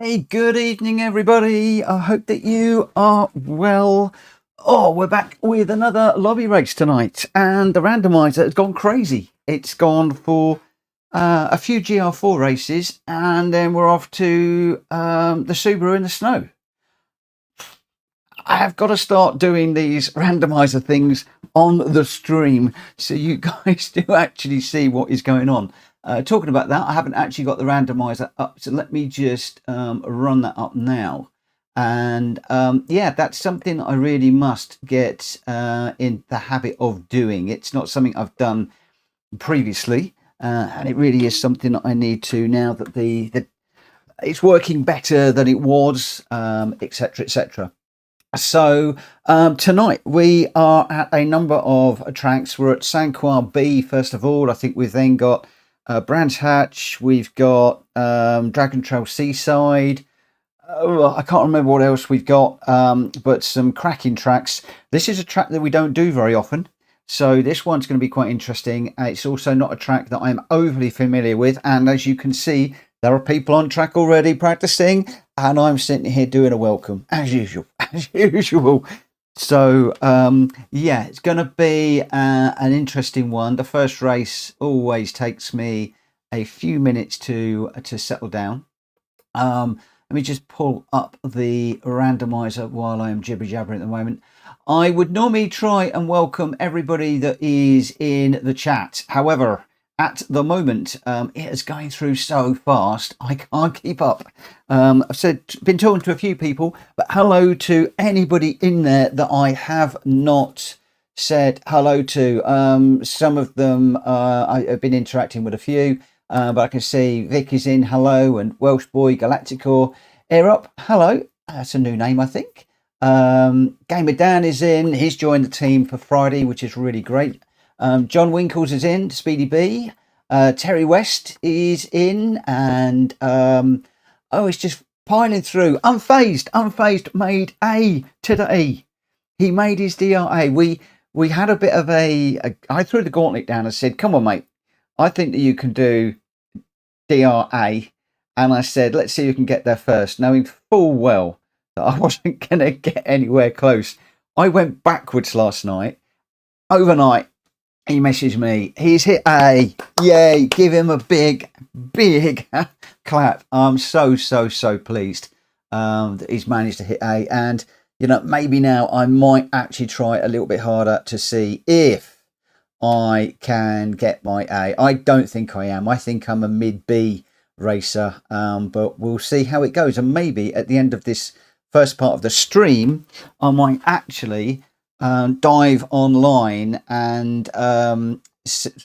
Hey, good evening, everybody. I hope that you are well. Oh, we're back with another lobby race tonight, and the randomizer has gone crazy. It's gone for a few GR4 races, and then we're off to the Subaru in the snow. I have got to start doing these randomizer things on the stream so you guys do actually see what is going on. Talking about that, I haven't actually got the randomizer up, so let me just run that up now. And yeah, that's something I really must get in the habit of doing. It's not something I've done previously, and it really is something that I need to now that it's working better than it was, etc., etc. So tonight we are at a number of tracks. We're at Saint-Croix B first of all. I think we've then got Brands Hatch, we've got Dragon Trail Seaside. I can't remember what else we've got, but some cracking tracks. This is a track that we don't do very often, so this one's going to be quite interesting. It's also not a track that I'm overly familiar with, and as you can see, there are people on track already practicing, and I'm sitting here doing a welcome, as usual, as usual. So, yeah, it's going to be an interesting one. The first race always takes me a few minutes to settle down. Let me just pull up the randomizer while I'm jibber-jabbering at the moment. I would normally try and welcome everybody that is in the chat. However, at the moment, it is going through so fast, I can't keep up. I've been talking to a few people, but hello to anybody in there that I have not said hello to. Some of them I've been interacting with a few, but I can see Vic is in, hello, and Welsh Boy Galacticor, Air Up, hello. That's a new name, I think. Gamer Dan is in. He's joined the team for Friday, which is really great. John Winkles is in, Speedy B. Terry West is in, and it's just piling through. Unfazed made A today. He made his DRA. We had a bit of I threw the gauntlet down and said, come on, mate, I think that you can do DRA. And I said, let's see who can get there first, knowing full well that I wasn't going to get anywhere close. I went backwards last night. Overnight, he messaged me. He's hit A. Yay. Give him a big clap. I'm so pleased that he's managed to hit A. And, you know, maybe now I might actually try a little bit harder to see if I can get my A. I don't think I am. I think I'm a mid-B racer. But we'll see how it goes. And maybe at the end of this first part of the stream, I might actually dive online and don't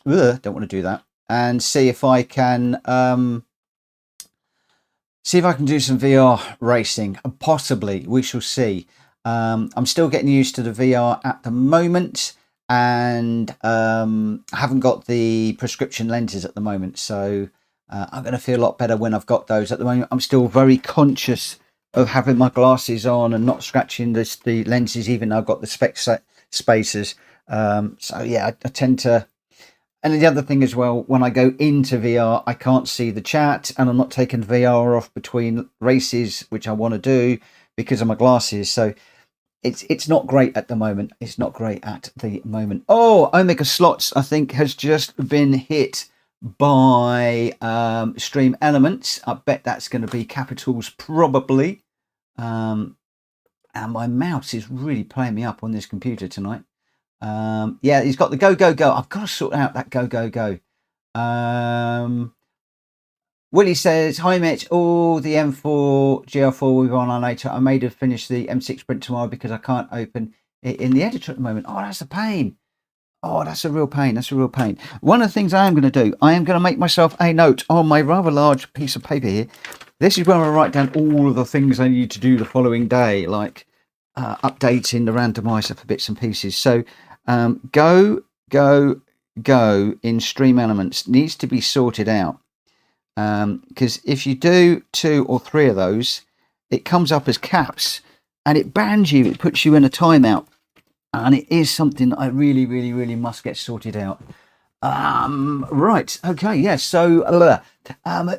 want to do that, and see if I can do some VR racing. Possibly, we shall see. I'm still getting used to the VR at the moment, and I haven't got the prescription lenses at the moment, so I'm going to feel a lot better when I've got those. At the moment, I'm still very conscious of having my glasses on and not scratching the lenses, even though I've got the spec spacers. So yeah, I tend to. And the other thing as well, when I go into VR, I can't see the chat, and I'm not taking VR off between races, which I want to do because of my glasses. So it's not great at the moment. It's not great at the moment. Oh, Omega Slots, I think, has just been hit by Stream Elements. I bet that's going to be capitals probably. And my mouse is really playing me up on this computer tonight. Yeah, he's got the go. I've got to sort out that go. Willie says, hi Mitch, all the M4 GR4 we've on later. I may have finished the M6 Sprint tomorrow because I can't open it in the editor at the moment. Oh, that's a pain. Oh, that's a real pain. One of the things I am going to do, I am going to make myself a note on my rather large piece of paper here. This is where I write down all of the things I need to do the following day, like updating the randomizer for bits and pieces. So go in Stream Elements needs to be sorted out. Because if you do 2 or 3 of those, it comes up as caps and it bans you. It puts you in a timeout. And it is something that I really must get sorted out. Right. Okay. Yeah. So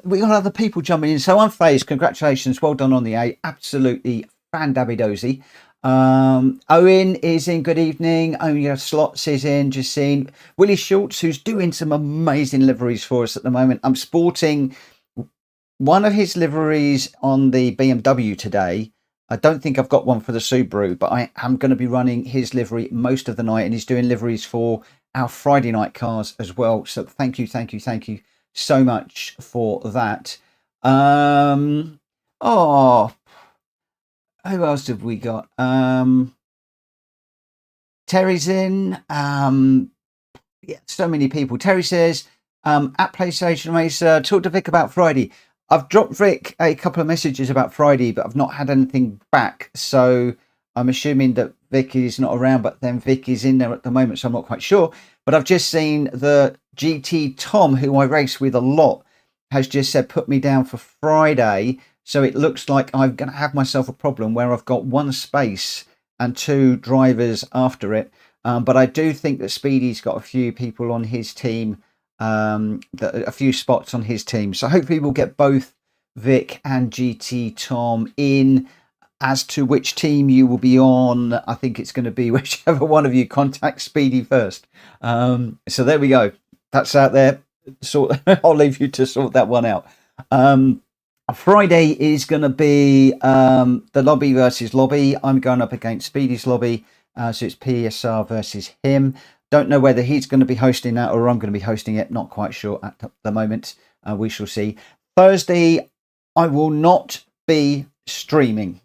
We got other people jumping in. So Unfazed, congratulations, well done on the A. Absolutely fan-dabby-dozy. Owen is in, good evening. Owen Slots is in, just seen. Willie Schultz, who's doing some amazing liveries for us at the moment. I'm sporting one of his liveries on the BMW today. I don't think I've got one for the Subaru, but I am going to be running his livery most of the night, and he's doing liveries for our Friday night cars as well. So thank you so much for that. Oh, who else have we got? Terry's in. Yeah, so many people. Terry says, at PlayStation Racer, talk to Vic about Friday. I've dropped Vic a couple of messages about Friday, but I've not had anything back. So I'm assuming that Vic is not around, but then Vic is in there at the moment, so I'm not quite sure. But I've just seen the GT Tom, who I race with a lot, has just said, put me down for Friday. So it looks like I'm going to have myself a problem where I've got one space and two drivers after it. But I do think that Speedy's got a few people on his team, a few spots on his team. So hopefully we'll get both Vic and GT Tom in. As to which team you will be on, I think it's going to be whichever one of you contacts Speedy first. So there we go. That's out there. I'll leave you to sort that one out. Friday is going to be the lobby versus lobby. I'm going up against Speedy's lobby. So it's PSR versus him. Don't know whether he's going to be hosting that or I'm going to be hosting it. Not quite sure at the moment. We shall see. Thursday, I will not be streaming.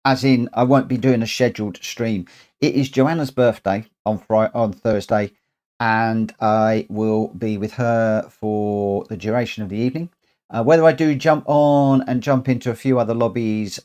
As in, I won't be doing a scheduled stream. It is Joanna's birthday on Thursday, and I will be with her for the duration of the evening. Whether I do jump on and jump into a few other lobbies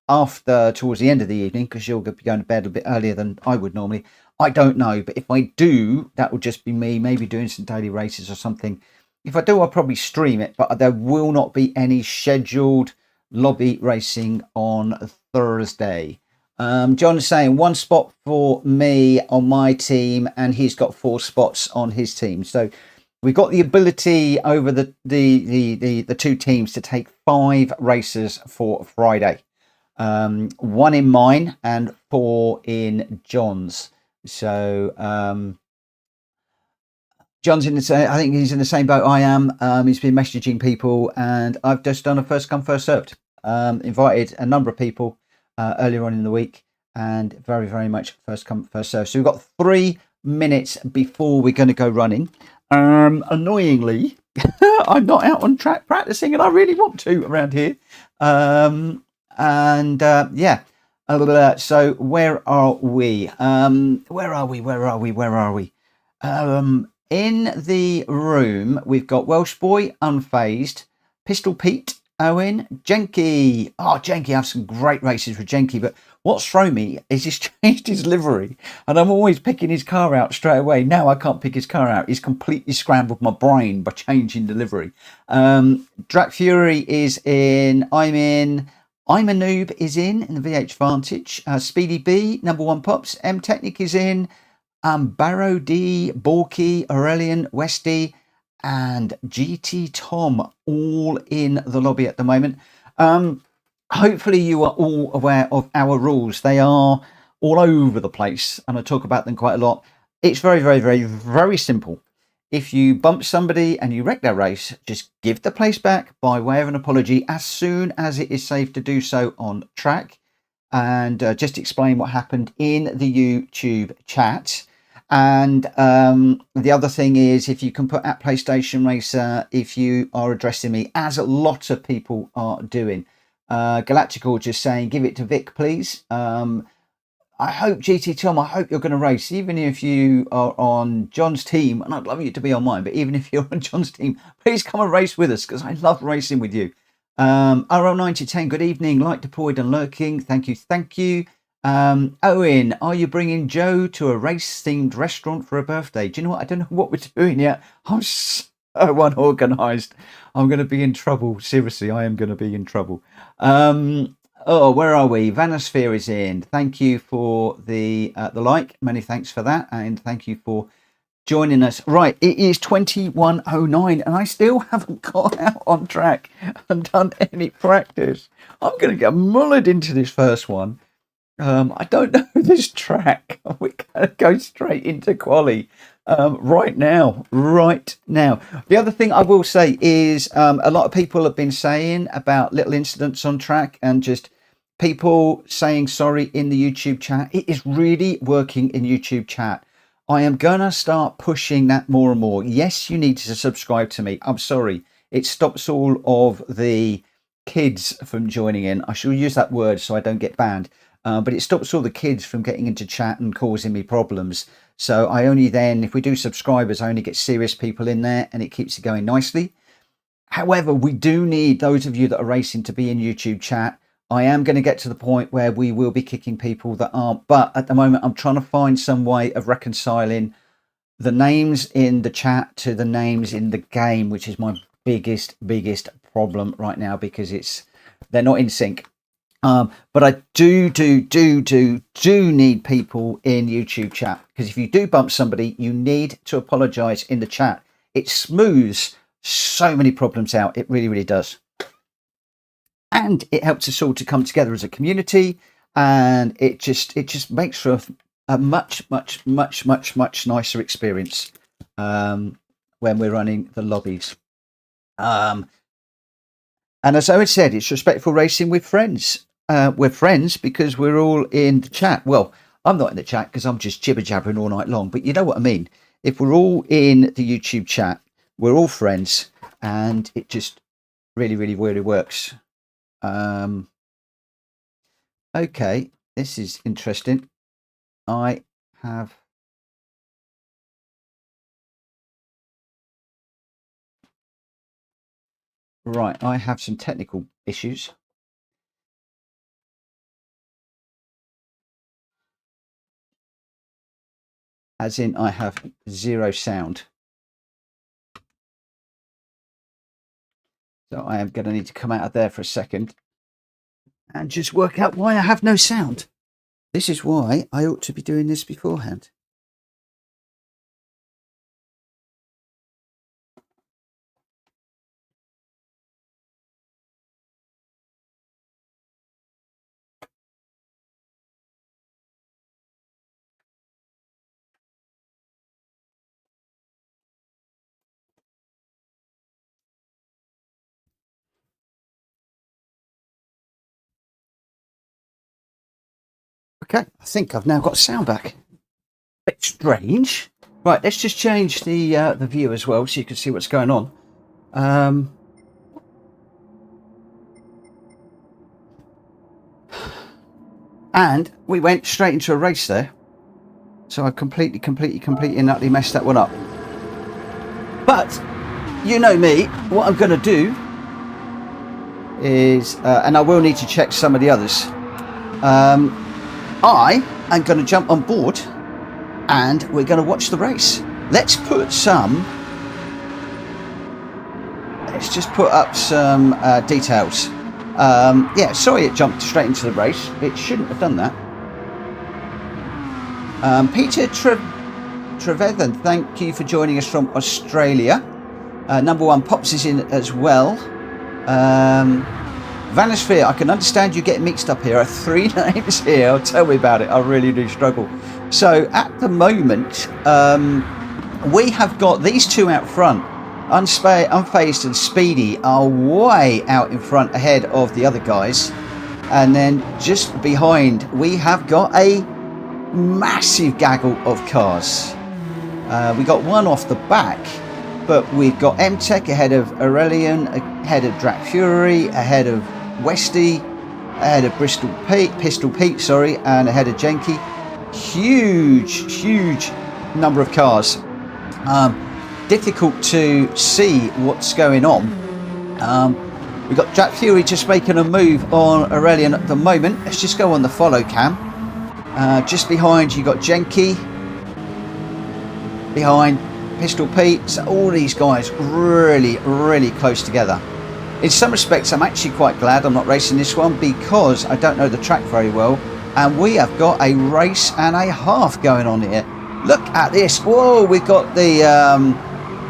towards the end of the evening, because she'll be going to bed a bit earlier than I would normally, I don't know. But if I do, that will just be me, maybe doing some daily races or something. If I do, I'll probably stream it, but there will not be any scheduled lobby racing on Thursday. John is saying one spot for me on my team, and he's got 4 spots on his team. So we've got the ability over the two teams to take 5 races for Friday. 1 in mine and 4 in John's. So John's in the same, I think he's in the same boat I am. He's been messaging people, and I've just done a first come, first served. Invited a number of people earlier on in the week, and very, very much first come, first served. So we've got 3 minutes before we're going to go running. Annoyingly, I'm not out on track practicing, and I really want to around here. Yeah. So where are we? Where are we? In the room, we've got Welsh Boy, Unfazed, Pistol Pete, Owen, Jenky. Oh, Jenky, I have some great races with Jenky, but what's thrown me is he's changed his livery, and I'm always picking his car out straight away. Now I can't pick his car out. He's completely scrambled my brain by changing the livery. Drac Fury is in. I'm a Noob is in the VH Vantage. Speedy B, number 1 Pops. M Technic is in. Barrow D, Borky, Aurelian, Westy, and GT Tom all in the lobby at the moment. Hopefully you are all aware of our rules. They are all over the place, and I talk about them quite a lot. It's very, very, very, very simple. If you bump somebody and you wreck their race, just give the place back by way of an apology as soon as it is safe to do so on track, and just explain what happened in the YouTube chat. And the other thing is, if you can put at PlayStation Racer, if you are addressing me, as a lot of people are doing. Galactical just saying, give it to Vic, please. I hope, GT Tom, I hope you're going to race, even if you are on John's team, and I'd love you to be on mine, but even if you're on John's team, please come and race with us, because I love racing with you. RL9010, good evening, light deployed and lurking, thank you. Owen, are you bringing Joe to a race-themed restaurant for a birthday? Do you know what? I don't know what we're doing yet. I'm so unorganised. I'm going to be in trouble. Seriously, I am going to be in trouble. Where are we? Vanosphere is in. Thank you for the like. Many thanks for that, and thank you for joining us. Right, it is 21:09 and I still haven't got out on track and done any practice. I'm going to get mullered into this first one. I don't know this track. We're going to go straight into quali right now. The other thing I will say is a lot of people have been saying about little incidents on track and just people saying sorry in the YouTube chat. It is really working in YouTube chat. I am going to start pushing that more and more. Yes, you need to subscribe to me. I'm sorry. It stops all of the kids from joining in. I shall use that word so I don't get banned. But it stops all the kids from getting into chat and causing me problems. So I only then, if we do subscribers, I only get serious people in there and it keeps it going nicely. However, we do need those of you that are racing to be in YouTube chat. I am going to get to the point where we will be kicking people that aren't. But at the moment, I'm trying to find some way of reconciling the names in the chat to the names in the game, which is my biggest problem right now because they're not in sync. But I do need people in YouTube chat, because if you do bump somebody, you need to apologize in the chat. It smooths so many problems out. It really does. And it helps us all to come together as a community, and it just makes for a much nicer experience when we're running the lobbies. And as Owen said, it's respectful racing with friends. We're friends because we're all in the chat. Well, I'm not in the chat because I'm just jibber jabbering all night long, but you know what I mean. If we're all in the YouTube chat, we're all friends, and it just really works. Okay, this is interesting. I have some technical issues. As in, I have zero sound. So I am going to need to come out of there for a second and just work out why I have no sound. This is why I ought to be doing this beforehand. Okay, I think I've now got sound back. Bit strange. Right, let's just change the view as well so you can see what's going on. And we went straight into a race there. So I completely and utterly messed that one up. But you know me, what I'm going to do is, and I will need to check some of the others. I am going to jump on board and we're going to watch the race. Let's just put up some details. Yeah, sorry it jumped straight into the race. It shouldn't have done that. Peter Trevethan, thank you for joining us from Australia. Number one, Pops is in as well. Vanisphere, I can understand you getting mixed up here. Are 3 names here? Tell me about it. I really do struggle. So at the moment, we have got these two out front. Unfazed and Speedy are way out in front ahead of the other guys. And then just behind, we have got a massive gaggle of cars. We got one off the back, but we've got M-Tech ahead of Aurelian, ahead of Drac Fury, ahead of Westy, ahead of Pistol Pete, and ahead of Jenky. Huge number of cars. Difficult to see what's going on. We've got Drac Fury just making a move on Aurelian at the moment. Let's just go on the follow cam. Just behind you got Jenky, behind Pistol Pete. So all these guys really close together. In some respects, I'm actually quite glad I'm not racing this one because I don't know the track very well, and we have got a race and a half going on here. Look at this. Whoa, we've got the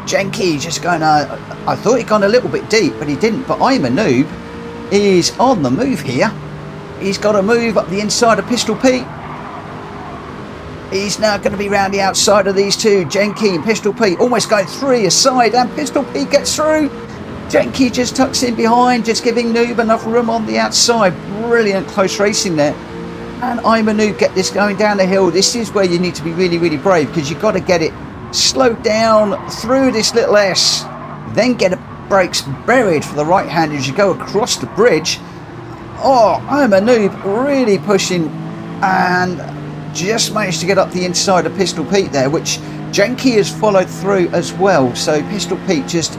Genki just going, I thought he'd gone a little bit deep, but he didn't. But I'm a noob. He's on the move here. He's got to move up the inside of Pistol Pete. He's now going to be round the outside of these two, Genki and Pistol Pete, almost going 3 aside, and Pistol Pete gets through. Genki just tucks in behind, just giving Noob enough room on the outside. Brilliant close racing there. And I'm a Noob get this going down the hill. This is where you need to be really, really brave, because you've got to get it slowed down through this little S, then get the brakes buried for the right hand as you go across the bridge. Oh, I'm a Noob really pushing, and just managed to get up the inside of Pistol Pete there, which Genki has followed through as well. So Pistol Pete just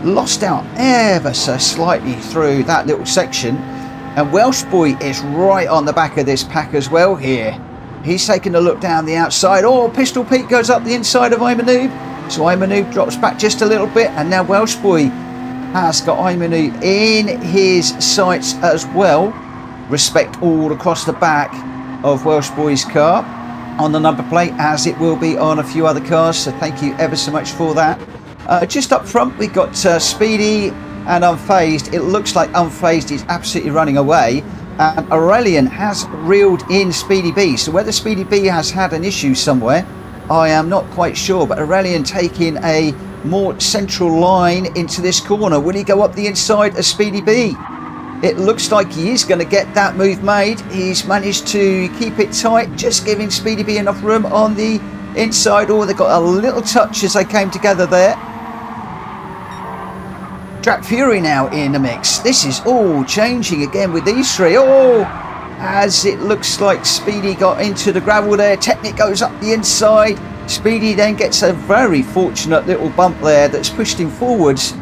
lost out ever so slightly through that little section, and Welsh Boy is right on the back of this pack as well here. He's taking a look down the outside. Oh, Pistol Pete goes up the inside of I'm a Noob, so I'm a Noob drops back just a little bit, and now Welsh Boy has got I'm a Noob in his sights as well. Respect all across the back of Welsh Boy's car on the number plate, as it will be on a few other cars, so thank you ever so much for that. Just up front we got Speedy and Unfazed. It looks like Unfazed is absolutely running away, and Aurelian has reeled in Speedy B, so whether Speedy B has had an issue somewhere I am not quite sure, but Aurelian taking a more central line into this corner. Will he go up the inside of Speedy B? It looks like he is going to get that move made. He's managed to keep it tight, just giving Speedy B enough room on the inside. Oh, they got a little touch as they came together there. Track Fury now in the mix. This is all changing again with these three. Oh, as it looks like Speedy got into the gravel there. Technic goes up the inside. Speedy then gets a very fortunate little bump there that's pushed him forwards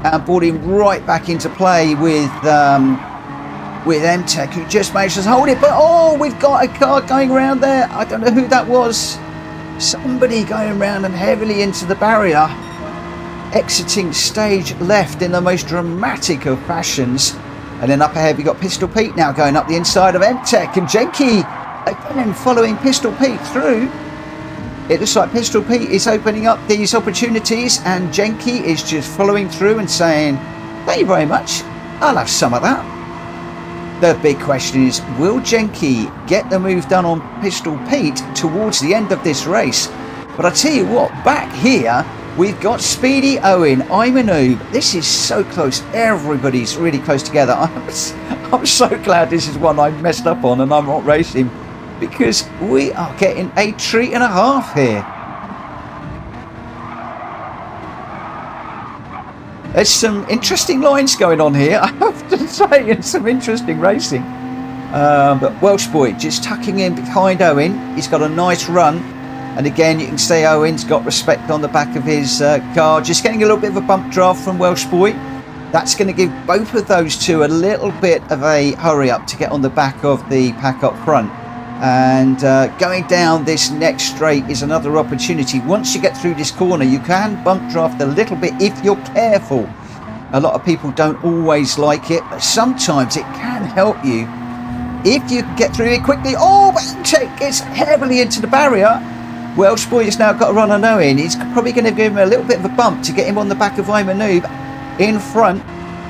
and brought him right back into play with M-Tech, who just managed to hold it. But oh, we've got a car going around there. I don't know who that was. Somebody going around and heavily into the barrier, exiting stage left in the most dramatic of fashions. And then up ahead we got Pistol Pete now going up the inside of M-Tech, and Genki again following Pistol Pete through. It looks like Pistol Pete is opening up these opportunities, and Genki is just following through and saying, thank you very much, I'll have some of that. The big question is, will Genki get the move done on Pistol Pete towards the end of this race? But I tell you what, back here we've got Speedy Owen, I'm a Noob. This is so close, everybody's really close together. I'm so glad this is one I messed up on and I'm not racing, because we are getting a treat and a half here. There's some interesting lines going on here, I have to say, and some interesting racing. But Welsh Boy just tucking in behind Owen. He's got a nice run, and again you can see Owen's got respect on the back of his car. Just getting a little bit of a bump draft from Welsh Boy. That's going to give both of those two a little bit of a hurry up to get on the back of the pack up front. And going down this next straight is another opportunity. Once you get through this corner, you can bump draft a little bit if you're careful. A lot of people don't always like it, but sometimes it can help you if you can get through it quickly. Oh, but check, gets heavily into the barrier. Welsh Boy has now got a run on Owen. He's probably going to give him a little bit of a bump to get him on the back of I'm a Noob in front,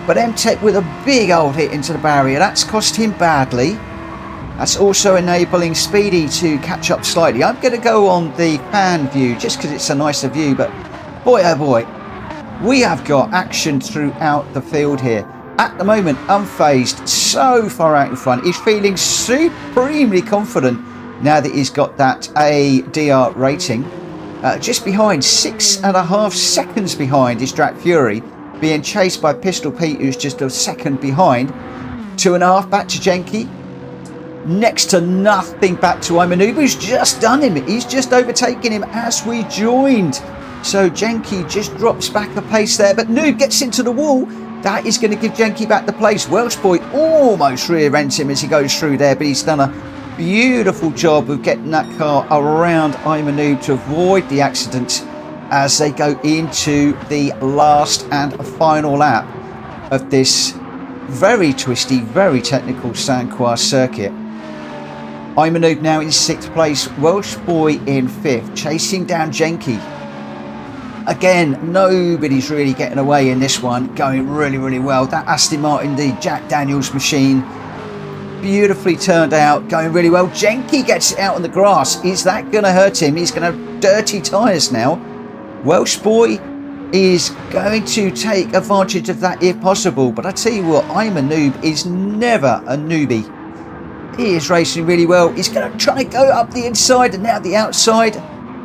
but M-Tech with a big old hit into the barrier. That's cost him badly. That's also enabling Speedy to catch up slightly. I'm going to go on the fan view just because it's a nicer view, but boy oh boy, we have got action throughout the field here. At the moment, Unfazed so far out in front. He's feeling supremely confident now that he's got that ADR rating. Just behind, 6.5 seconds behind is Track Fury, being chased by Pistol Pete, who's just a second behind. 2.5 back to Genki. Next to nothing back to I'm a Noob, who's just done him. He's just overtaken him as we joined. So Genki just drops back a pace there, but Noob gets into the wall. That is going to give Genki back the place. Welsh Boy almost rear ends him as he goes through there, but he's done a beautiful job of getting that car around I'm a Noob to avoid the accident as they go into the last and final lap of this very twisty, very technical Saint-Croix circuit. I'm a Noob now in 6th place, Welsh Boy in 5th, chasing down Jenky. Again, nobody's really getting away in this one, going really, really well. That Aston Martin, the Jack Daniels machine, beautifully turned out, going really well. Jenky gets it out on the grass. Is that going to hurt him? He's going to have dirty tyres now. Welsh Boy is going to take advantage of that if possible. But I tell you what, I'm a Noob is never a newbie. He is racing really well. He's going to try to go up the inside and now the outside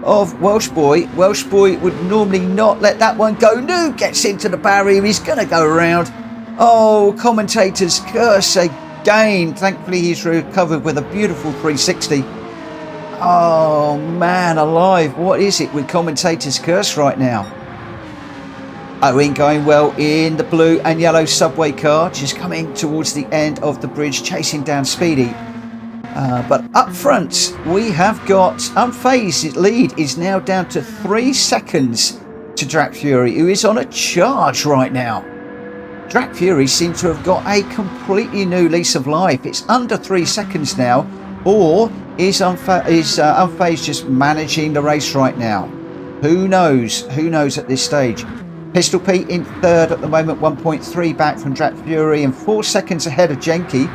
of Welsh Boy. Welsh Boy would normally not let that one go. Noob gets into the barrier. He's going to go around. Oh, commentators curse again. Thankfully, he's recovered with a beautiful 360. Oh, man alive. What is it with commentators curse right now? Owen going well in the blue and yellow subway car, just coming towards the end of the bridge, chasing down Speedy. But up front, we have got Unfazed. Lead is now down to 3 seconds to Drac Fury, who is on a charge right now. Drac Fury seems to have got a completely new lease of life. It's under 3 seconds now, or is Unfazed just managing the race right now? Who knows? Who knows at this stage? Pistol Pete in 3rd at the moment, 1.3 back from Drac Fury and 4 seconds ahead of Jenky.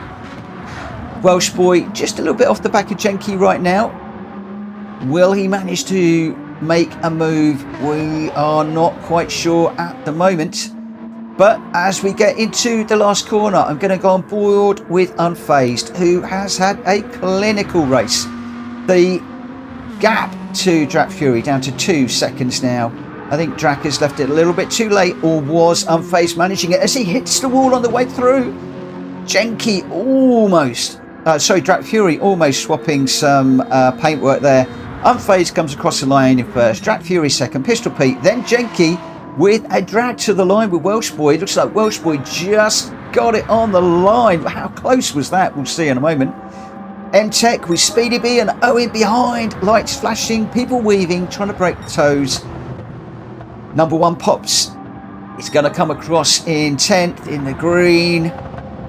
Welsh Boy just a little bit off the back of Jenky right now. Will he manage to make a move? We are not quite sure at the moment. But as we get into the last corner, I'm going to go on board with Unfazed, who has had a clinical race. The gap to Drac Fury down to 2 seconds now. I think Drac has left it a little bit too late, or was Unfazed managing it as he hits the wall on the way through. Jenky almost, Drac Fury almost swapping some paintwork there. Unfazed comes across the line in first, Drac Fury second, Pistol Pete, then Jenky with a drag to the line with Welsh Boy. It looks like Welsh Boy just got it on the line. How close was that? We'll see in a moment. M-Tech with Speedy B and Owen behind, lights flashing, people weaving, trying to break the toes. Number 1 Pops is going to come across in 10th in the green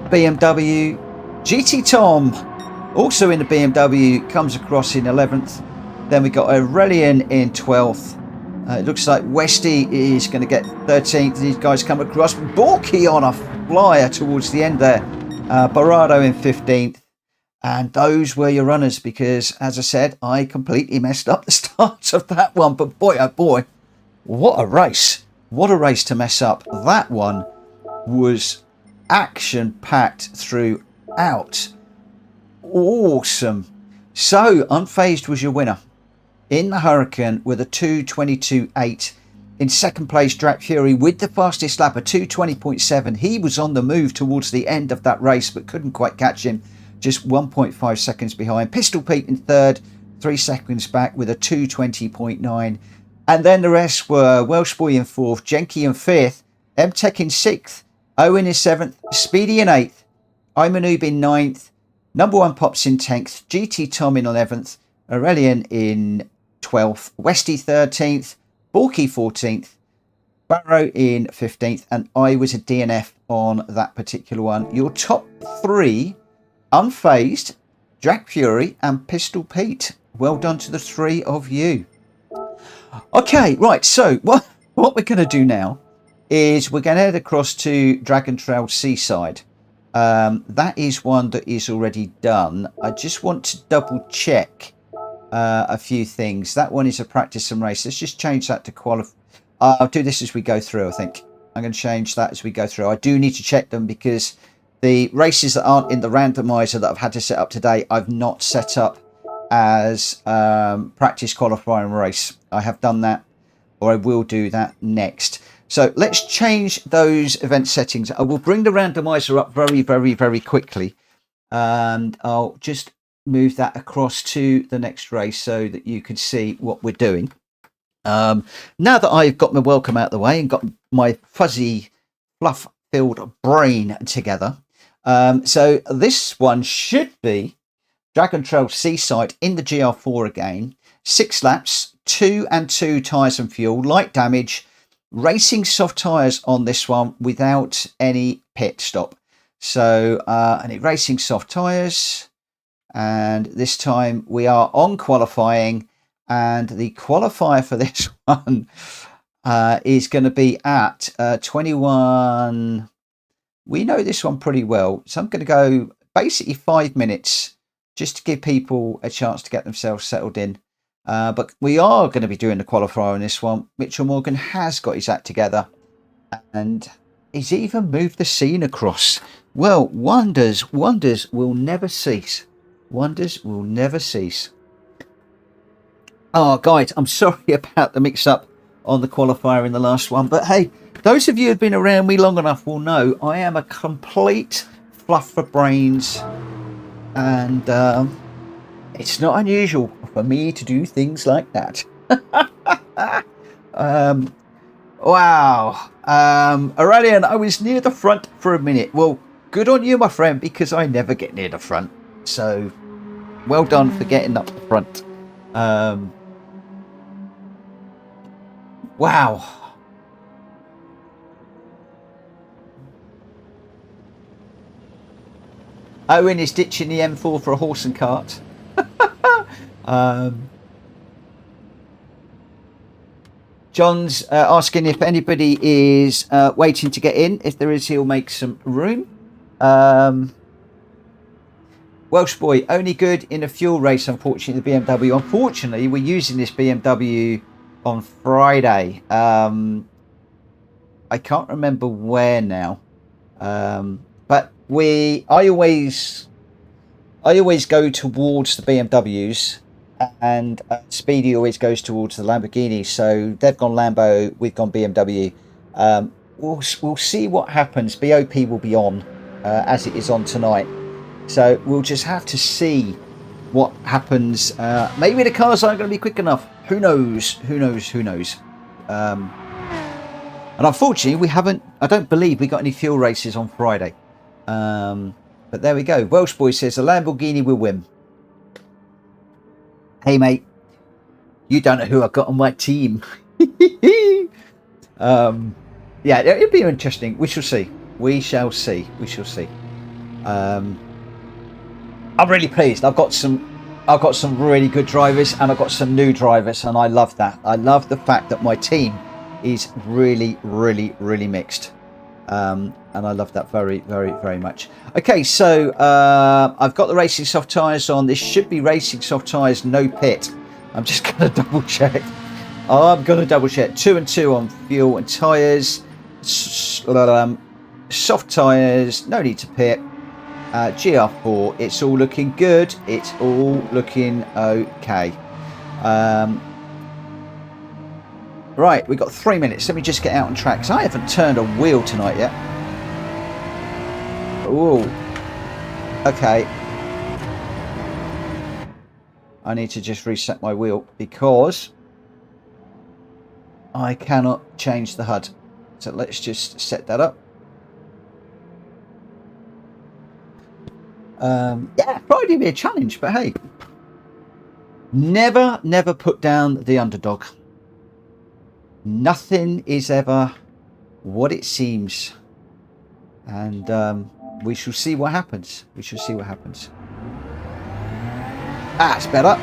BMW. GT Tom also in the BMW comes across in 11th. Then we got Aurelian in 12th. It looks like Westy is going to get 13th. These guys come across. Borky on a flyer towards the end there. Barado in 15th. And those were your runners because, as I said, I completely messed up the start of that one. But boy, oh boy. What a race. What a race to mess up. That one was action-packed throughout. Awesome. So, Unfazed was your winner in the Hurricane with a 2:22.8. In second place, Drac Fury with the fastest lap, a 2:20.7. He was on the move towards the end of that race, but couldn't quite catch him. Just 1.5 seconds behind. Pistol Pete in third, 3 seconds back with a 2:20.9. And then the rest were Welsh Boy in 4th, Jenky in 5th, M-Tech in 6th, Owen in 7th, Speedy in 8th, I'm a Noob in 9th, Number 1 Pops in 10th, GT Tom in 11th, Aurelian in 12th, Westy 13th, Borky 14th, Barrow in 15th, and I was a DNF on that particular one. Your top 3, Unfazed, Drac Fury and Pistol Pete. Well done to the 3 of you. Okay, right, so what we're going to do now is we're going to head across to Dragon Trail Seaside. That is one that is already done. I just want to double check a few things. That one is a practice and race. Let's just change that to qualify. I'll do this as we go through, I think. I'm going to change that as we go through. I do need to check them because the races that aren't in the randomizer that I've had to set up today, I've not set up as practice, qualify and race. I have done that, or I will do that next. So let's change those event settings. I will bring the randomizer up very, very, very quickly. And I'll just move that across to the next race so that you can see what we're doing. Now that I've got my welcome out of the way and got my fuzzy, fluff-filled brain together. So this one should be Dragon Trail Seaside in the GR4 again. 6 laps, 2 and 2 tyres and fuel, light damage, racing soft tyres on this one without any pit stop. So, racing soft tyres, and this time we are on qualifying, and the qualifier for this one is going to be at 21. We know this one pretty well, so I'm going to go basically 5 minutes just to give people a chance to get themselves settled in. But we are going to be doing the qualifier on this one. Mitchell Morgan has got his act together, and he's even moved the scene across. Well, wonders will never cease. Wonders will never cease. Oh, guys, I'm sorry about the mix-up on the qualifier in the last one, but hey, those of you who've been around me long enough will know I am a complete fluff for brains, and it's not unusual for me to do things like that. Wow. Aurelian, I was near the front for a minute. Well, good on you, my friend, because I never get near the front. So, well done for getting up the front. Wow. Owen is ditching the M4 for a horse and cart. John's asking if anybody is waiting to get in. If there is, he'll make some room. Welsh boy, only good in a fuel race, unfortunately, the BMW. Unfortunately, we're using this BMW on Friday. I can't remember where now. But I always go towards the BMWs, and Speedy always goes towards the Lamborghini. So they've gone Lambo, we've gone BMW. We'll see what happens. BOP will be on as it is on tonight. So we'll just have to see what happens. Maybe the cars aren't going to be quick enough. Who knows? Who knows? Who knows? And unfortunately, I don't believe we got any fuel races on Friday. But there we go. Welsh boy says a Lamborghini will win. Hey mate, you don't know who I've got on my team. Yeah, it'll be interesting. We shall see. We shall see. We shall see. I'm really pleased. I've got some really good drivers, and I've got some new drivers, and I love that. I love the fact that my team is really mixed. And I love that very much. Okay, so I've got the racing soft tyres on. This should be racing soft tyres, no pit. I'm just going to double check. 2 and 2 on fuel and tyres. Soft tyres, no need to pit. GR4, it's all looking good. It's all looking okay. Right, we've got 3 minutes. Let me just get out on track, because I haven't turned a wheel tonight yet. Ooh. Okay. I need to just reset my wheel because I cannot change the HUD. So let's just set that up. Yeah, probably be a challenge, but hey. Never put down the underdog. Nothing is ever what it seems. And we shall see what happens. We shall see what happens. That's better.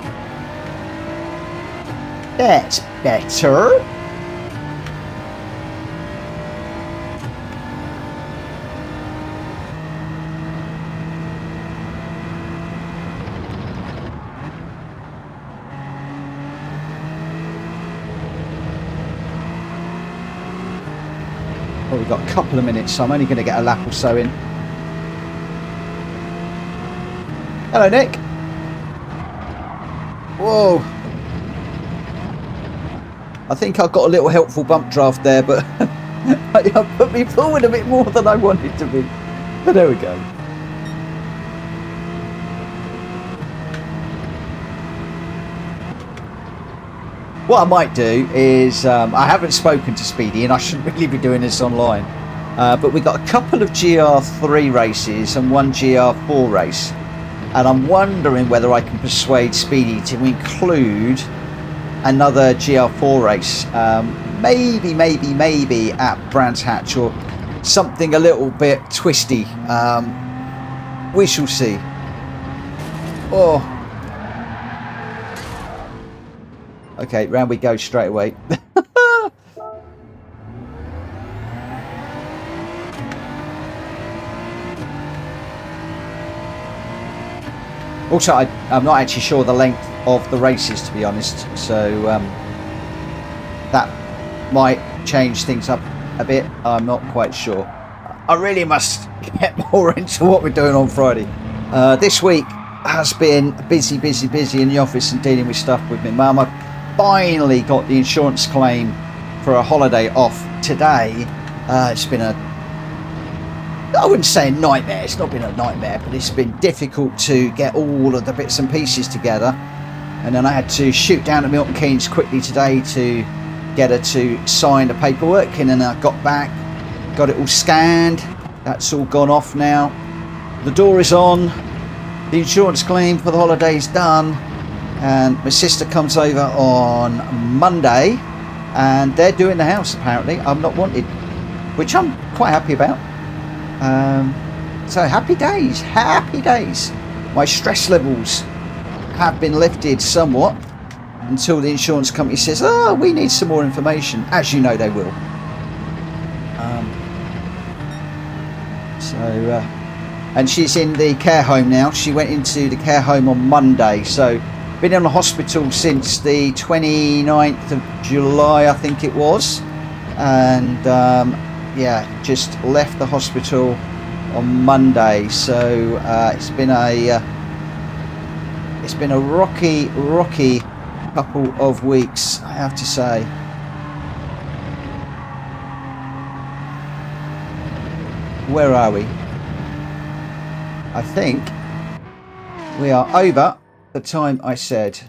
That's better. Well, we've got a couple of minutes, so I'm only going to get a lap or so in. Hello, Nick. Whoa. I think I've got a little helpful bump draft there, but I put me forward a bit more than I wanted to be. But there we go. What I might do is, I haven't spoken to Speedy, and I shouldn't really be doing this online, but we've got a couple of GR3 races and one GR4 race, and I'm wondering whether I can persuade Speedy to include another GR4 race, maybe at Brands Hatch, or something a little bit twisty. We shall see. Oh. Okay, round we go straight away. Also, I'm not actually sure the length of the races, to be honest. So that might change things up a bit. I'm not quite sure. I really must get more into what we're doing on Friday. This week has been busy in the office and dealing with stuff with my mum. I finally got the insurance claim for a holiday off today. It's been I wouldn't say a nightmare, it's not been a nightmare, but it's been difficult to get all of the bits and pieces together. And then I had to shoot down to Milton Keynes quickly today to get her to sign the paperwork, and then I got back, got it all scanned. That's all gone off now. The door is on, the insurance claim for the holiday's done, and my sister comes over on Monday and they're doing the house apparently. I'm not wanted, which I'm quite happy about. So happy days. My stress levels have been lifted somewhat until the insurance company says, oh, we need some more information, as you know they will. And she's in the care home now. She went into the care home on Monday, so been in the hospital since the 29th of July, I think it was, and yeah, just left the hospital on Monday. So it's been a rocky couple of weeks, I have to say. Where are we? I think we are over the time I said.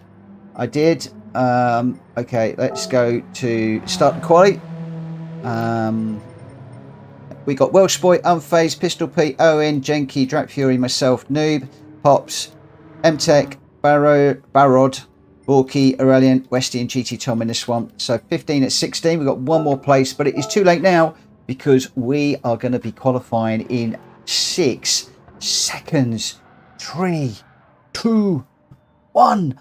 I did. Okay, let's go to start the quali. We got Welsh Boy, Unfazed, Pistol Pete, Owen, Jenky, Drak Fury, myself, Noob, Pops, MTech, Barrod, Borky, Aurelian, Westy and GT Tom in this one. So 15 at 16. We've got one more place, but it is too late now because we are going to be qualifying in 6 seconds. 3, 2, 1.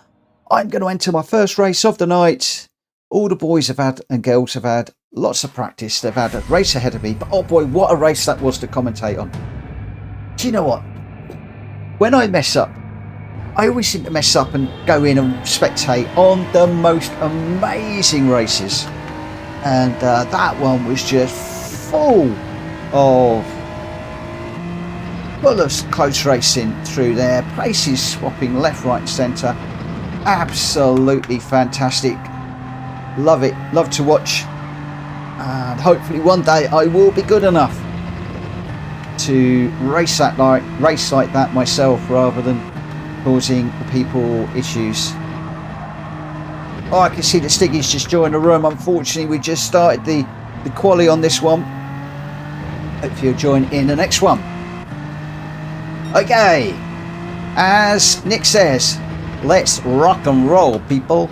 I'm going to enter my first race of the night. All the boys have had and girls have had lots of practice. They've had a race ahead of me, but oh boy, what a race that was to commentate on. Do you know what? When I mess up, I always seem to mess up and go in and spectate on the most amazing races. And that one was just full of close racing through there. Places swapping left, right and centre. Absolutely fantastic. Love it. Love to watch. And hopefully one day I will be good enough to race like that myself rather than causing the people issues. Oh, I can see that Stiggy's just joined the room. Unfortunately, we just started the quali on this one. Hope you'll join in the next one. Okay, as Nick says, let's rock and roll, people.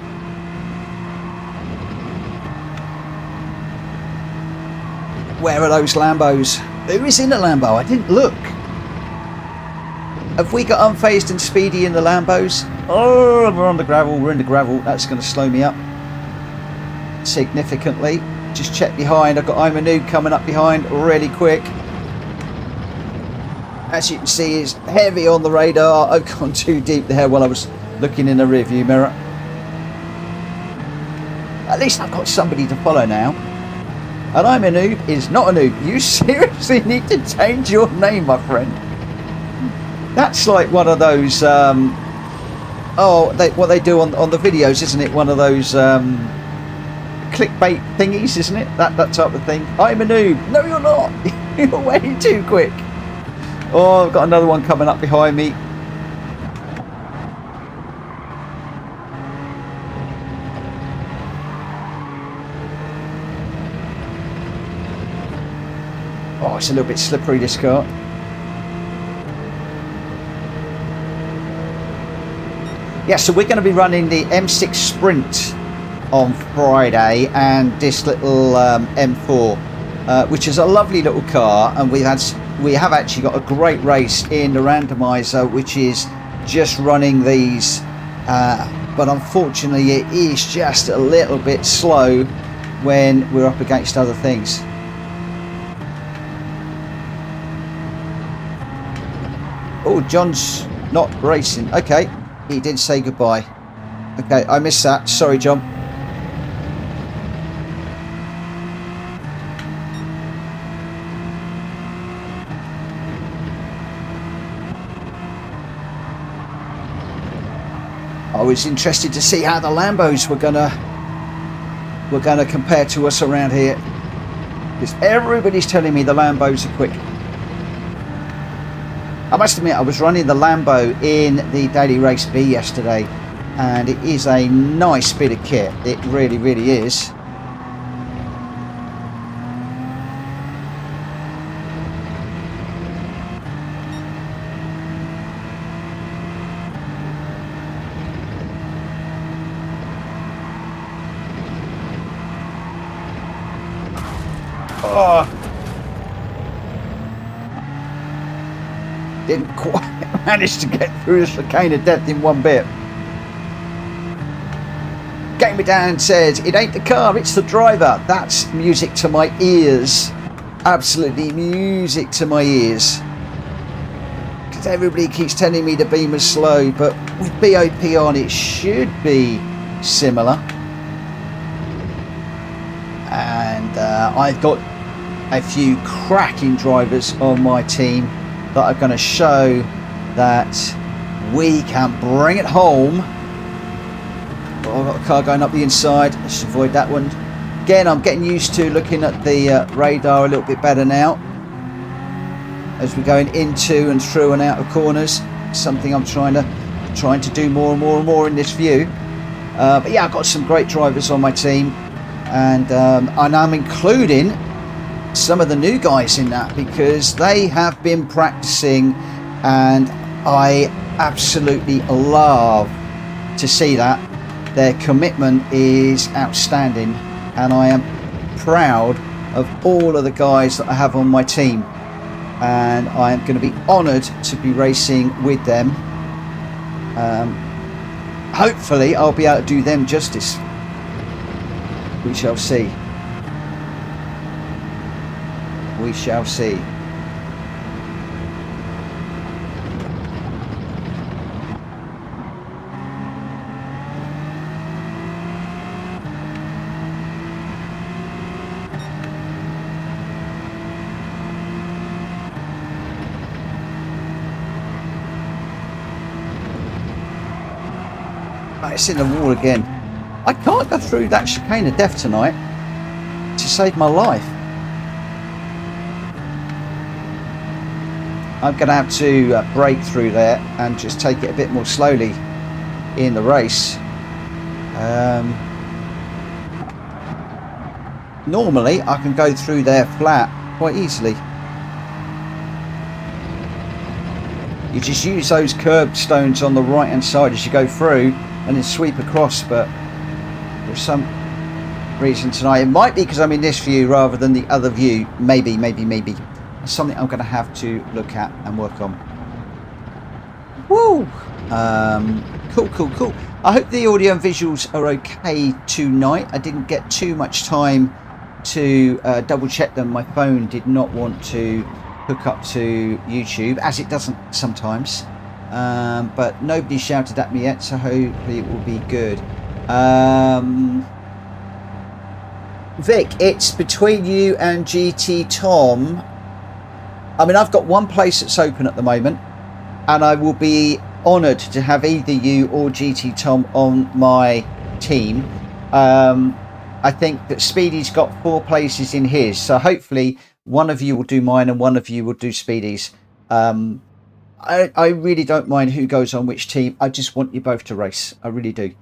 Where are those Lambos? Who is in the Lambo? I didn't look. Have we got Unfazed and Speedy in the Lambos? Oh, we're on the gravel. We're in the gravel. That's going to slow me up significantly. Just check behind. I've got I'm a Noob coming up behind really quick. As you can see, it's heavy on the radar. I've gone too deep there while I was looking in the rearview mirror. At least I've got somebody to follow now. And I'm a Noob is not a noob. You seriously need to change your name, my friend. That's like one of those what they do on the videos, isn't it? One of those clickbait thingies, isn't it? That type of thing. I'm a noob. No, you're not. You're way too quick. Oh, I've got another one coming up behind me. Oh, it's a little bit slippery, this car. Yeah, so we're going to be running the M6 Sprint on Friday and this little M4, which is a lovely little car, and we have actually got a great race in the randomiser, which is just running these, but unfortunately it is just a little bit slow when we're up against other things. Oh, John's not racing. Okay, he did say goodbye. Okay, I missed that. Sorry, John. I was interested to see how the Lambos were gonna compare to us around here, because everybody's telling me the Lambos are quick. I must admit, I was running the Lambo in the Daily Race B yesterday, and it is a nice bit of kit. It really, really is. Oh. Didn't quite manage to get through the chicane of death in one bit. Game Me Down says, it ain't the car, it's the driver. That's music to my ears. Absolutely music to my ears. Because everybody keeps telling me the beam is slow, but with BOP on it should be similar. And I've got a few cracking drivers on my team that are going to show that we can bring it home. Oh, I've got a car going up the inside. Let's avoid that one. Again, I'm getting used to looking at the radar a little bit better now as we're going into and through and out of corners. Something I'm trying to do more and more and more in this view. But yeah, I've got some great drivers on my team, and I'm including some of the new guys in that because they have been practicing, and I absolutely love to see that. Their commitment is outstanding, and I am proud of all of the guys that I have on my team, and I am going to be honoured to be racing with them. Hopefully I'll be able to do them justice. We shall see. We shall see. Oh, it's in the wall again. I can't go through that chicane of death tonight to save my life. I'm going to have to brake through there and just take it a bit more slowly in the race. Normally I can go through there flat quite easily. You just use those curbstones on the right hand side as you go through and then sweep across, but for some reason tonight, it might be because I'm in this view rather than the other view, maybe. Something I'm going to have to look at and work on. Woo! Cool. I hope the audio and visuals are okay tonight. I didn't get too much time to double check them. My phone did not want to hook up to YouTube, as it doesn't sometimes. But nobody shouted at me yet, so hopefully it will be good. Vic, it's between you and GT Tom. I mean, I've got one place that's open at the moment, and I will be honoured to have either you or GT Tom on my team. I think that Speedy's got 4 places in his, so hopefully one of you will do mine and one of you will do Speedy's. I really don't mind who goes on which team. I just want you both to race. I really do.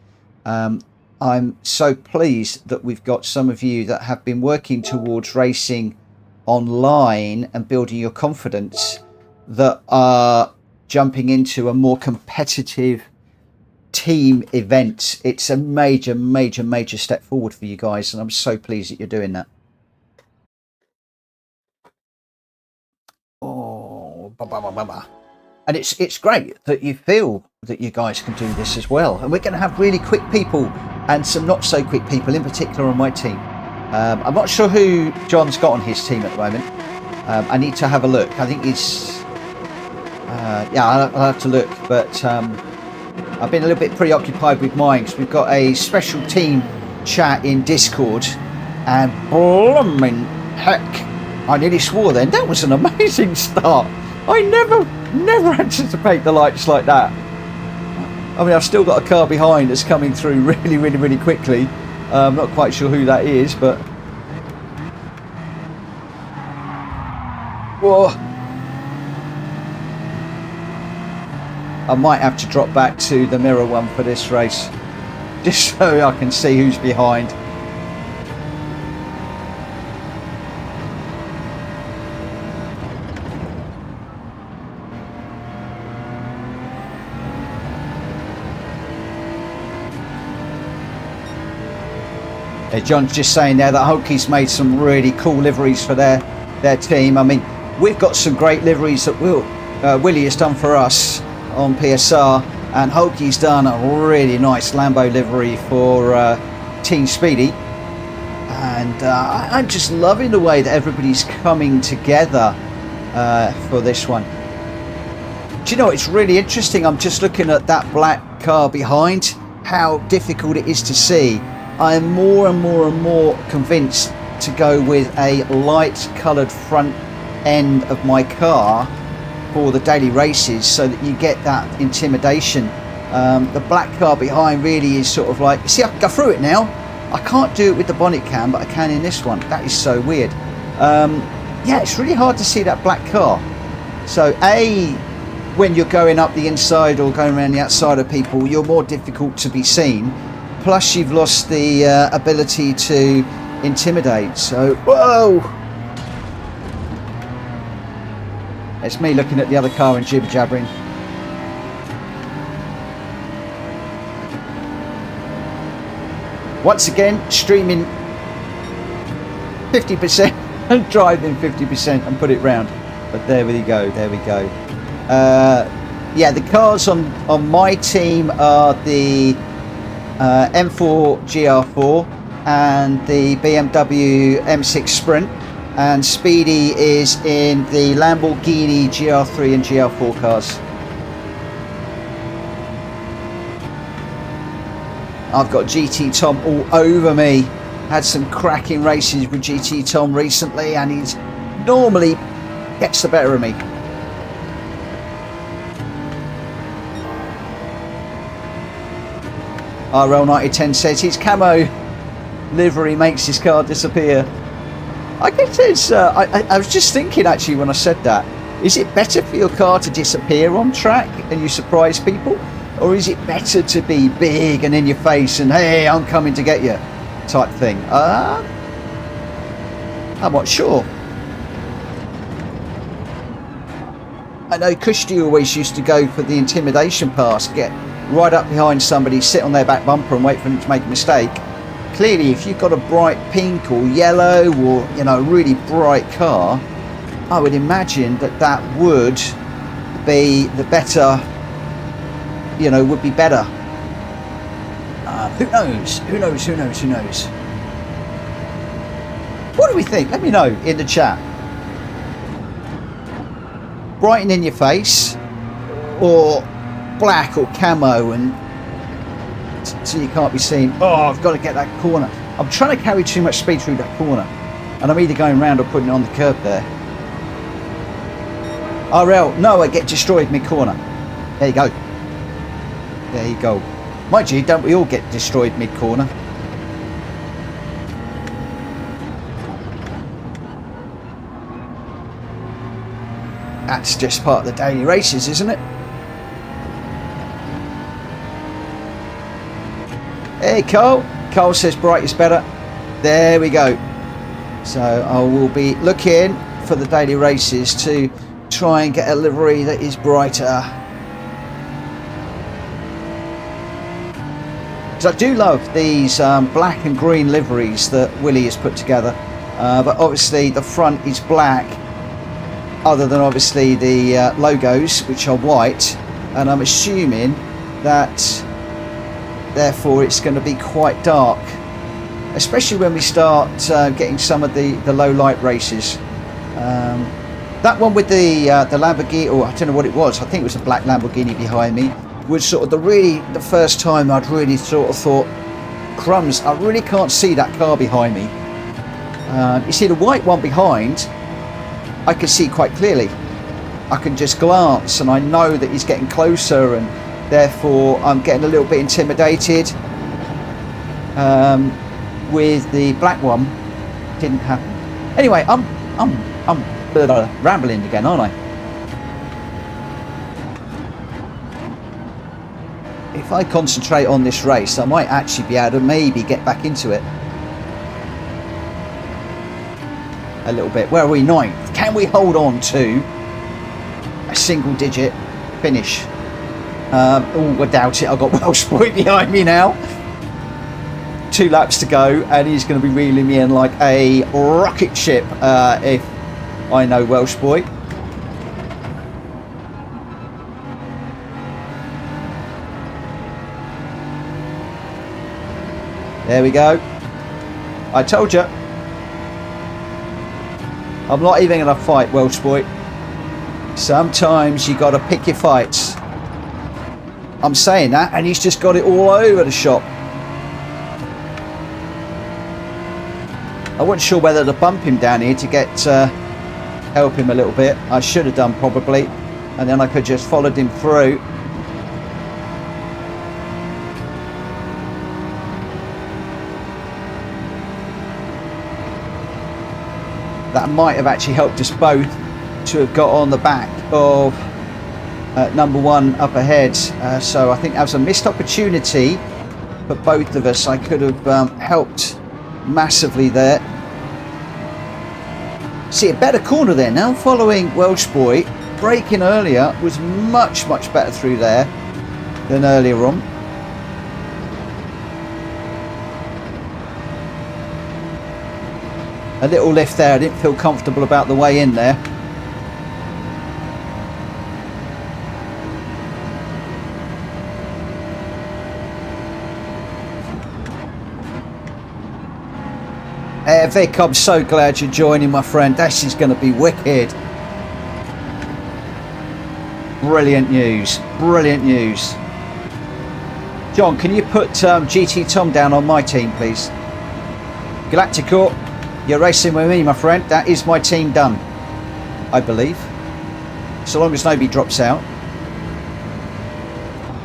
I'm so pleased that we've got some of you that have been working towards racing online and building your confidence that are jumping into a more competitive team event. It's a major step forward for you guys, and I'm so pleased that you're doing that. Oh, And it's great that you feel that you guys can do this as well. And we're going to have really quick people and some not so quick people, in particular on my team. I'm not sure who John's got on his team at the moment. I need to have a look. I think he's... yeah, I'll have to look. But I've been a little bit preoccupied with mine because we've got a special team chat in Discord. And blooming heck, I nearly swore then. That was an amazing start. I never anticipate the lights like that. I mean, I've still got a car behind that's coming through really quickly. I'm not quite sure who that is, but... Whoa. I might have to drop back to the mirror one for this race, just so I can see who's behind. John's just saying there that Hulky's made some really cool liveries for their team. I mean, we've got some great liveries that Willie has done for us on PSR, and Hulky's done a really nice Lambo livery for Team Speedy. And I'm just loving the way that everybody's coming together for this one. Do you know, it's really interesting. I'm just looking at that black car behind, how difficult it is to see. I am more and more convinced to go with a light coloured front end of my car for the daily races, so that you get that intimidation. The black car behind really is sort of like, see, I can go through it now. I can't do it with the bonnet cam, but I can in this one. That is so weird. Yeah, it's really hard to see that black car. So when you're going up the inside or going around the outside of people, you're more difficult to be seen. Plus, you've lost the ability to intimidate. So, whoa! It's me looking at the other car and jibber-jabbering. Once again, streaming 50% and driving 50% and put it round. But there we go, there we go. Yeah, the cars on my team are the M4 GR4 and the BMW M6 Sprint, and Speedy is in the Lamborghini GR3 and GR4 cars. I've got GT Tom all over me. Had some cracking races with GT Tom recently, and he's normally gets the better of me. RL9010 says his camo livery makes his car disappear. I guess it's, I was just thinking actually when I said that, is it better for your car to disappear on track and you surprise people? Or is it better to be big and in your face and hey, I'm coming to get you type thing? I'm not sure. I know Kushti always used to go for the intimidation pass, get right up behind somebody, sit on their back bumper and wait for them to make a mistake. Clearly, if you've got a bright pink or yellow or, you know, really bright car, I would imagine that that would be the better, you know, would be better. Who knows? Who knows? Who knows? Who knows? What do we think? Let me know in the chat. Brighten in your face, or black or camo, and so you can't be seen. Oh, I've got to get that corner. I'm trying to carry too much speed through that corner, and I'm either going round or putting it on the curb there. RL, no, I get destroyed mid-corner. There you go. There you go. Mind you, don't we all get destroyed mid-corner? That's just part of the daily races, isn't it? Hey, Cole. Cole says bright is better. There we go. So I will be looking for the daily races to try and get a livery that is brighter. Because I do love these black and green liveries that Willie has put together. But obviously the front is black other than obviously the logos, which are white, and I'm assuming that therefore it's going to be quite dark, especially when we start getting some of the low light races. That one with the Lamborghini, or I don't know what it was, I think it was a black Lamborghini behind me, was sort of the first time I'd really sort of thought, crumbs, I really can't see that car behind me. You see the white one behind, I can see quite clearly. I can just glance and I know that he's getting closer, and therefore I'm getting a little bit intimidated. With the black one, didn't happen. Anyway, I'm rambling again, aren't I? If I concentrate on this race, I might actually be able to maybe get back into it a little bit. Where are we? 9th. Can we hold on to a single digit finish? Oh, I doubt it. I've got Welsh Boy behind me now. 2 laps to go, and he's going to be reeling me in like a rocket ship if I know Welsh Boy. There we go. I told you. I'm not even going to fight Welsh Boy. Sometimes you got to pick your fights. I'm saying that, and he's just got it all over the shop. I wasn't sure whether to bump him down here to get help him a little bit. I should have done probably, and then I could just followed him through. That might have actually helped us both to have got on the back of number 1 up ahead. So I think that was a missed opportunity for both of us. I could have helped massively there. See a better corner there now following Welsh Boy. Braking earlier was much better through there than earlier on. A little lift there, I didn't feel comfortable about the way in there. Vic, I'm so glad you're joining, my friend. This is going to be wicked. Brilliant news. Brilliant news. John, can you put GT Tom down on my team, please? Gr.2, you're racing with me, my friend. That is my team done, I believe. So long as nobody drops out.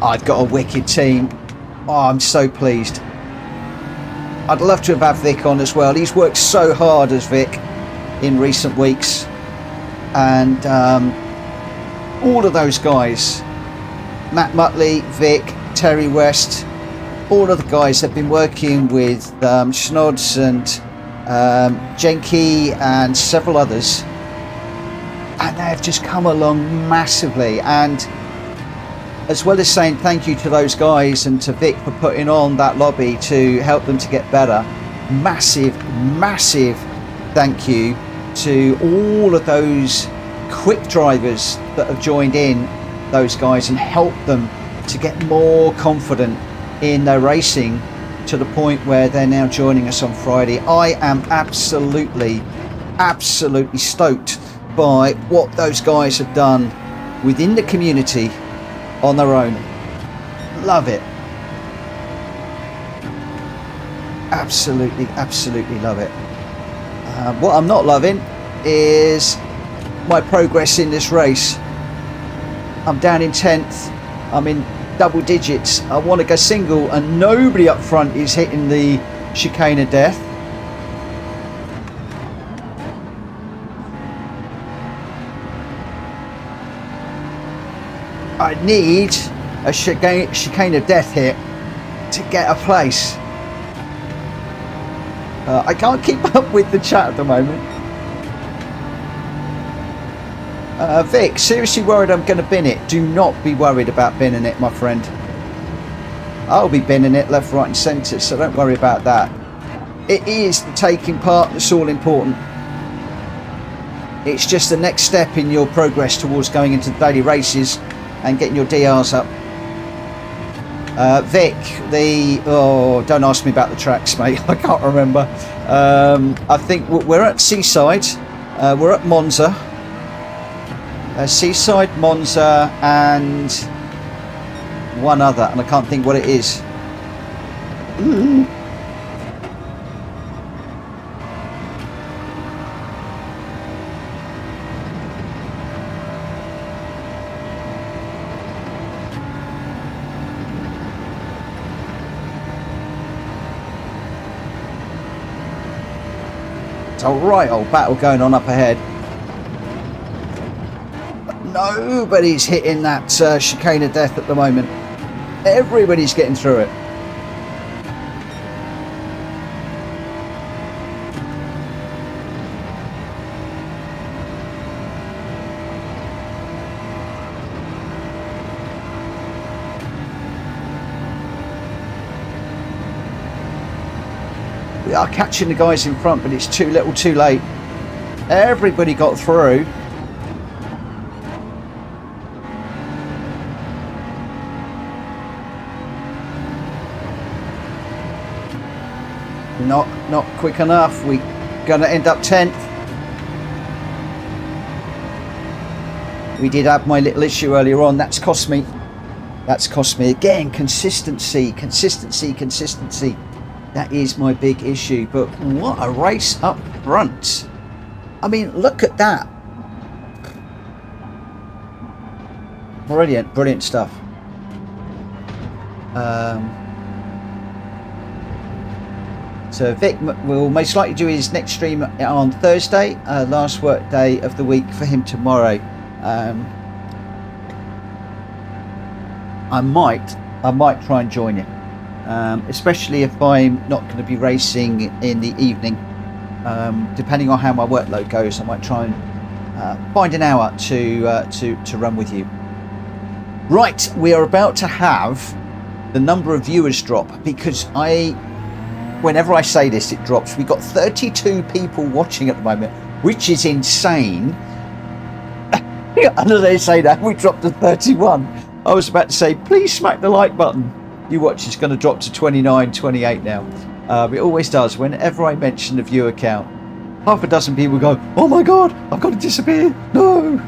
I've got a wicked team. Oh, I'm so pleased. I'd love to have had Vic on as well. He's worked so hard as Vic in recent weeks, and all of those guys, Matt Mutley, Vic, Terry West, all of the guys have been working with Schnods and Jenke and several others, and they've just come along massively. And as well as saying thank you to those guys and to Vic for putting on that lobby to help them to get better, massive thank you to all of those quick drivers that have joined in, those guys, and helped them to get more confident in their racing to the point where they're now joining us on Friday. I am absolutely stoked by what those guys have done within the community on their own. Love it. Absolutely love it. What I'm not loving is my progress in this race. I'm down in 10th. I'm in double digits. I want to go single, and nobody up front is hitting the chicane of death. I need a chicane of death hit to get a place. I can't keep up with the chat at the moment. Vic, seriously worried I'm going to bin it? Do not be worried about binning it, my friend. I'll be binning it left, right and centre, so don't worry about that. It is the taking part that's all important. It's just the next step in your progress towards going into the daily races and getting your DRs up. Vic, don't ask me about the tracks, mate. I can't remember. I think we're at Seaside. We're at Monza. Seaside, Monza, and one other, and I can't think what it is. It's a right old battle going on up ahead. But nobody's hitting that chicane of death at the moment. Everybody's getting through it. We are catching the guys in front, but it's too little too late. Everybody got through. Not quick enough. We're gonna end up 10th. We did have my little issue earlier on. That's cost me. Again, consistency. That is my big issue. But what a race up front. I mean, look at that. Brilliant stuff. So Vic will most likely do his next stream on Thursday, last work day of the week for him tomorrow. I might try and join you, especially if I'm not going to be racing in the evening. Depending on how my workload goes, I might try and find an hour to run with you. Right, we are about to have the number of viewers drop, because whenever I say this, it drops. We've got 32 people watching at the moment, which is insane. And as they say that, we dropped to 31. I was about to say, please smack the like button. You watch, it's going to drop to 29, 28 now. It always does. Whenever I mention the viewer count, half a dozen people go, oh my God, I've got to disappear. No.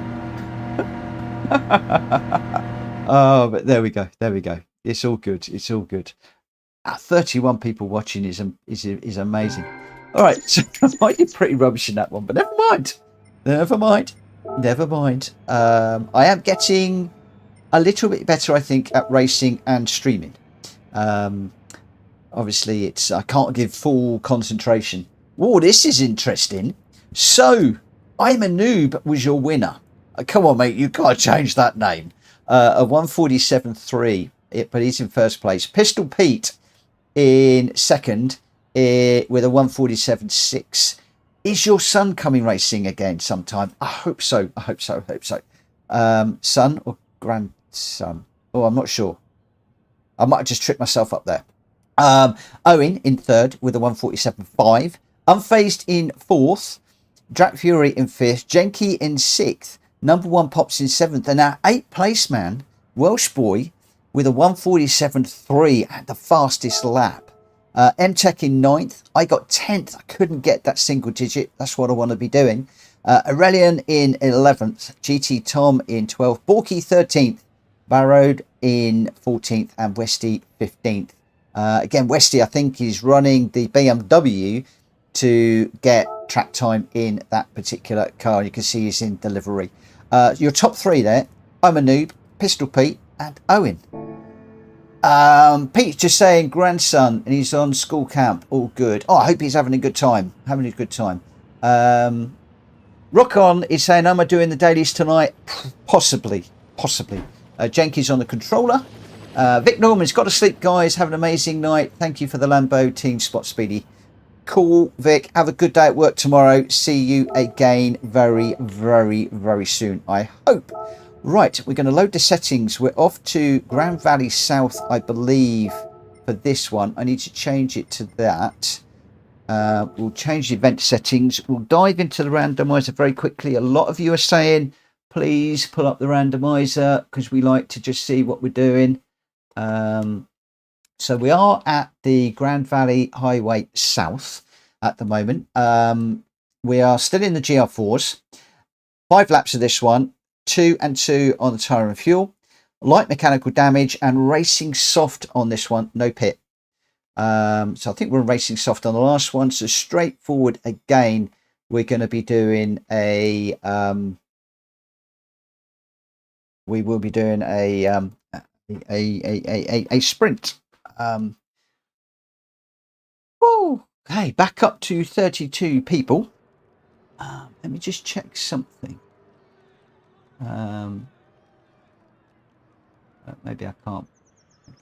Oh, but there we go. It's all good. 31 people watching is amazing. All right, so I might be pretty rubbish in that one, but never mind. I am getting a little bit better, I think, at racing and streaming. Obviously, I can't give full concentration. Oh, this is interesting. So, I'm a Noob was your winner. Come on, mate, you can't change that name. A 147.3, but he's in first place. Pistol Pete in second with a 147.6. Is your son coming racing again sometime? I hope so. Son or grandson? Oh, I'm not sure. I might have just tripped myself up there. Owen in third with a 147.5. Unfazed in fourth. Drac Fury in fifth. Jenky in sixth. Number one Pops in seventh. And our eighth place man, Welsh boy, with a 147.3 at the fastest lap. M-Tech in ninth. I got 10th. I couldn't get that single digit. That's what I want to be doing. Aurelian in 11th. GT Tom in 12th. Borky 13th. Barrowed in 14th. And Westy 15th. Again, Westy, I think, is running the BMW to get track time in that particular car. You can see he's in delivery. Your top three there, I'm a Noob, Pistol Pete, and Owen. Pete's just saying grandson, and he's on school camp. All good. Oh, I hope he's having a good time. Rock On is saying, am I doing the dailies tonight? Possibly. Jenkins on the controller. Vic Norman's got to sleep, guys. Have an amazing night. Thank you for the Lambo Team Spot Speedy. Cool, Vic. Have a good day at work tomorrow. See you again very, very, very soon, I hope. Right, we're going to load the settings. We're off to Grand Valley South, I believe, for this one. I need to change it to that. We'll change the event settings. We'll dive into the randomizer very quickly. A lot of you are saying, please pull up the randomizer because we like to just see what we're doing. So we are at the Grand Valley Highway South at the moment. We are still in the GR4s. 5 laps of this one, 2 and 2 on the tyre and fuel. Light mechanical damage and racing soft on this one, no pit. So I think we're racing soft on the last one. So straightforward again. We're going to be doing a we will be doing a sprint. Okay, back up to 32 people. Let me just check something. Maybe I can't.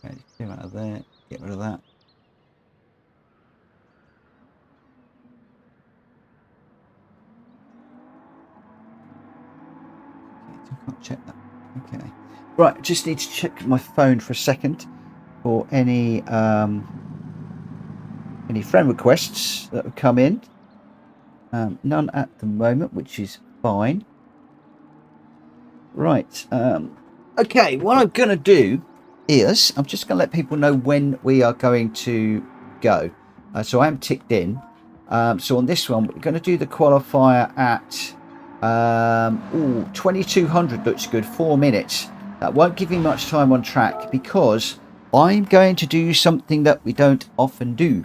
Okay, get out of there. Get rid of that. Okay, I can't check that. Okay. Right, just need to check my phone for a second for any friend requests that have come in. None at the moment, which is fine. Right. Okay, what I'm going to do is I'm just going to let people know when we are going to go. So I am ticked in. So on this one, we're going to do the qualifier at 2200 looks good, 4 minutes. That won't give me much time on track because I'm going to do something that we don't often do.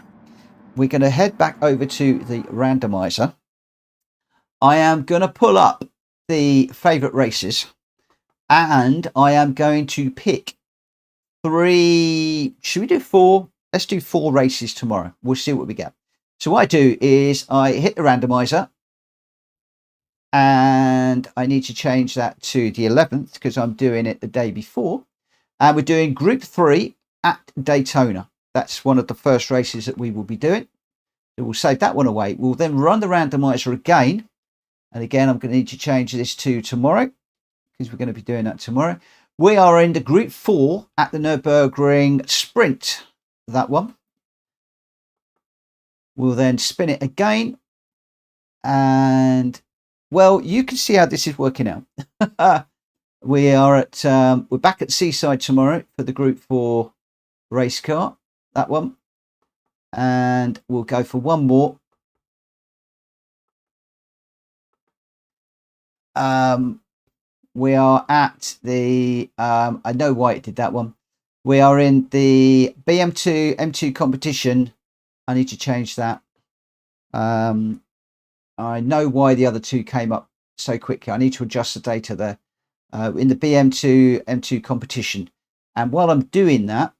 We're going to head back over to the randomizer. I am going to pull up the favorite races and I am going to pick 3. Should we do 4? Let's do 4 races tomorrow. We'll see what we get. So what I do is I hit the randomizer and I need to change that to the 11th because I'm doing it the day before. And we're doing Group 3 at Daytona. That's one of the first races that we will be doing. So we'll save that one away. We'll then run the randomizer again. And again, I'm going to need to change this to tomorrow because we're going to be doing that tomorrow. We are in the Group 4 at the Nürburgring Sprint. That one. We'll then spin it again. And, well, you can see how this is working out. We are at, we're back at Seaside tomorrow for the Group 4 race car. That one. And we'll go for one more. We are at the, I know why it did that one. We are in the BM2 M2 competition. I need to change that. I know why the other two came up so quickly. I need to adjust the data there. In the BM2 M2 competition. And while I'm doing that,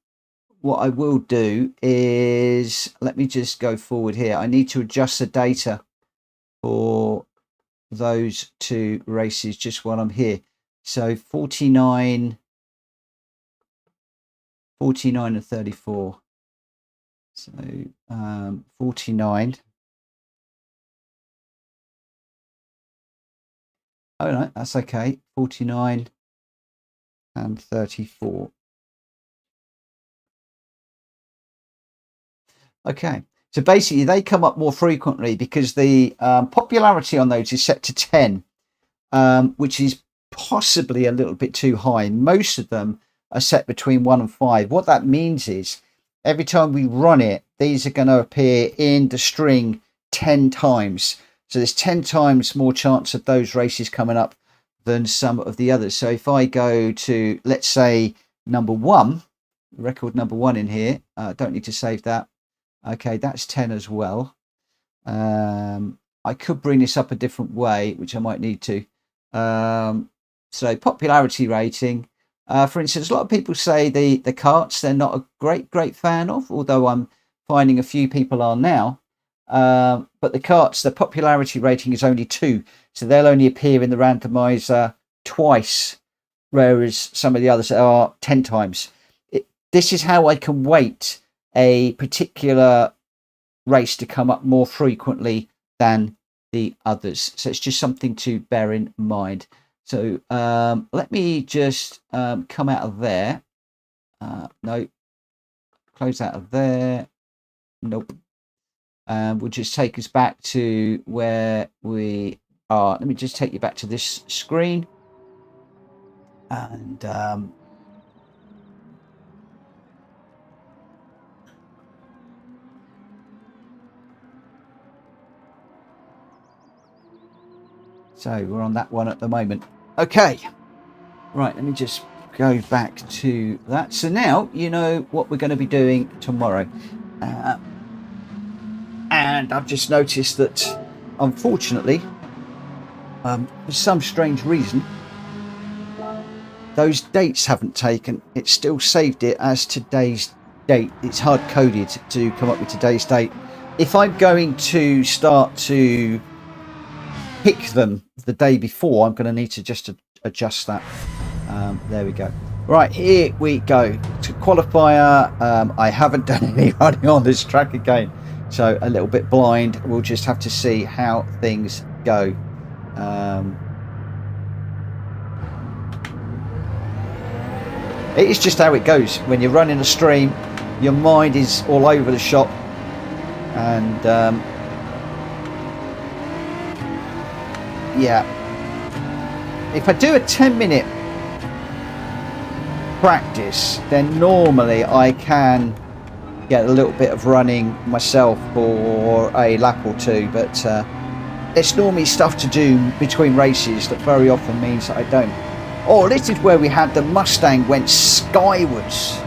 what I will do is, let me just go forward here. I need to adjust the data for those 2 races just while I'm here. So 49 and 34. So 49. Oh no, that's okay. 49 and 34. Okay, so basically they come up more frequently because the popularity on those is set to 10, which is possibly a little bit too high. Most of them are set between 1 and 5. What that means is every time we run it, these are going to appear in the string 10 times. So there's 10 times more chance of those races coming up than some of the others. So if I go to, let's say, number 1, record number 1 in here, don't need to save that. Okay, that's 10 as well. I could bring this up a different way, which I might need to. So popularity rating. For instance, a lot of people say the karts they're not a great fan of, although I'm finding a few people are now. But the karts, the popularity rating is only 2, so they'll only appear in the randomizer twice, whereas some of the others are 10 times. This is how I can weight a particular race to come up more frequently than the others. So it's just something to bear in mind. So let me just come out of there. No, close out of there. Nope. will just take us back to where we are. Let me just take you back to this screen. And so we're on that one at the moment. Okay, right, let me just go back to that. So now you know what we're going to be doing tomorrow. And I've just noticed that, unfortunately, for some strange reason, those dates haven't taken. It still saved it as today's date. It's hard coded to come up with today's date. If I'm going to start to pick them the day before, I'm going to need to just adjust that. There we go. Right, here we go to qualifier. I haven't done any running on this track again, so a little bit blind. We'll just have to see how things go. It is just how it goes when you're running a stream. Your mind is all over the shop, and yeah, if I do a 10-minute practice, then normally I can get a little bit of running myself for a lap or two, but it's normally stuff to do between races that very often means that I don't. Oh, this is where we had the Mustang went skywards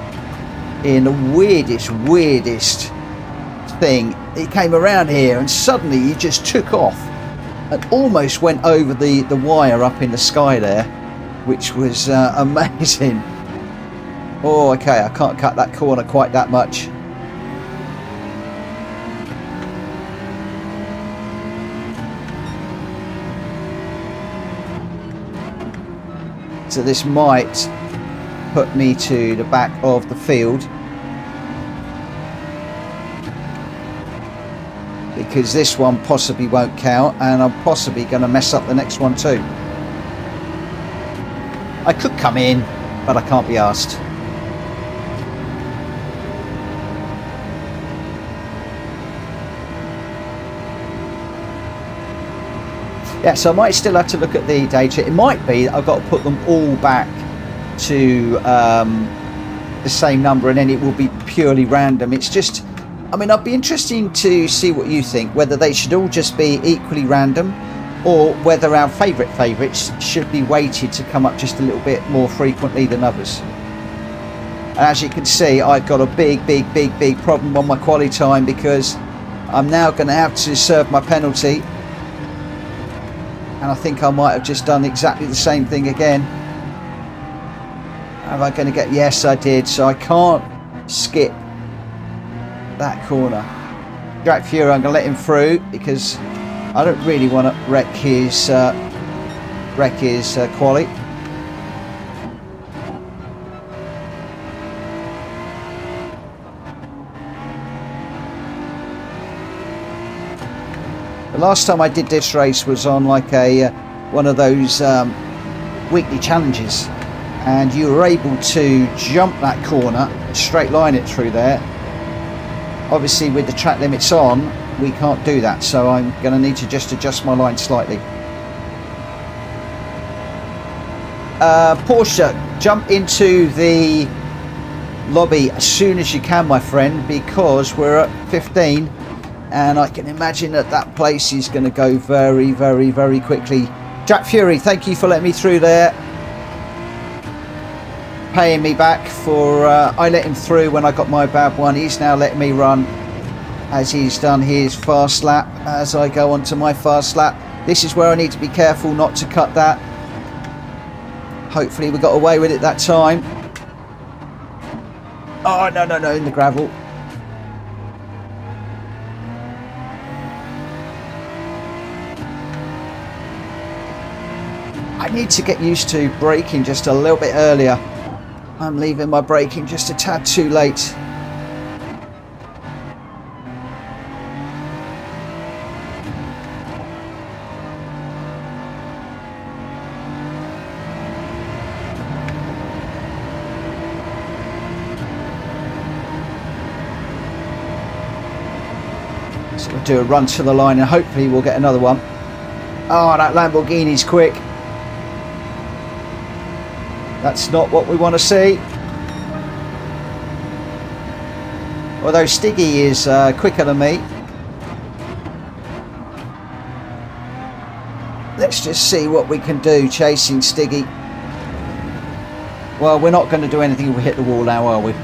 in the weirdest thing. It came around here and suddenly he just took off and almost went over the wire up in the sky there, which was amazing. Oh, okay, I can't cut that corner quite that much. So this might put me to the back of the field, because this one possibly won't count, and I'm possibly going to mess up the next one too. I could come in, but I can't be asked. Yeah, so I might still have to look at the data. It might be that I've got to put them all back to the same number, and then it will be purely random. It's just, I mean, I'd be interested to see what you think, whether they should all just be equally random, or whether our favourites should be weighted to come up just a little bit more frequently than others. And as you can see, I've got a big problem on my quali time, because I'm now going to have to serve my penalty. And I think I might have just done exactly the same thing again. Am I going to get... Yes, I did. So I can't skip that corner. Jack Fury, I'm going to let him through, because I don't really want to wreck his quali. The last time I did this race was on like a one of those weekly challenges, and you were able to jump that corner, straight line it through there. Obviously with the track limits on, we can't do that, so I'm going to need to just adjust my line slightly. Porsche, jump into the lobby as soon as you can, my friend, because we're at 15. And I can imagine that that place is going to go very quickly. Jack Fury, thank you for letting me through there. Paying me back for... I let him through when I got my bad one. He's now letting me run as he's done his fast lap. As I go on to my fast lap. This is where I need to be careful not to cut that. Hopefully we got away with it that time. Oh, no, in the gravel. I need to get used to braking just a little bit earlier. I'm leaving my braking just a tad too late. So we'll do a run to the line and hopefully we'll get another one. Oh, that Lamborghini's quick. That's not what we want to see. Although Stiggy is quicker than me. Let's just see what we can do chasing Stiggy. Well, we're not going to do anything if we hit the wall now, are we?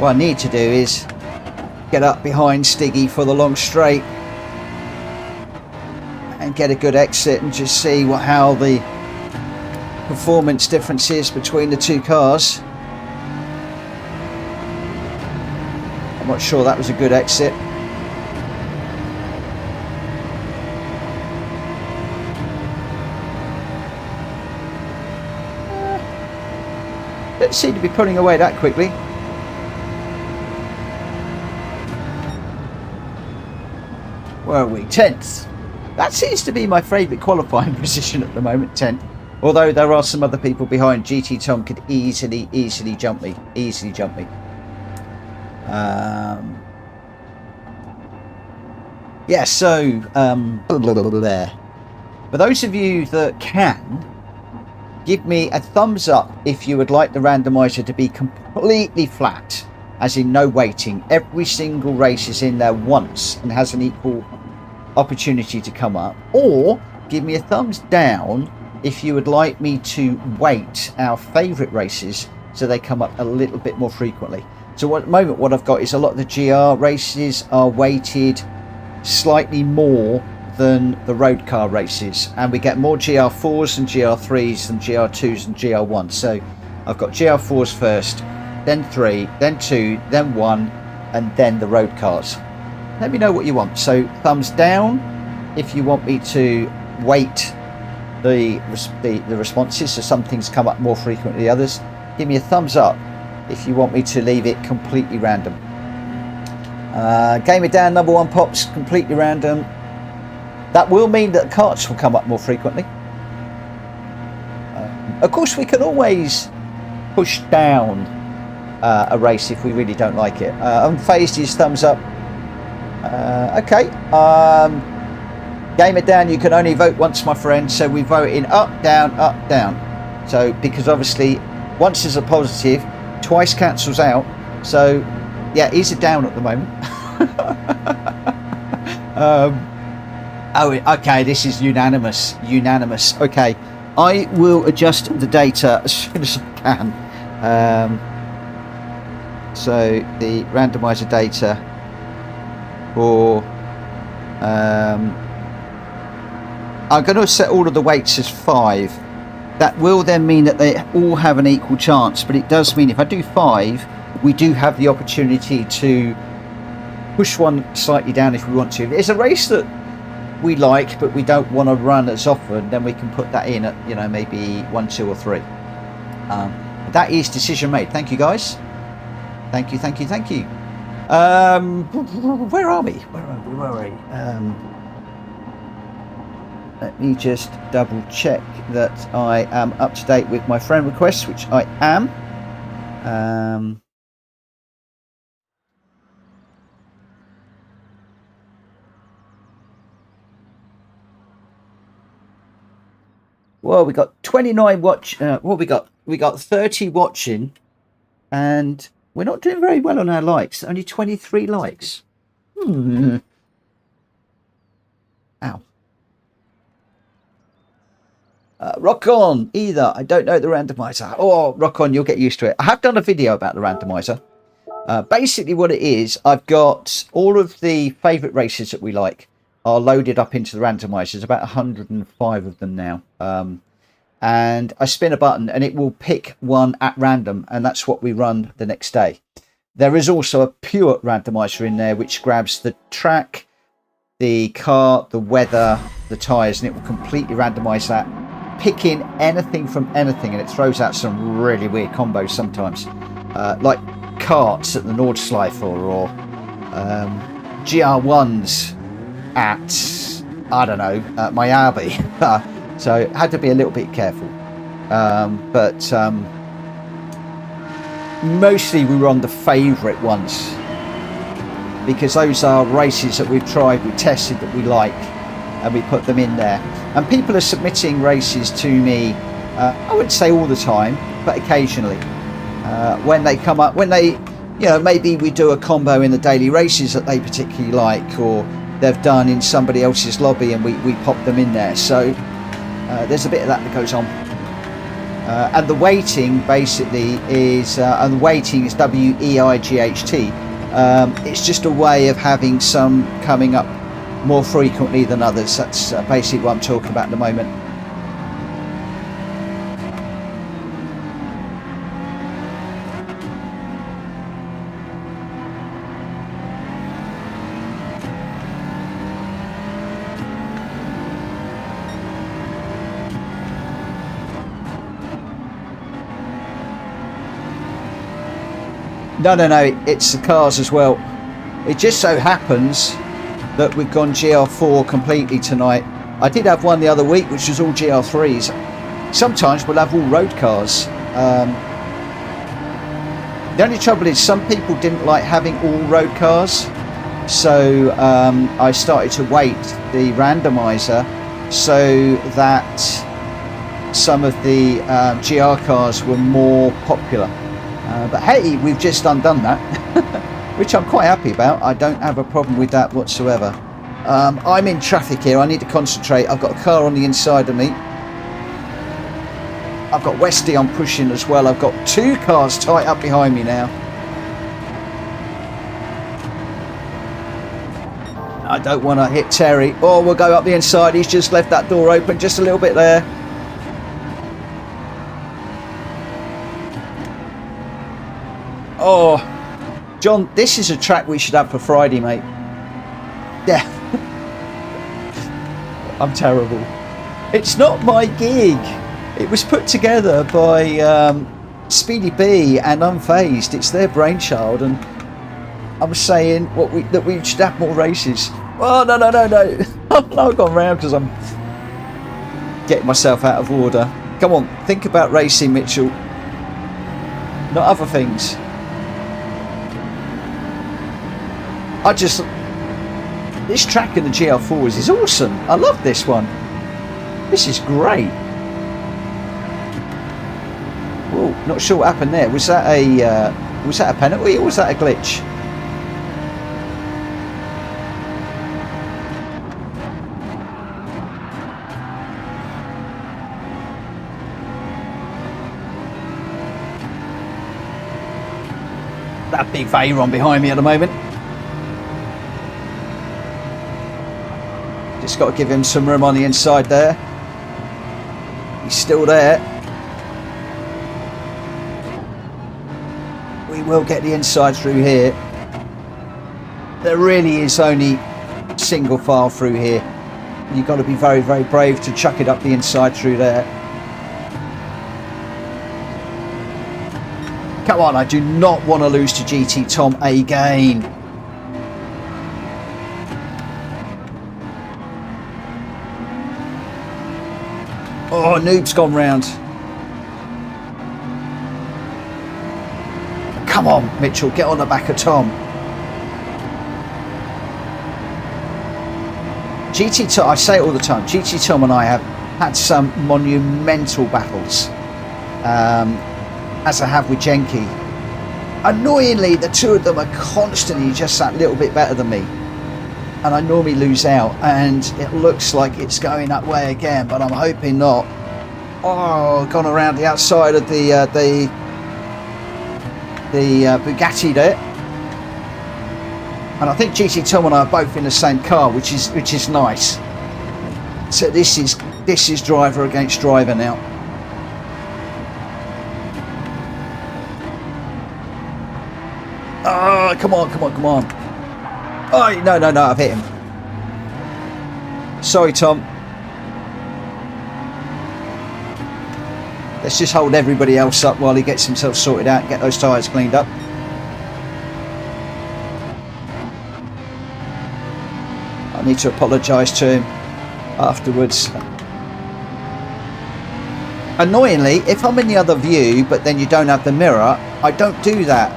What I need to do is get up behind Stiggy for the long straight and get a good exit and just see how the performance difference is between the two cars. I'm not sure that was a good exit. Don't seem to be pulling away that quickly. Where are we? 10th. That seems to be my favourite qualifying position at the moment, 10th. Although there are some other people behind. GT Tom could easily jump me. Easily jump me. Yeah, so for those of you that can, give me a thumbs up if you would like the randomizer to be completely flat, as in no weighting. Every single race is in there once and has an equal opportunity to come up. Or give me a thumbs down if you would like me to weight our favourite races so they come up a little bit more frequently. So at the moment what I've got is a lot of the GR races are weighted slightly more than the road car races, and we get more GR4s and GR3s than GR2s and GR1s. So I've got GR4s first, then 3, then 2, then 1, and then the road cars. Let me know what you want. So thumbs down if you want me to weight the responses, so some things come up more frequently than others. Give me a thumbs up if you want me to leave it completely random. Gamer down number 1 pops completely random. That will mean that carts will come up more frequently. Of course, we can always push down a race if we really don't like it. Unfazed is thumbs up. Okay. Gamer down, you can only vote once, my friend. So we vote in up, down, up, down. So because obviously once is a positive, twice cancels out. So yeah, he's a down at the moment. Oh, okay, this is unanimous. Unanimous. Okay, I will adjust the data as soon as I can. So the randomizer data for I'm going to set all of the weights as 5. That will then mean that they all have an equal chance, but it does mean if I do 5, we do have the opportunity to push one slightly down if we want to. If it's a race that we like but we don't want to run as often, then we can put that in at, you know, maybe 1, 2 or 3. That is decision made. Thank you guys. Thank you. Where are we? Let me just double check that I am up to date with my friend requests, which I am. Well, we got 29 watch. What we got? We got 30 watching, and we're not doing very well on our likes. Only 23 likes. Ow. Rock on, either. I don't know the randomizer. Oh, rock on, you'll get used to it. I have done a video about the randomizer. Basically what it is, I've got all of the favourite races that we like are loaded up into the randomizer. There's about 105 of them now. And I spin a button and it will pick one at random, and that's what we run the next day. There is also a pure randomizer in there which grabs the track, the car, the weather, the tyres, and it will completely randomise that, picking anything from anything, and it throws out some really weird combos sometimes, like carts at the Nordschleife or GR1s at, I don't know, at Miami. So had to be a little bit careful, but mostly we were on the favourite ones, because those are races that we've tried, we tested, that we like, and we put them in there. And people are submitting races to me, I wouldn't say all the time, but occasionally, when they come up, when they, you know, maybe we do a combo in the daily races that they particularly like, or they've done in somebody else's lobby, and we pop them in there. So there's a bit of that goes on. And the weighting basically is, and the weighting is WEIGHT. It's just a way of having some coming up more frequently than others. That's basically what I'm talking about at the moment. No, it's the cars as well. It just so happens that we've gone GR4 completely tonight. I did have one the other week, which was all GR3s. Sometimes we'll have all road cars. The only trouble is some people didn't like having all road cars, so I started to weight the randomizer so that some of the GR cars were more popular. But hey, we've just undone that, which I'm quite happy about. I don't have a problem with that whatsoever. I'm in traffic here. I need to concentrate. I've got a car on the inside of me. I've got Westy I'm pushing as well. I've got two cars tight up behind me now. I don't want to hit Terry. Oh, we'll go up the inside. He's just left that door open just a little bit there. Oh, John, this is a track we should have for Friday, mate. Yeah. I'm terrible. It's not my gig. It was put together by Speedy B and Unfazed. It's their brainchild, and I'm saying that we should have more races. Oh, no. I've gone round because I'm getting myself out of order. Come on, think about racing, Mitchell. Not other things. This track in the GR4s is awesome. I love this one. This is great. Whoa, not sure what happened there. Was that a penalty or was that a glitch? That big Veyron behind me at the moment. Just got to give him some room on the inside there. He's still there. We will get the inside through here. There really is only single file through here. You've got to be very, very brave to chuck it up the inside through there. Come on, I do not want to lose to GT Tom again. Oh, Noob's gone round. Come on, Mitchell, get on the back of Tom. GT Tom, I say it all the time, GT Tom and I have had some monumental battles, as I have with Jenky. Annoyingly, the two of them are constantly just that little bit better than me. And I normally lose out, and it looks like it's going that way again, but I'm hoping not. Oh, gone around the outside of the Bugatti there, and I think GT Tom and I are both in the same car, which is nice. So this is driver against driver now. Oh, come on. Oh, no, I've hit him. Sorry, Tom. Let's just hold everybody else up while he gets himself sorted out and get those tyres cleaned up. I need to apologise to him afterwards. Annoyingly, if I'm in the other view but then you don't have the mirror, I don't do that.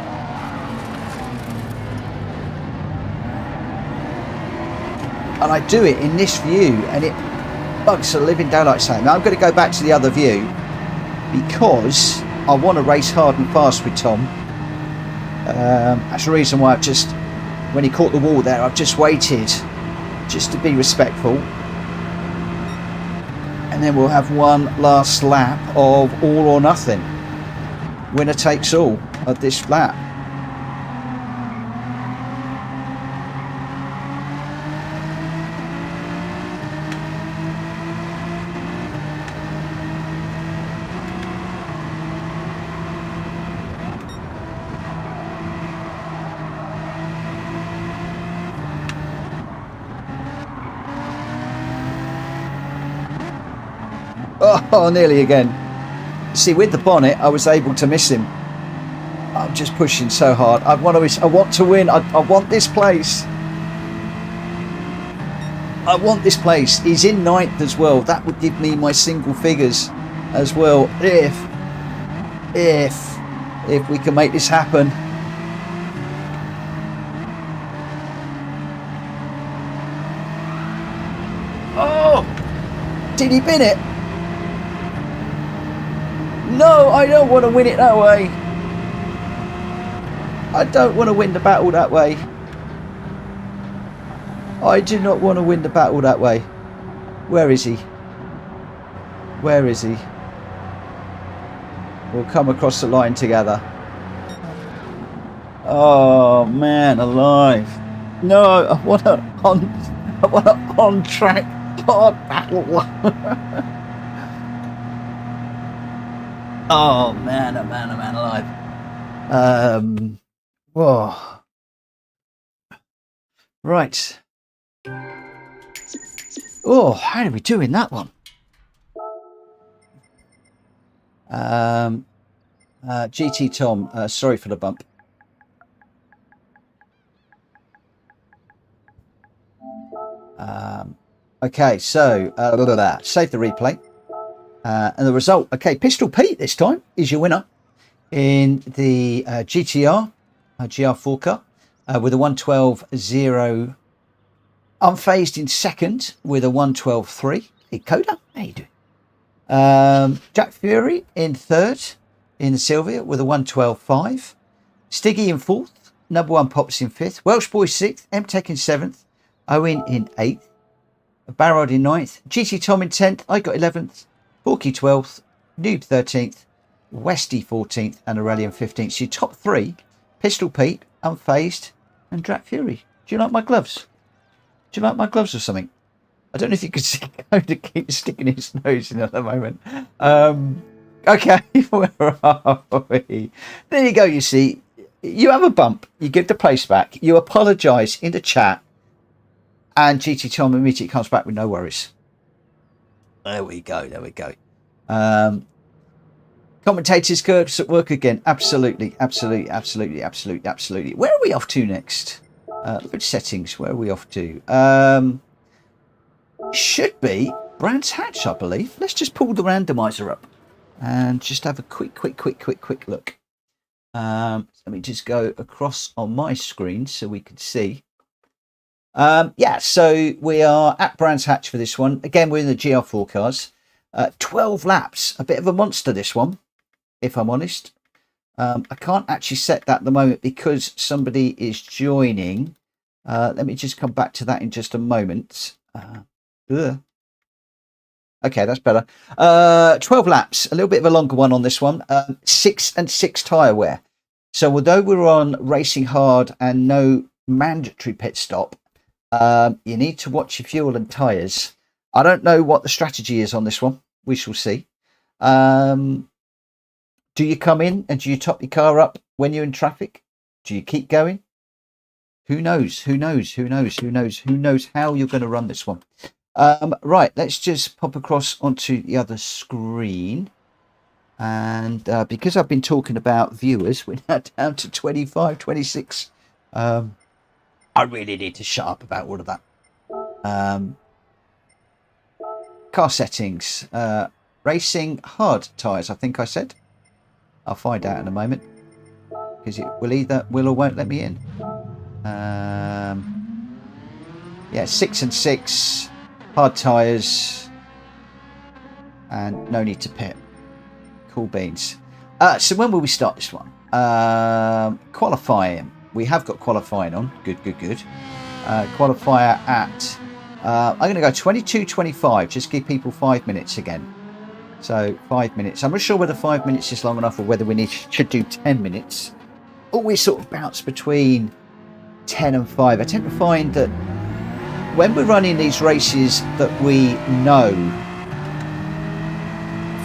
And I do it in this view and it bugs the living daylights out of me. I'm going to go back to the other view because I want to race hard and fast with Tom. That's the reason why I've just, when he caught the wall there, I've just waited just to be respectful. And then we'll have one last lap of all or nothing. Winner takes all of this lap. Oh, nearly again. See, with the bonnet, I was able to miss him. I'm just pushing so hard. I want to win. I want this place. I want this place. He's in ninth as well. That would give me my single figures as well. If we can make this happen. Oh! Did he bin it? No, I don't want to win it that way. I don't want to win the battle that way. I do not want to win the battle that way. Where is he? Where is he? We'll come across the line together. Oh man, alive. No, I want an on track hard battle. Oh man, oh man, oh man, alive. Whoa. Right. Oh, how are we doing that one? GT Tom, sorry for the bump. Okay, so save the replay. And the result, okay, Pistol Pete this time is your winner in the GTR GR4 car with a 112.0. Unfazed in second with a 112.3. Hey, Coda, how you doing? Jack Fury in third in the Sylvia with a 112.5. Stiggy in fourth. Number one Pops in fifth. Welsh Boy sixth. M-Tech in seventh. Owen in eighth. Barrod in ninth. GT Tom in 10th. I got 11th. Forky 12th. Noob 13th. Westy 14th. And Aurelian 15th. So your top three: Pistol Pete, Unfazed, and Jack Fury. Do you like my gloves? Do you like my gloves or something? I don't know if you can see Coda keep sticking his nose in at the moment. Okay, where are we? There you go, you see. You have a bump. You give the place back. You apologise in the chat. And GT Tom immediately comes back with no worries. There we go. There we go. Commentators curves at work again. Absolutely. Absolutely. Absolutely. Absolutely. Absolutely. Where are we off to next? Look at settings. Where are we off to? Should be Brands Hatch, I believe. Let's just pull the randomizer up and just have a quick look. Let me just go across on my screen so we can see. Yeah, so we are at Brands Hatch for this one. Again, we're in the GR4 cars. 12 laps. A bit of a monster, this one, if I'm honest. I can't actually set that at the moment because somebody is joining. Let me just come back to that in just a moment. Okay, that's better. 12 laps. A little bit of a longer one on this one. 6 and 6 tyre wear. So although we're on racing hard and no mandatory pit stop, you need to watch your fuel and tyres. I don't know what the strategy is on this one. We shall see. Do you come in and do you top your car up when you're in traffic? Do you keep going? Who knows? Who knows? Who knows? Who knows? Who knows how you're going to run this one? Right, let's just pop across onto the other screen. And because I've been talking about viewers, we're now down to 25, 26. I really need to shut up about all of that. Car settings, racing, hard tyres, I think I said. I'll find out in a moment, because it will either will or won't let me in. Yeah, 6 and 6, hard tyres, and no need to pit. Cool beans. So when will we start this one? Qualifying. We have got qualifying on. Good. Qualifier at, I'm going to go 22:25. Just give people 5 minutes again. So 5 minutes. I'm not sure whether 5 minutes is long enough or whether we should do 10 minutes. Always sort of bounce between 10 and 5. I tend to find that when we're running these races that we know,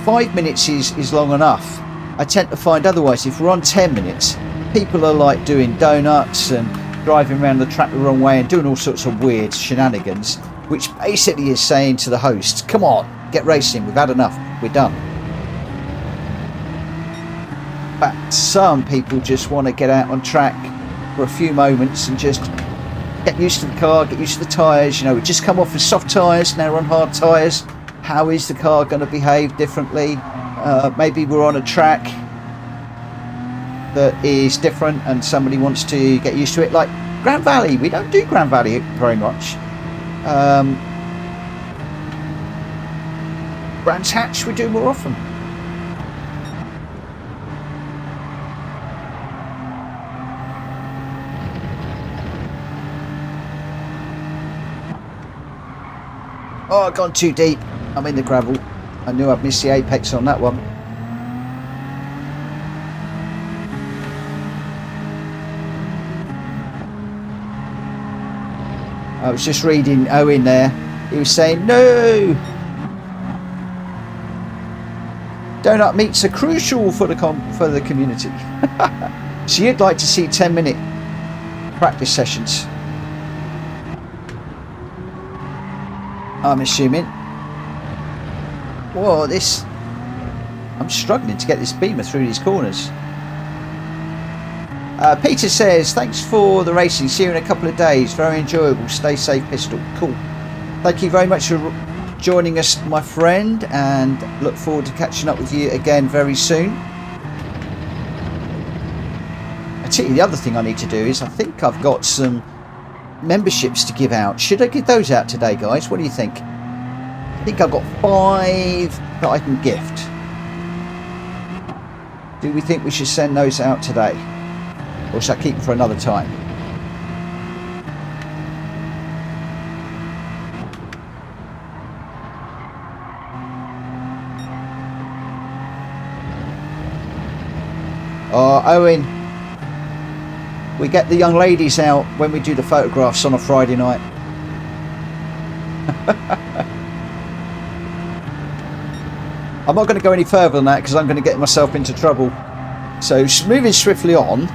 5 minutes is long enough. I tend to find otherwise, if we're on 10 minutes, people are like doing donuts and driving around the track the wrong way and doing all sorts of weird shenanigans, which basically is saying to the host, come on, get racing, we've had enough, we're done. But some people just want to get out on track for a few moments and just get used to the car, get used to the tyres. You know, we just come off with soft tyres, now we're on hard tyres. How is the car going to behave differently? Maybe we're on a track that is different and somebody wants to get used to it. Like Grand Valley, we don't do Grand Valley very much. Brands Hatch we do more often. Oh, I've gone too deep. I'm in the gravel. I knew I'd missed the apex on that one. I was just reading Owen there. He was saying, no! Donut meets are crucial for the community. So you'd like to see 10-minute practice sessions? I'm assuming. Whoa, I'm struggling to get this beamer through these corners. Peter says, thanks for the racing. See you in a couple of days. Very enjoyable. Stay safe, Pistol. Cool. Thank you very much for joining us, my friend, and look forward to catching up with you again very soon. I tell you, the other thing I need to do is I think I've got some memberships to give out. Should I give those out today, guys? What do you think? I think I've got 5 that I can gift. Do we think we should send those out today? Or should I keep them for another time? Oh, Owen, we get the young ladies out when we do the photographs on a Friday night. I'm not going to go any further than that because I'm going to get myself into trouble. So moving swiftly on,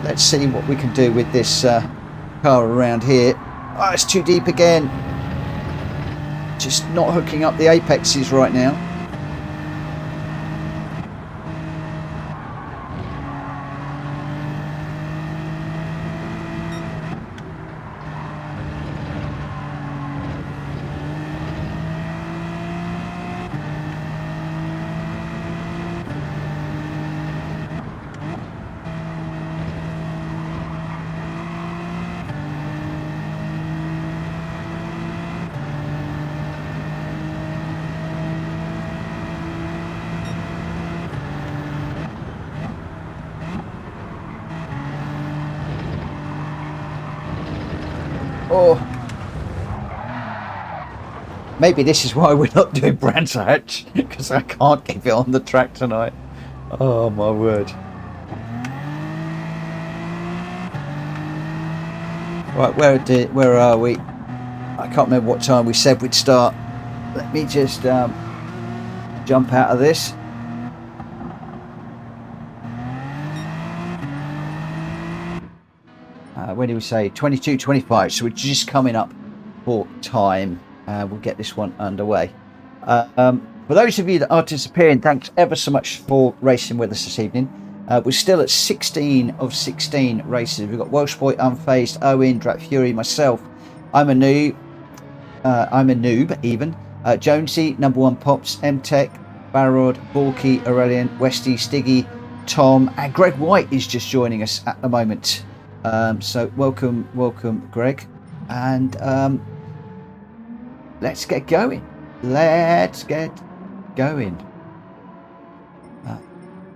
let's see what we can do with this car around here. Oh, it's too deep again. Just not hooking up the apexes right now. Oh, maybe this is why we're not doing Brands Hatch, because I can't keep it on the track tonight. Oh my word. Right, where are we? I can't remember what time we said we'd start. Let me just jump out of this. When did we say 22:25? So we're just coming up for time. we'll get this one underway. For those of you that are disappearing, thanks ever so much for racing with us this evening. We're still at 16 of 16 races. We've got Welsh Boy, Unfazed, Owen, Drat Fury, myself. I'm a noob even. Jonesy, Number One Pops, M-Tech, Barrod, Borky, Aurelian, Westy, Stiggy, Tom, and Greg White is just joining us at the moment. So welcome Greg, and let's get going.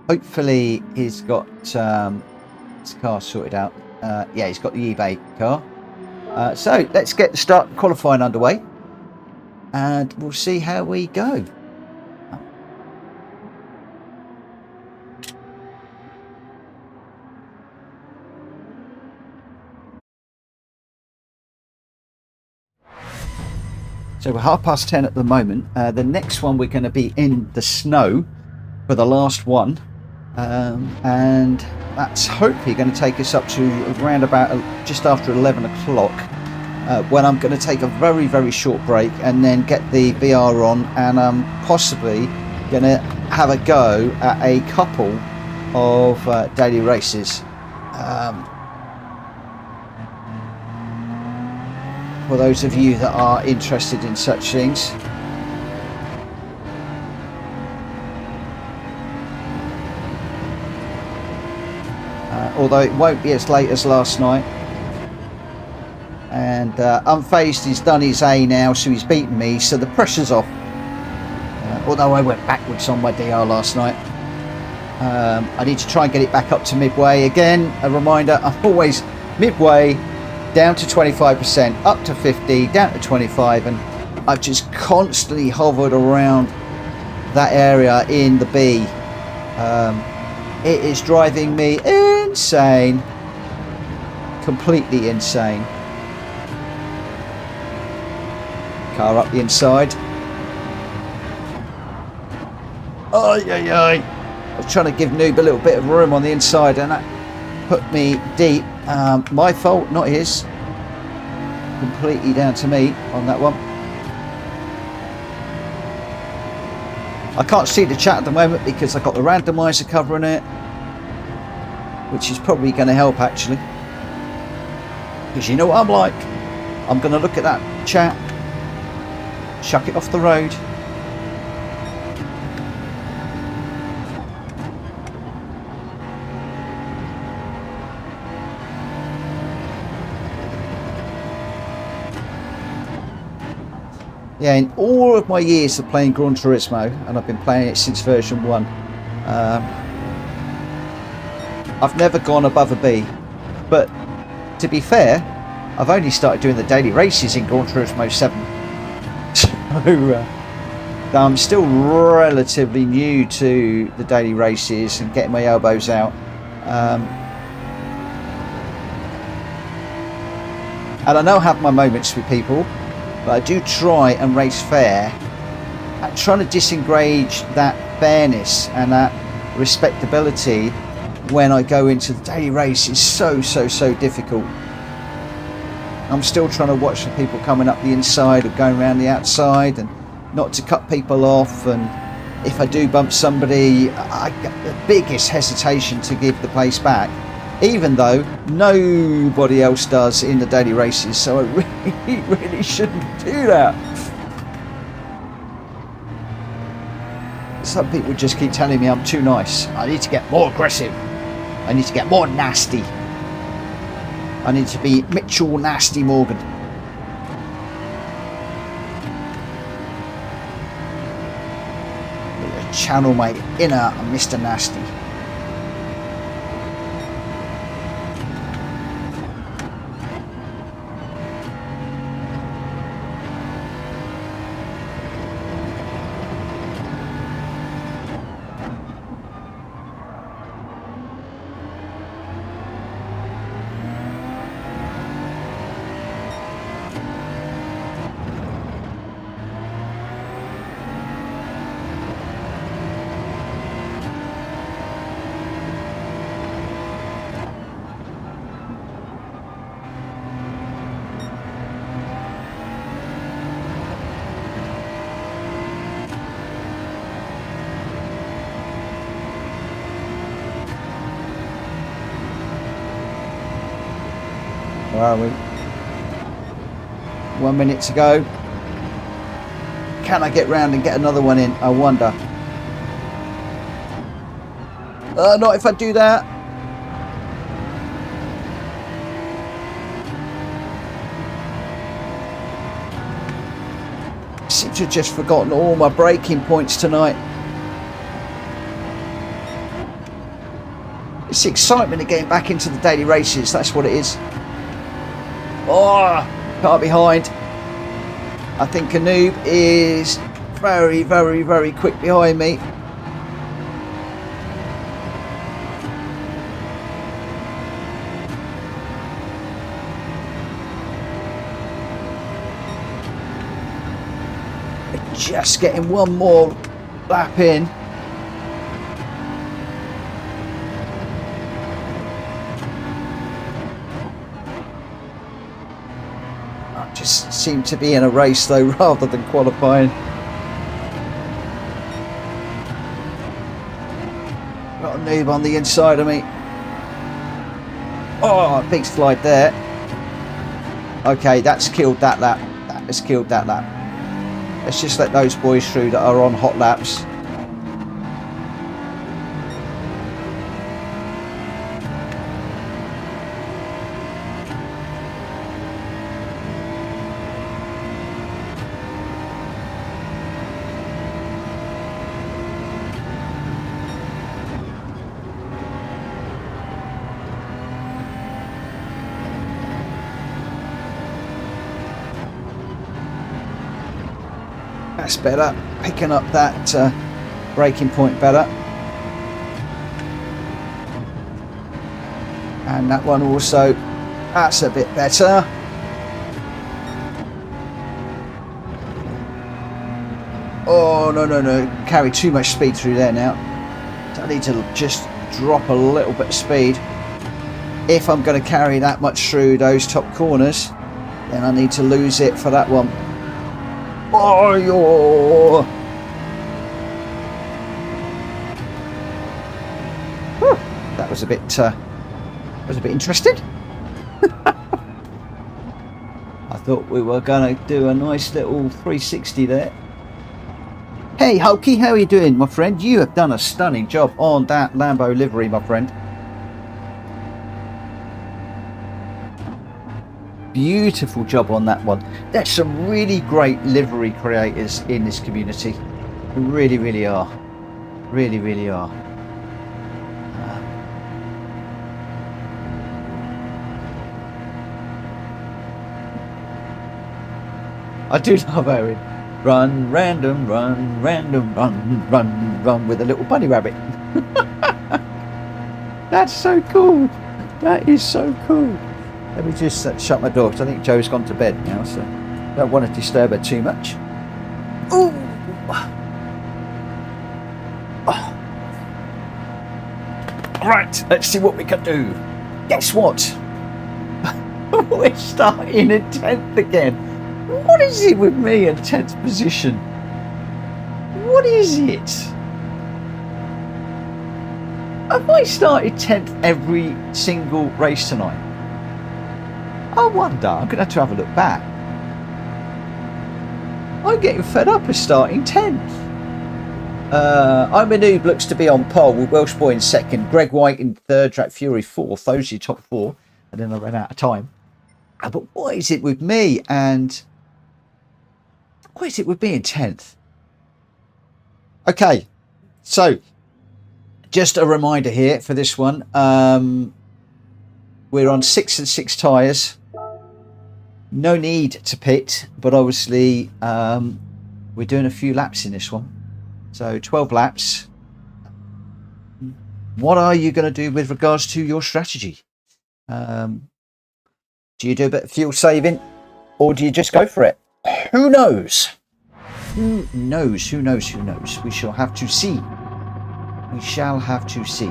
Hopefully he's got his car sorted out. Yeah, he's got the eBay car. So let's get the start qualifying underway, and we'll see how we go. So we're 10:30 at the moment. The next one we're going to be in the snow for the last one, and that's hopefully going to take us up to around about just after 11 o'clock, when I'm going to take a very short break and then get the VR on, and I'm possibly going to have a go at a couple of daily races. For those of you that are interested in such things. Although it won't be as late as last night. And Unfazed has done his A now, so he's beaten me, so the pressure's off. Although I went backwards on my DR last night. I need to try and get it back up to midway. Again, a reminder, I'm always midway, down to 25%, up to 50, down to 25, and I've just constantly hovered around that area in the B. It is driving me insane, completely insane. Car up the inside. I was trying to give Noob a little bit of room on the inside, and that put me deep. My fault, not his. Completely down to me on that one. I can't see the chat at the moment because I've got the randomiser covering it, which is probably going to help actually, because you know what I'm like. I'm going to look at that chat, chuck it off the road. Yeah, in all of my years of playing Gran Turismo, and I've been playing it since version 1, I've never gone above a B. But to be fair, I've only started doing the daily races in Gran Turismo 7. So I'm still relatively new to the daily races and getting my elbows out. And I know I have my moments with people, but I do try and race fair, and trying to disengage that fairness and that respectability when I go into the daily race is so difficult. I'm still trying to watch the people coming up the inside or going around the outside, and not to cut people off, and if I do bump somebody, I get the biggest hesitation to give the place back, even though nobody else does in the daily races, so I really shouldn't do that. Some people just keep telling me I'm too nice. I need to get more aggressive. I need to get more nasty. I need to be Mitchell Nasty Morgan. Channel my inner Mr. Nasty. Where are we? 1 minute to go. Can I get round and get another one in? I wonder. Not if I do that. I seem to have just forgotten all my braking points tonight. It's the excitement of getting back into the daily races. That's what it is. Oh, car behind. I think a noob is very, very, very quick behind me. Just getting one more lap in. I just seem to be in a race though, rather than qualifying. Got a noob on the inside of me. Oh, big slide there. Okay, that's killed that lap. That has killed that lap. Let's just let those boys through that are on hot laps. That's better, picking up that braking point better. And that one also, that's a bit better. Oh, no, carry too much speed through there now. So I need to just drop a little bit of speed. If I'm going to carry that much through those top corners, then I need to lose it for that one. Oh, yo. Whew, that was a bit interesting. I thought we were going to do a nice little 360 there. Hey Hulky, how are you doing, my friend? You have done a stunning job on that Lambo livery, my friend. Beautiful job on that one. There's some really great livery creators in this community. Really, really are. Really, really are. I do love Owen. Run, random, run, random, run, run, run with a little bunny rabbit. That's so cool. That is so cool. Let me just shut my door because I think Joe's gone to bed now, so don't want to disturb her too much. Ooh. Oh. Right, let's see what we can do. Guess what? We're starting in 10th again. What is it with me in 10th position? What is it? Have I started 10th every single race tonight? I wonder, I'm going to have a look back. I'm getting fed up of starting 10th. I'm a noob, looks to be on pole with Welsh Boy in second, Greg White in third, Track Fury fourth. Those are your top four. And then I ran out of time. But what is it with me? And what is it with being 10th? Okay, so just a reminder here for this one. We're on 6 and 6 tyres. No need to pit, but obviously we're doing a few laps in this one. So 12 laps. What are you going to do with regards to your strategy? Do you do a bit of fuel saving, or do you just go for it? Who knows? Who knows? Who knows? Who knows? We shall have to see. We shall have to see.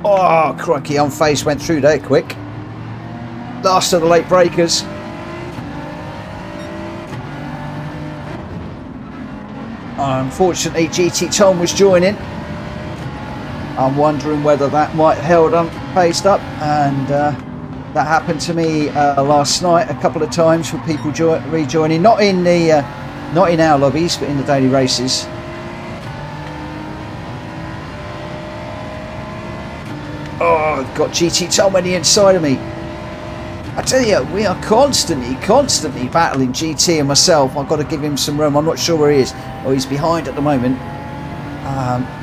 Oh, crikey, unfazed, went through there quick. Last of the late breakers. Unfortunately, GT Tom was joining. I'm wondering whether that might have held unfazed up, and that happened to me last night a couple of times with people rejoining, not in our lobbies, but in the daily races. Oh, I've got GT Tom on the inside of me. I tell you, we are constantly battling GT and myself. I've got to give him some room. I'm not sure where he is. Oh, he's behind at the moment.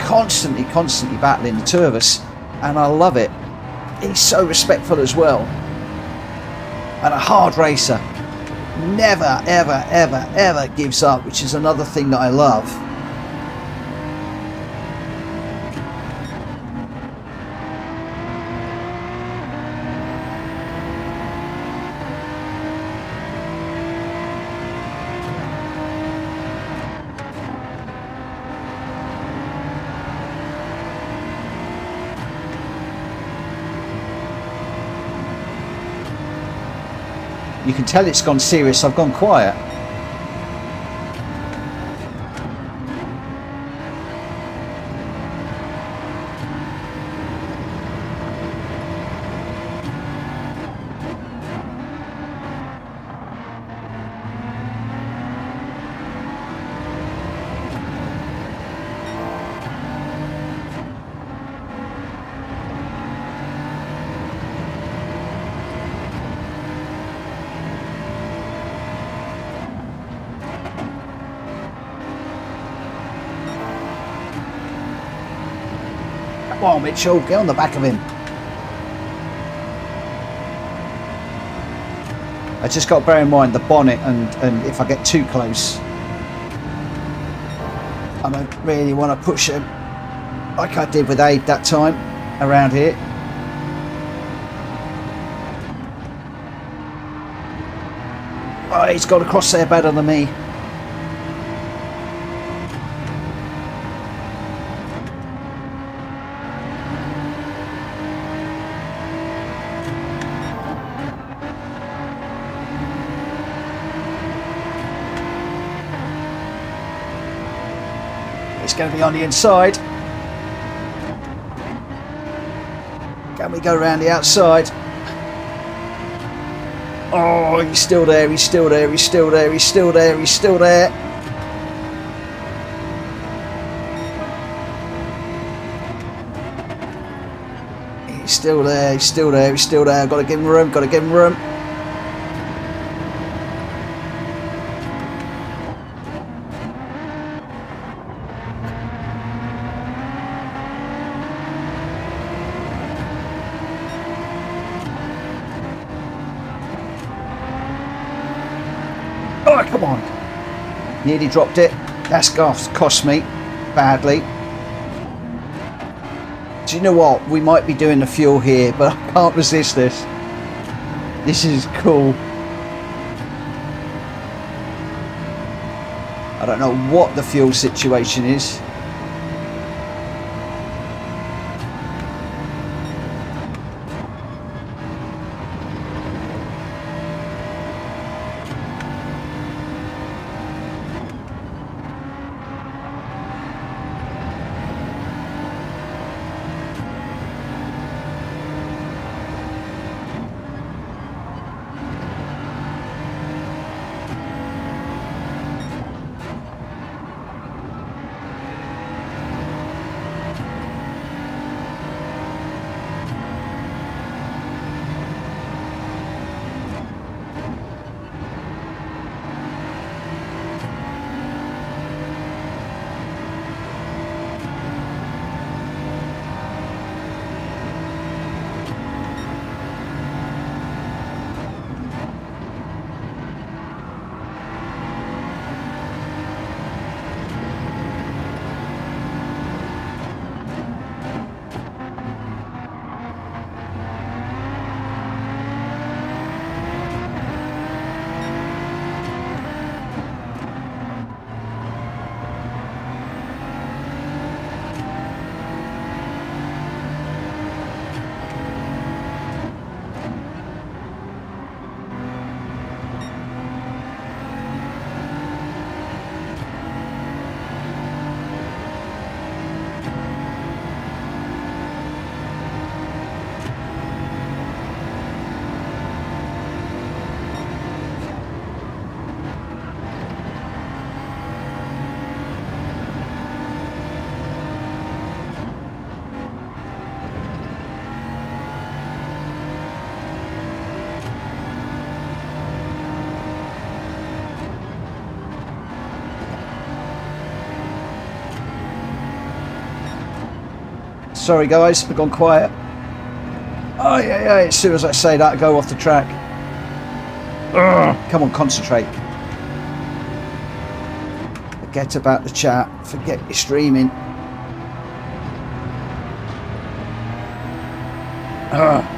Constantly battling, the two of us, and I love it. He's so respectful as well, and a hard racer. Never, ever gives up, which is another thing that I love. You can tell it's gone serious. I've gone quiet. Come on, Mitchell, get on the back of him. I just got to bear in mind the bonnet, and if I get too close, I don't really want to push him like I did with Abe that time around here. Oh, he's got across there better than me. It's going to be on the inside. Can we go around the outside? Oh, he's still there, he's still there, he's still there, he's still there, he's still there. He's still there, he's still there, he's still there. Got to give him room, got to give him room. Oh, come on. Nearly dropped it. That's cost me badly. Do you know what? We might be doing the fuel here, but I can't resist this. This is cool. I don't know what the fuel situation is. Sorry guys, I've gone quiet. Oh yeah, as soon as I say that I go off the track. Ugh, come on, concentrate. Forget about the chat, forget your streaming. Ugh.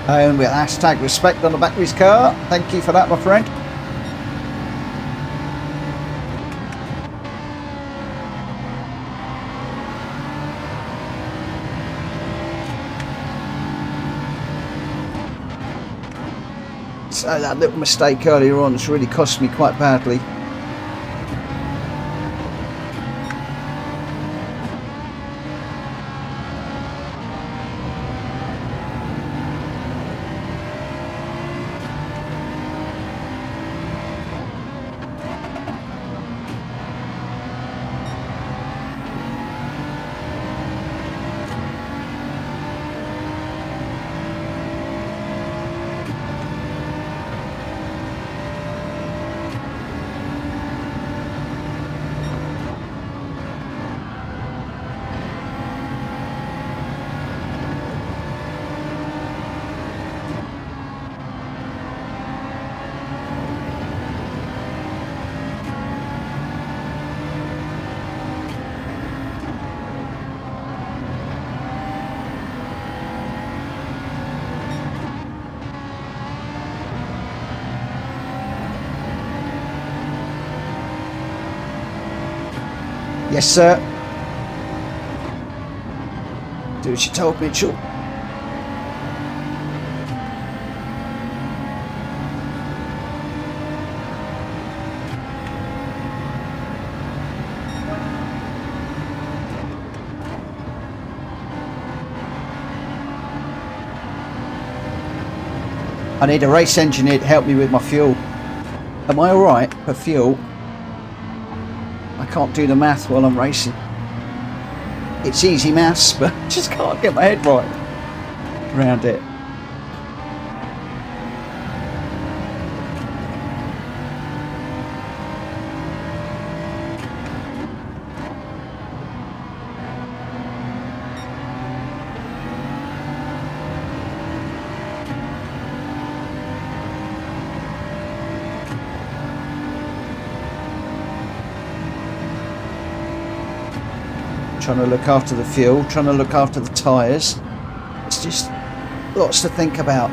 And with hashtag respect on the back of his car. Thank you for that, my friend. So that little mistake earlier on has really cost me quite badly. Yes, sir. Do what you told, Mitchell. I need a race engineer to help me with my fuel. Am I alright for fuel? I can't do the math while I'm racing. It's easy maths, but I just can't get my head right around it. Trying to look after the fuel, trying to look after the tyres. It's just lots to think about.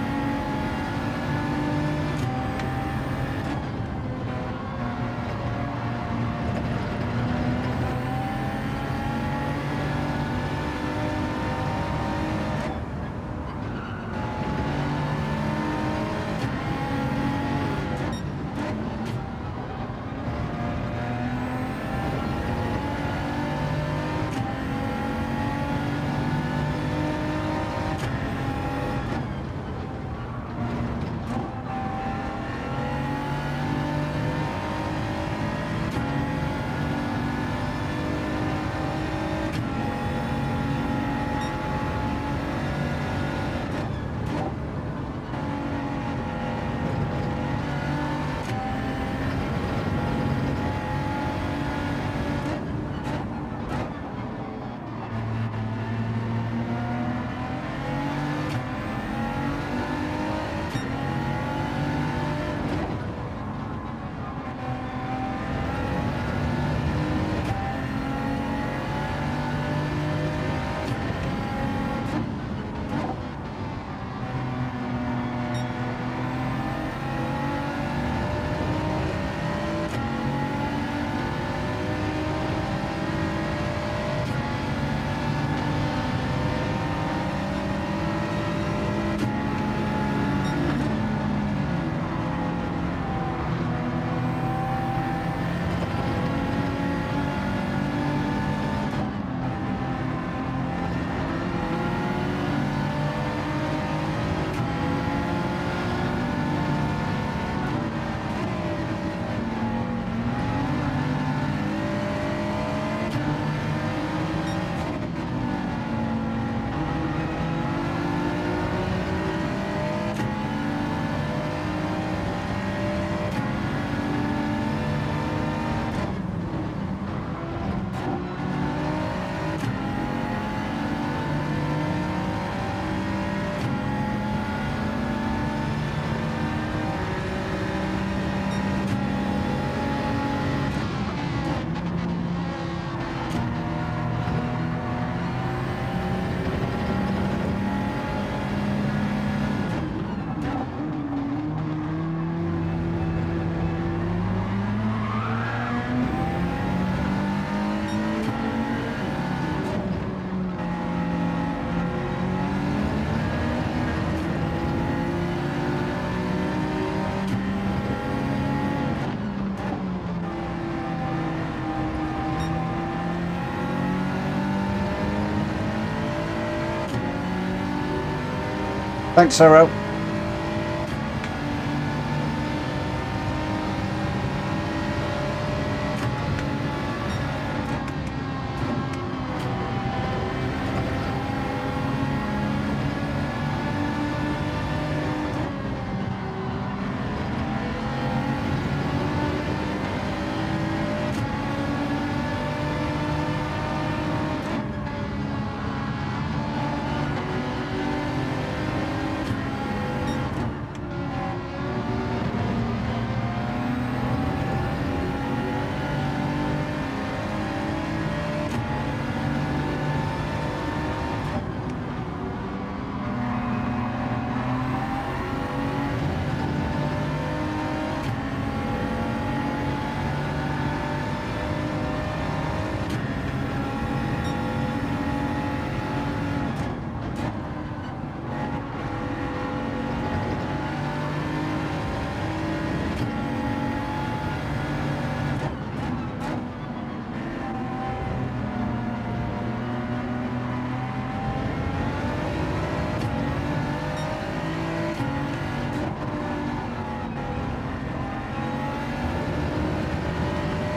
Thanks, Sarah.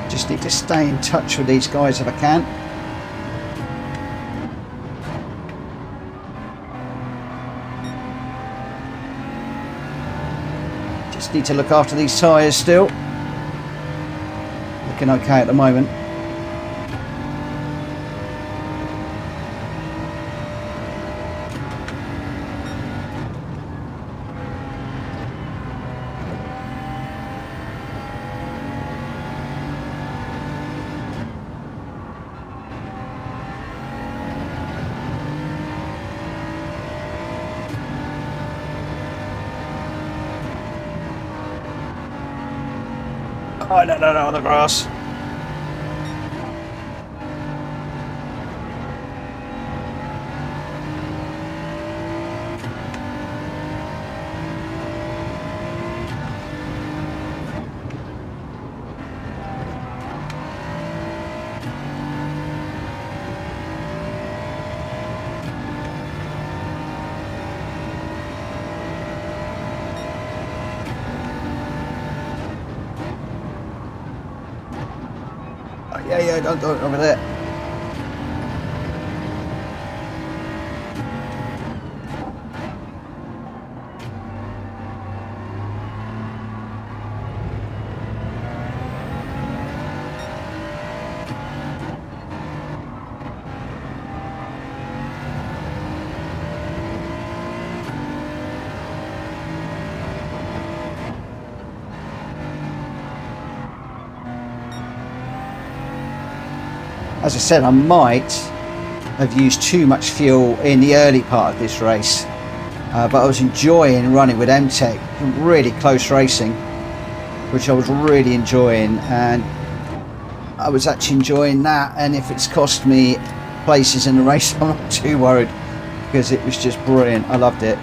Just need to stay in touch with these guys if I can. Just need to look after these tyres still. Looking okay at the moment. Oh, no, on the grass. Yeah, don't over there. As I said, I might have used too much fuel in the early part of this race, but I was enjoying running with M-Tech, really close racing, which I was really enjoying, and I was actually enjoying that. And if it's cost me places in the race, I'm not too worried, because it was just brilliant. I loved it,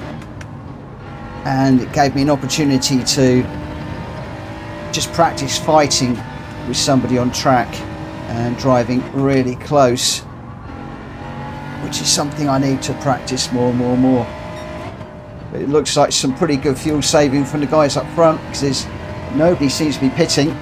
and it gave me an opportunity to just practice fighting with somebody on track and driving really close, which is something I need to practice more and more. But it looks like some pretty good fuel saving from the guys up front, because nobody seems to be pitting.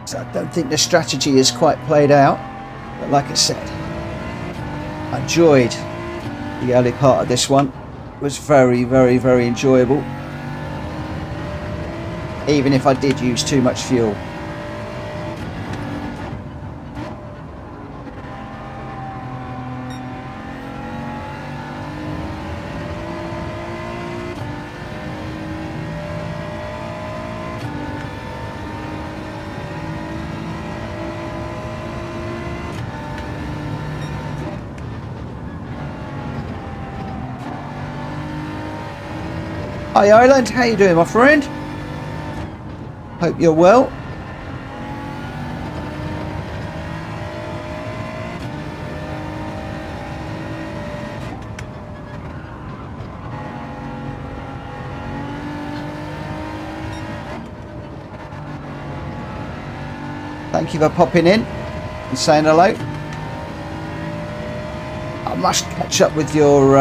So I don't think the strategy is quite played out, but like I said, I enjoyed the early part of this one. It was very enjoyable, even if I did use too much fuel. Hi Island, how you doing my friend? Hope you're well. Thank you for popping in and saying hello. I must catch up with your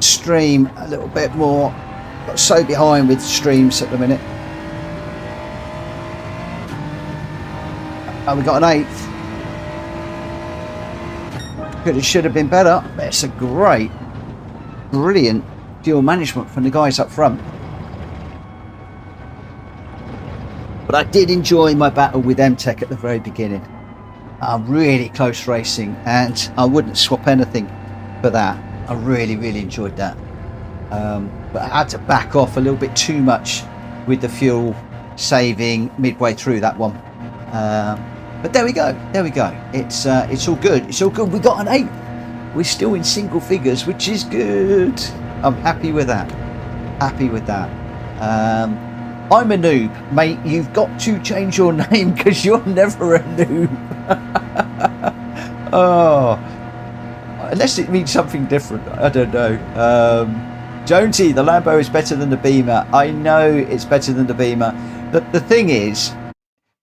stream a little bit more. Got so behind with streams at the minute. Oh, we got an 8th. Should have been better. It's a brilliant fuel management from the guys up front. But I did enjoy my battle with M-Tech at the very beginning. Really close racing, and I wouldn't swap anything for that. I really enjoyed that. But I had to back off a little bit too much with the fuel saving midway through that one. But there we go. It's all good. It's all good. We got an 8. We're still in single figures, which is good. I'm happy with that. I'm a noob, mate. You've got to change your name because you're never a noob. Oh, unless it means something different. I don't know. Jonesy, the Lambo is better than the Beamer. I know it's better than the Beamer. The thing is,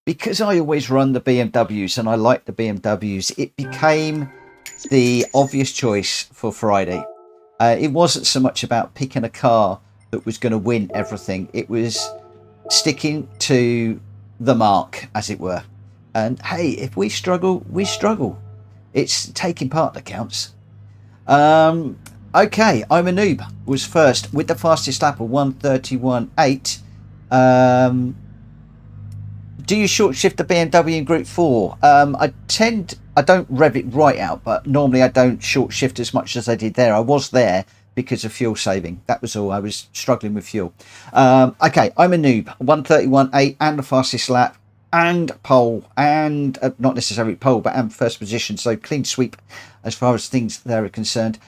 because I always run the BMWs and I like the BMWs, it became the obvious choice for Friday. It wasn't so much about picking a car that was going to win everything. It was sticking to the mark, as it were. And hey, if we struggle, we struggle. It's taking part that counts. Okay, I'm a noob was first with the fastest lap of 1:31.8. Do you short shift the BMW in Group 4? I don't rev it right out, but normally I don't short shift as much as I did there. I was there because of fuel saving. That was all. I was struggling with fuel. Okay, I'm a noob. 1:31.8 and the fastest lap and pole, and not necessarily pole, but and first position. So clean sweep as far as things there are concerned.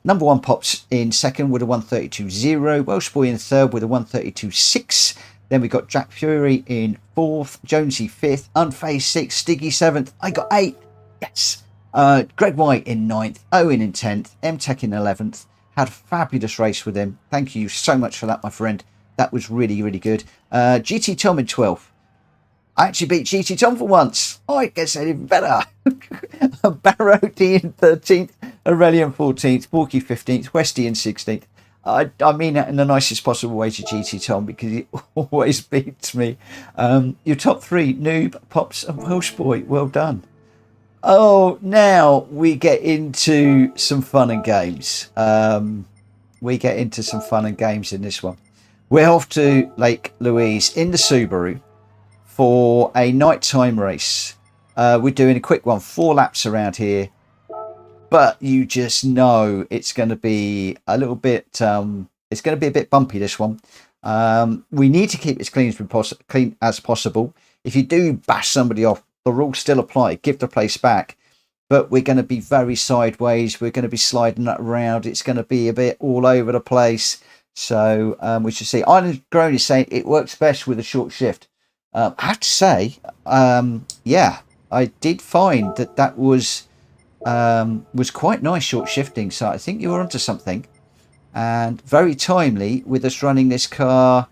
Number 1 Pops in second with a 1:32.0. Welsh Boy in third with a 1:32.6. Then we got Jack Fury in 4th, Jonesy 5th, Unfazed 6th, Stiggy 7th. I got 8. Yes. Greg White in 9th, Owen in 10th, M-Tech in 11th. Had a fabulous race with him. Thank you so much for that, my friend. That was really good. GT Tom in 12th. I actually beat GT Tom for once. I guess I did better. Barrow D in 13th, Aurelian 14th, Porky 15th, Westy in 16th. I mean that in the nicest possible way to GT Tom because he always beats me. Your top 3, Noob, Pops and Welsh Boy. Well done. Oh, now we get into some fun and games. In this one. We're off to Lake Louise in the Subaru for a nighttime race. We're doing a quick one, 4 laps around here. But you just know it's going to be a little bit, it's going to be a bit bumpy, this one. We need to keep it as clean as possible. If you do bash somebody off, the rules still apply. Give the place back. But we're going to be very sideways. We're going to be sliding that around. It's going to be a bit all over the place. So we should see. Island Grown is saying it works best with a short shift. I have to say, yeah, I did find that was quite nice short shifting. So I think you were onto something. And very timely with us running this car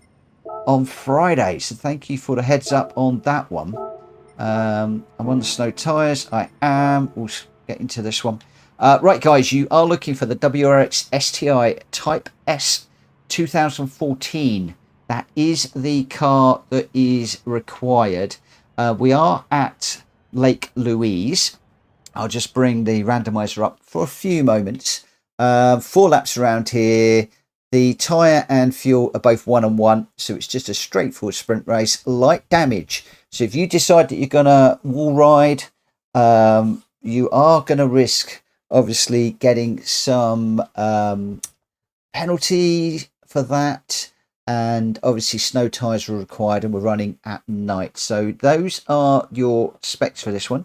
on Friday. So thank you for the heads up on that one. I'm on the snow tyres. I am. We'll get into this one. Right, guys, you are looking for the WRX STI Type S 2014. That is the car that is required. We are at Lake Louise. I'll just bring the randomizer up for a few moments. 4 laps around here. The tyre and fuel are both 1 and 1, so it's just a straightforward sprint race. Light damage. So if you decide that you're going to wall ride, you are going to risk, obviously, getting some penalty for that. And obviously snow tyres are required and we're running at night. So those are your specs for this one.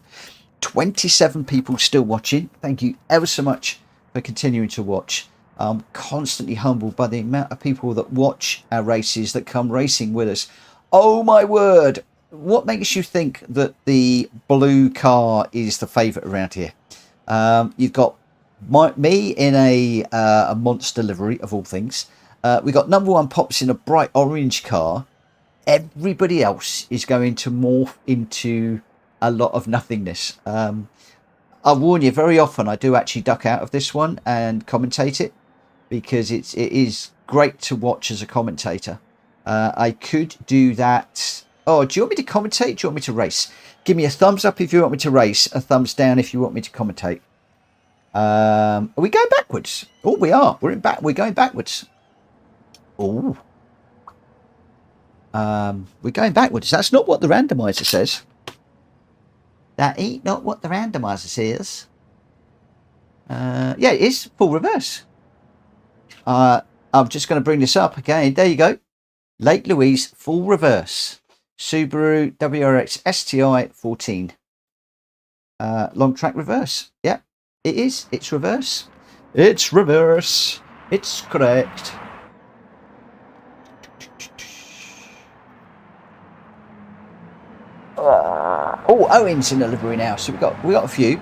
27 people still watching. Thank you ever so much for continuing to watch. I'm constantly humbled by the amount of people that watch our races, that come racing with us. Oh my word! What makes you think that the blue car is the favourite around here? You've got me in a monster livery of all things. We got number one Pops in a bright orange car. Everybody else is going to morph into a lot of nothingness. I'll warn you, very often I do actually duck out of this one and commentate it, because it is great to watch as a commentator. I could do that. Oh, do you want me to commentate? Do you want me to race? Give me a thumbs up if you want me to race, a thumbs down if you want me to commentate. Are we going backwards? Oh, we are. We're going backwards. Oh. We're going backwards. That's not what the randomizer says. That ain't not what the randomizer says. Yeah, it is full reverse. I'm just going to bring this up again. There you go. Lake Louise, full reverse. Subaru WRX STI 14. Long track reverse. Yeah, it is. It's reverse. It's reverse. It's correct. Oh, Owen's in the livery now. So we got a few.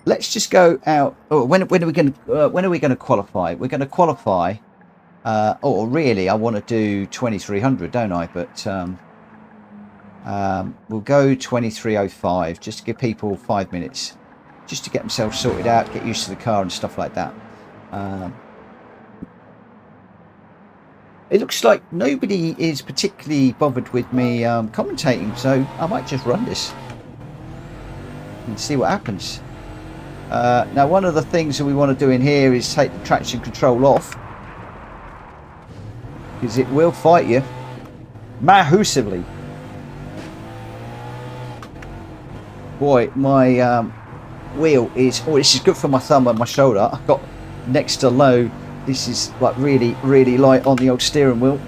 Let's just go out. Oh, when are we going to qualify? We're going to qualify. Oh, really? I want to do 2300, don't I? But we'll go 2305 just to give people 5 minutes, just to get themselves sorted out, get used to the car and stuff like that. It looks like nobody is particularly bothered with me commentating, so I might just run this and see what happens. Now, one of the things that we want to do in here is take the traction control off, because it will fight you massively. Boy, my wheel is... Oh, this is good for my thumb and my shoulder. I've got next to low. This is like really, really light on the old steering wheel.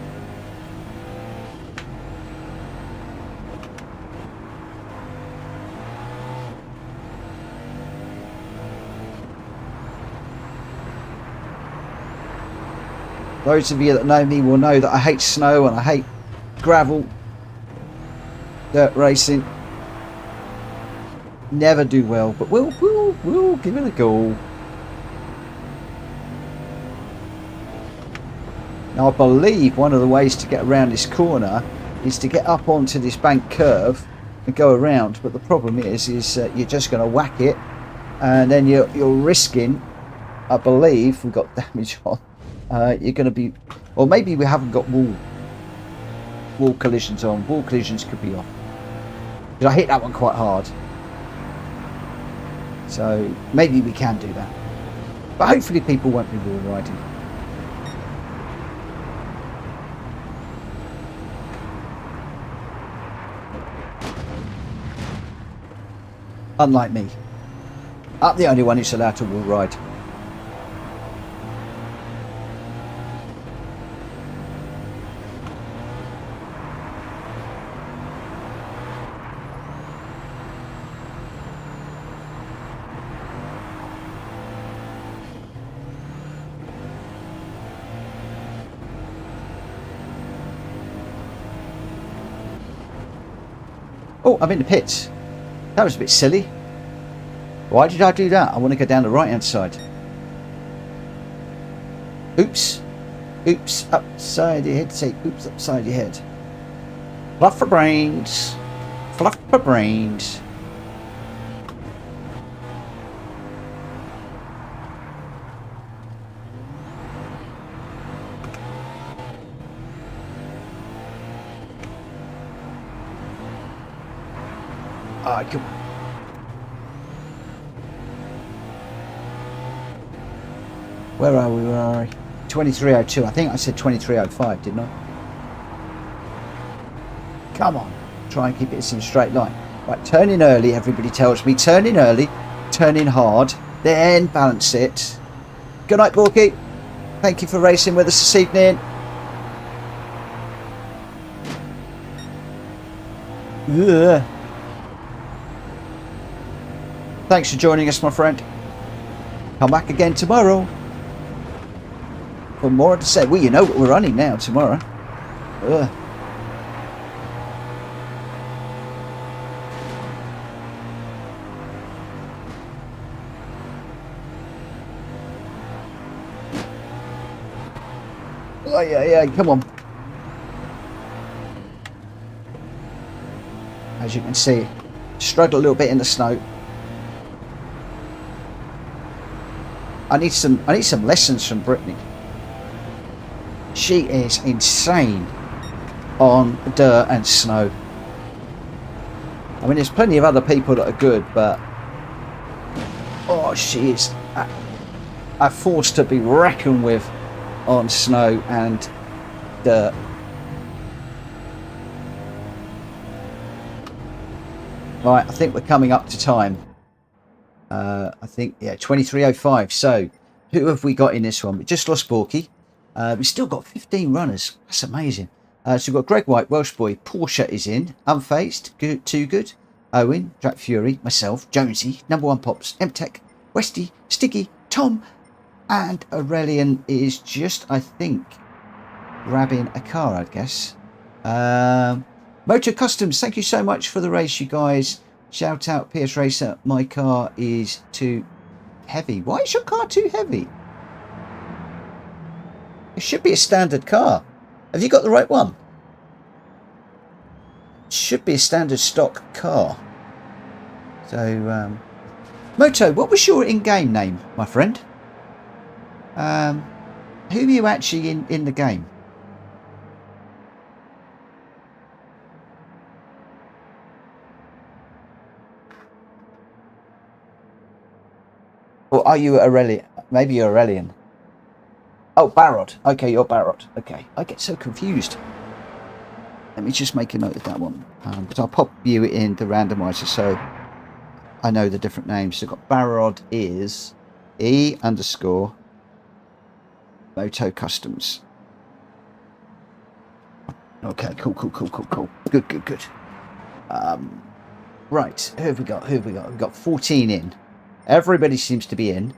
Those of you that know me will know that I hate snow and I hate gravel, dirt racing. Never do well, but we'll give it a go. Now, I believe one of the ways to get around this corner is to get up onto this bank curve and go around. But the problem is you're just going to whack it, and then you're risking. I believe we've got damage on. You're going to be, or maybe we haven't got wall collisions on. Wall collisions could be off. Because I hit that one quite hard. So maybe we can do that. But hopefully people won't be wall riding. Unlike me. I'm the only one who's allowed to wall ride. Oh, I'm in the pits. That was a bit silly. Why did I do that? I want to go down the right hand side. Oops. Oops upside your head. Say oops upside your head. Fluff for brains. Fluff for brains. Come on. Where are we? 2302. I think I said 2305, didn't I? Come on. Try and keep it in a straight line. Right, turn in early, everybody tells me. Turn in early, turn in hard, then balance it. Good night, Borky. Thank you for racing with us this evening. Ugh. Thanks for joining us, my friend. Come back again tomorrow for more to say. Well, you know what we're running now tomorrow. Ugh. Oh, yeah, come on. As you can see, struggle a little bit in the snow. I need some lessons from Brittany. She is insane on dirt and snow. I mean, there's plenty of other people that are good, but oh, she is a force to be reckoned with on snow and dirt. Right, I think we're coming up to time. I think, yeah, 23:05. So, who have we got in this one? We just lost Borky. We've still got 15 runners. That's amazing. So we've got Greg White, Welsh Boy, Porsche is in, Unfazed, Too Good, Owen, Jack Fury, myself, Jonesy, Number One Pops, MTech, Westy, Sticky, Tom, and Aurelian is just, I think, grabbing a car, I guess. Motor Customs, thank you so much for the race, you guys. Shout out PS Racer, my car is too heavy. Why is your car too heavy? It should be a standard car. Have you got the right one? It should be a standard stock car. So, Moto, what was your in-game name, my friend? Who are you actually in the game? Or are you Aurelian? Maybe you're Aurelian. Oh, Barrod. Okay, you're Barrod. Okay, I get so confused. Let me just make a note of that one. But I'll pop you in the randomizer so I know the different names. So I've got Barrod is E_Moto Customs. Okay, cool. Good. Right, who have we got? We've got 14 in. Everybody seems to be in.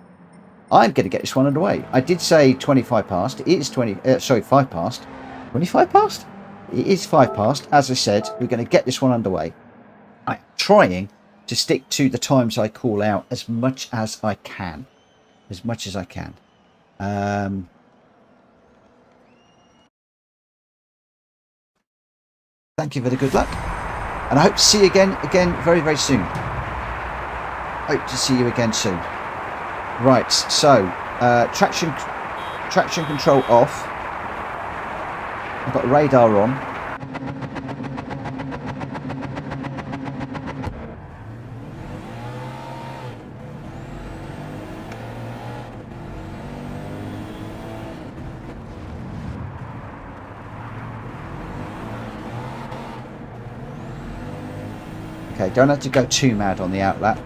I'm going to get this one underway. I did say 25 past. It is 5 past. 25 past? It is 5 past. As I said, we're going to get this one underway. I'm trying to stick to the times I call out as much as I can. Thank you for the good luck. And I hope to see you again very, very soon. Hope to see you again soon. Right, so traction control off. I've got radar on. Okay, don't have to go too mad on the outlap.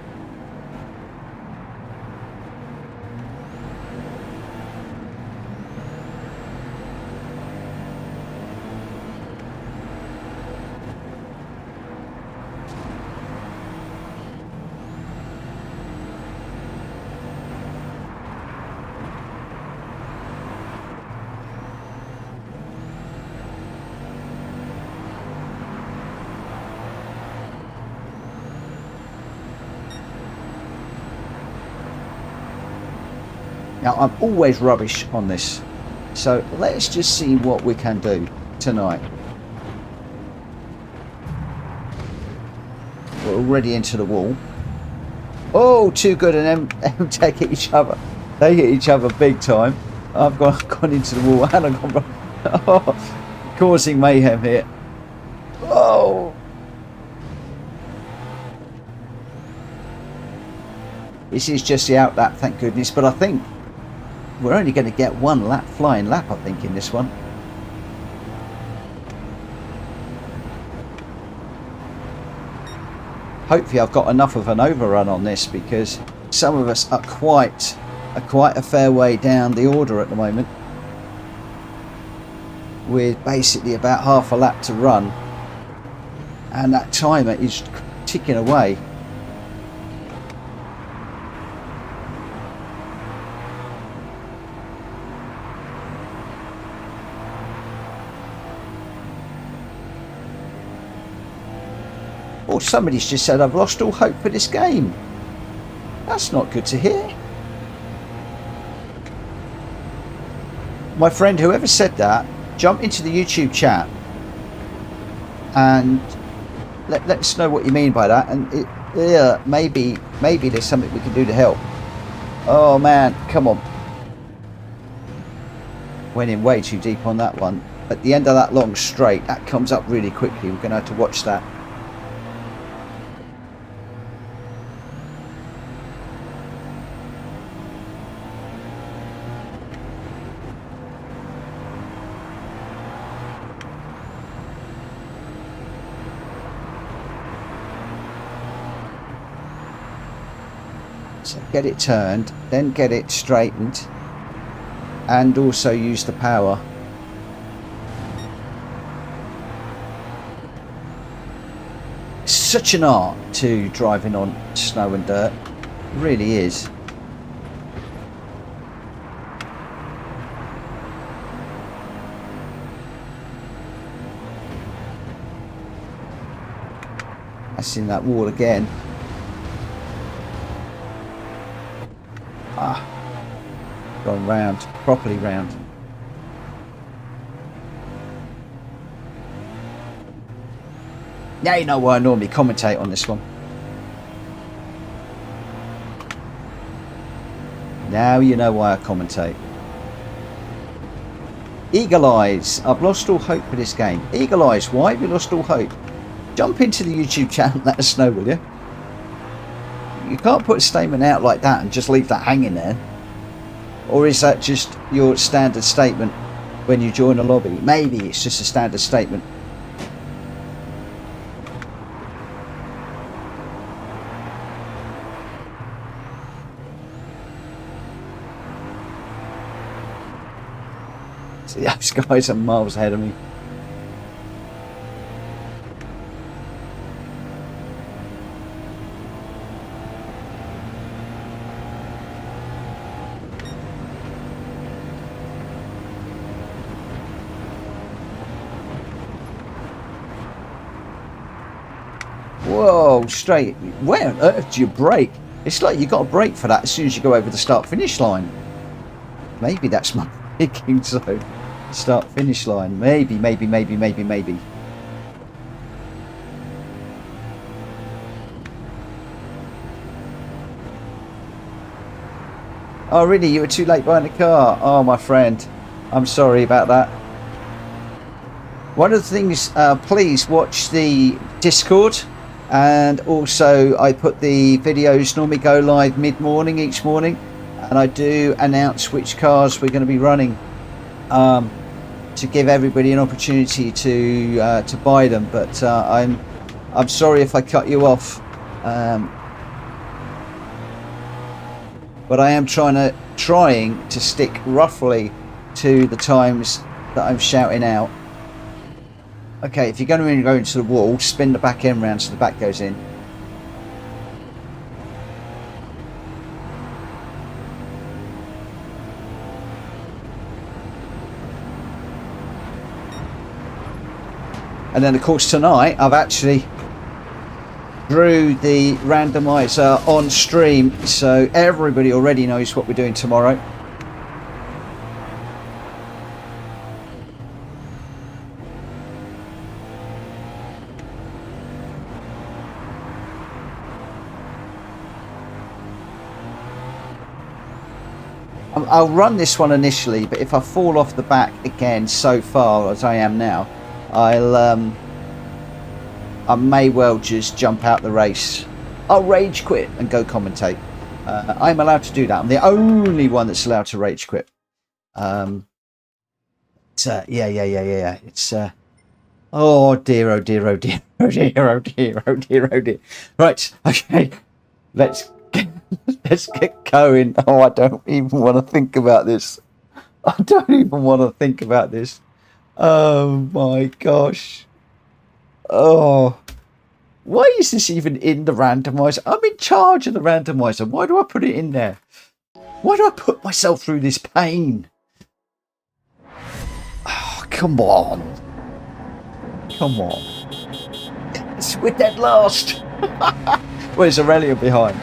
Now, I'm always rubbish on this, so let's just see what we can do tonight. We're already into the wall. Oh, Too Good and M-Tech hit each other. They hit each other big time. I've gone into the wall and I've gone causing mayhem here. Oh! This is just the outlap, thank goodness, but I think we're only going to get one flying lap, I think, in this one. Hopefully I've got enough of an overrun on this because some of us are quite a fair way down the order at the moment. With basically about half a lap to run. And that timer is ticking away. Oh, somebody's just said I've lost all hope for this game. That's not good to hear. My friend, whoever said that, jump into the YouTube chat and let us know what you mean by that. And yeah, maybe there's something we can do to help. Oh man, come on. Went in way too deep on that one. At the end of that long straight, that comes up really quickly. We're going to have to watch that. So get it turned, then get it straightened, and also use the power. It's such an art to driving on snow and dirt, it really is. That's in that wall again. Ah, gone round, properly round. Now you know why I normally commentate on this one. Now you know why I commentate. Eagle Eyes, I've lost all hope for this game. Eagle Eyes, why have you lost all hope? Jump into the YouTube channel and let us know, will you? You can't put a statement out like that and just leave that hanging there. Or is that just your standard statement when you join a lobby? Maybe it's just a standard statement. See, those guys are miles ahead of me. Whoa, straight. Where on earth do you brake? It's like you got a brake for that as soon as you go over the start-finish line. Maybe that's my thinking, so start-finish line. Maybe. Oh, really? You were too late buying the car? Oh, my friend. I'm sorry about that. One of the things, please watch the Discord. And also I put the videos normally go live mid-morning each morning, and I do announce which cars we're going to be running to give everybody an opportunity to buy them. But I'm sorry if I cut you off, but I am trying to stick roughly to the times that I'm shouting out. Okay, if you're going to go into the wall, spin the back end round so the back goes in. And then of course tonight I've actually drew the randomizer on stream, so everybody already knows what we're doing tomorrow. I'll run this one initially, but if I fall off the back again so far as I am now, I may well just jump out the race. I'll rage quit and go commentate. I'm allowed to do that. I'm the only one that's allowed to rage quit. Yeah. It's oh dear, oh dear, oh dear, oh dear, oh dear, oh dear, oh dear. Right, okay, let's get going. Oh, I don't even want to think about this. I don't even want to think about this. Oh my gosh. Oh, why is this even in the randomizer? I'm in charge of the randomizer. Why do I put it in there? Why do I put myself through this pain? Oh, come on. Come on. We're dead last. Well, there's Aurelia behind.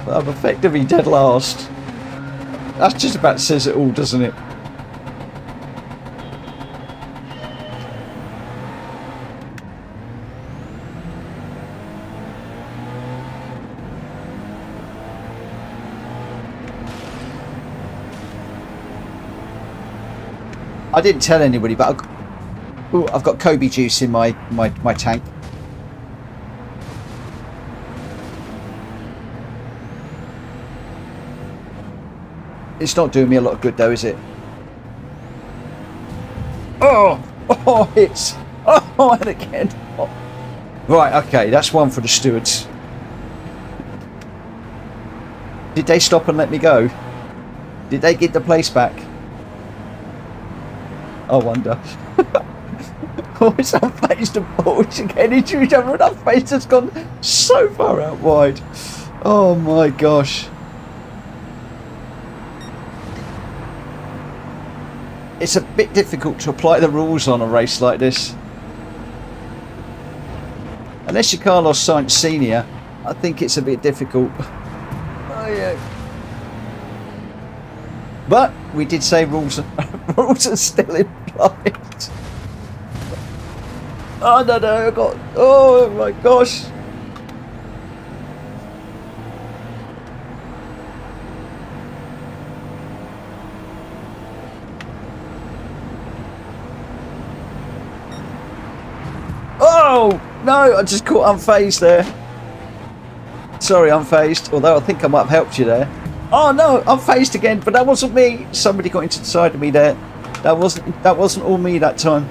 I'm effectively dead last. That just about says it all, doesn't it? I didn't tell anybody, but I've got Kobe juice in my tank. It's not doing me a lot of good though, is it? Oh, it's and again. Oh. Right, okay, that's one for the stewards. Did they stop and let me go? Did they get the place back? I wonder. Oh, it's unfazed and bulge again into each other, and unfazed has gone so far out wide. Oh my gosh. It's a bit difficult to apply the rules on a race like this. Unless you're Carlos Sainz Senior, I think it's a bit difficult. Oh yeah. But we did say rules are still in place. Oh no, I got, oh my gosh. Oh no, I just caught unfazed there. Sorry, unfazed, although I think I might have helped you there. Oh no, I'm phased again, but that wasn't me. Somebody got into the side of me there. That wasn't all me that time.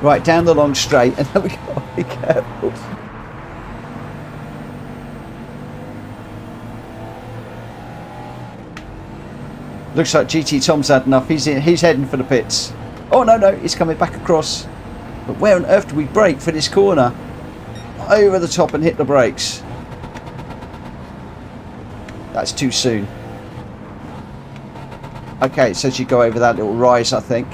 Right, down the long straight, and then we got to be careful. Looks like GT Tom's had enough. He's heading for the pits. Oh no, he's coming back across. But where on earth do we brake for this corner? Over the top and hit the brakes. That's too soon. Okay, it says you go over that little rise, I think.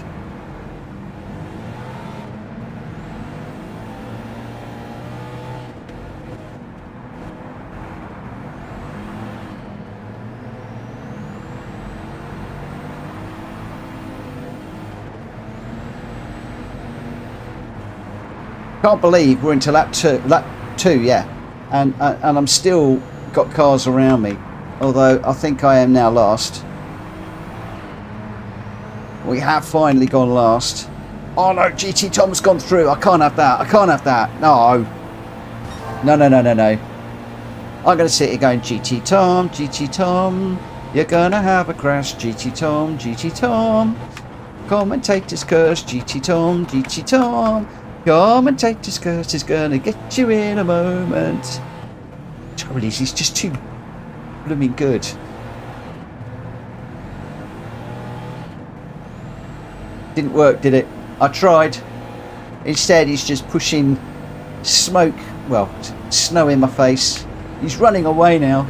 Can't believe we're into lap two, yeah, and I'm still got cars around me, although I think I am now last. We have finally gone last. Oh no, GT Tom's gone through. I can't have that. I can't have that. No. I'm gonna sit here going, GT Tom, you're gonna have a crash, GT Tom. Commentator's curse, GT Tom. Commentator's curse is gonna get you in a moment. Trouble is, he's just too blooming good. Didn't work, did it? I tried. Instead, he's just pushing smoke, well, snow in my face. He's running away now.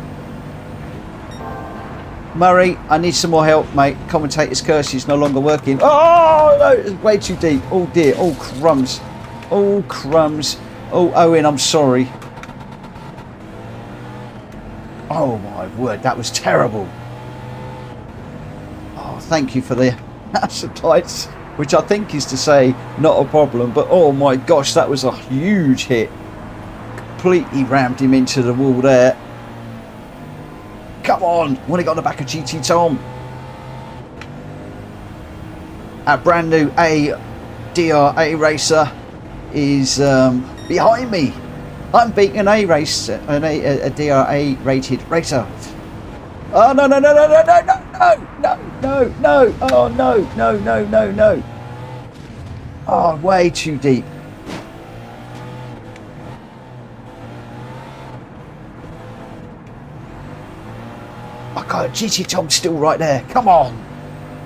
Murray, I need some more help, mate. Commentator's curse is no longer working. Oh no, it's way too deep. Oh dear. Oh crumbs. Oh crumbs. Oh Owen, I'm sorry. Oh my word, that was terrible. Oh, thank you for the hazard lights, which I think is to say not a problem, but oh my gosh, that was a huge hit. Completely rammed him into the wall there. Come on, when he got on the back of GT Tom. Our brand new DRA racer is behind me. I'm beating an a DRA rated racer. Oh no. Oh no. Oh, way too deep. Oh god, GT Tom's still right there. Come on.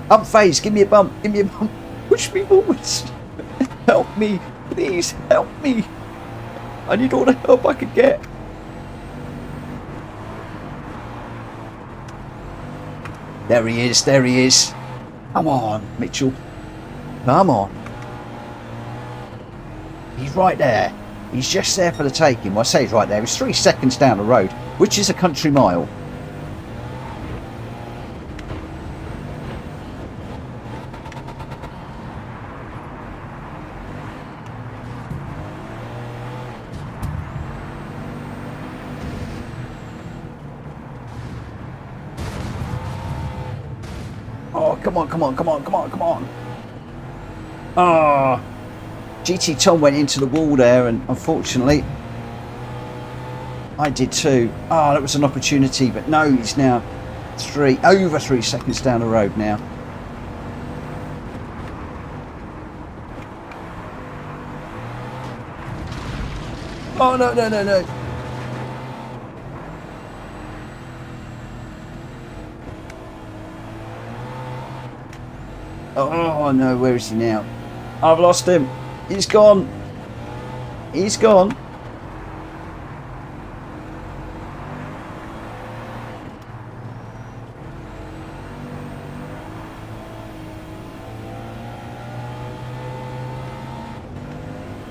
Unfazed, give me a bump. Push me forwards. Help me, please help me. I need all the help I can get. There he is. Come on, Mitchell. Come on. He's right there. He's just there for the taking. Well, I say he's right there. He's 3 seconds down the road, which is a country mile. Oh, come on, come on, come on, come on, come on. Ah. GT Tom went into the wall there, and unfortunately I did too. Ah, that was an opportunity, but no, he's now over 3 seconds down the road now. Oh, no, no, no, no. Oh no, where is he now? I've lost him. He's gone. He's gone.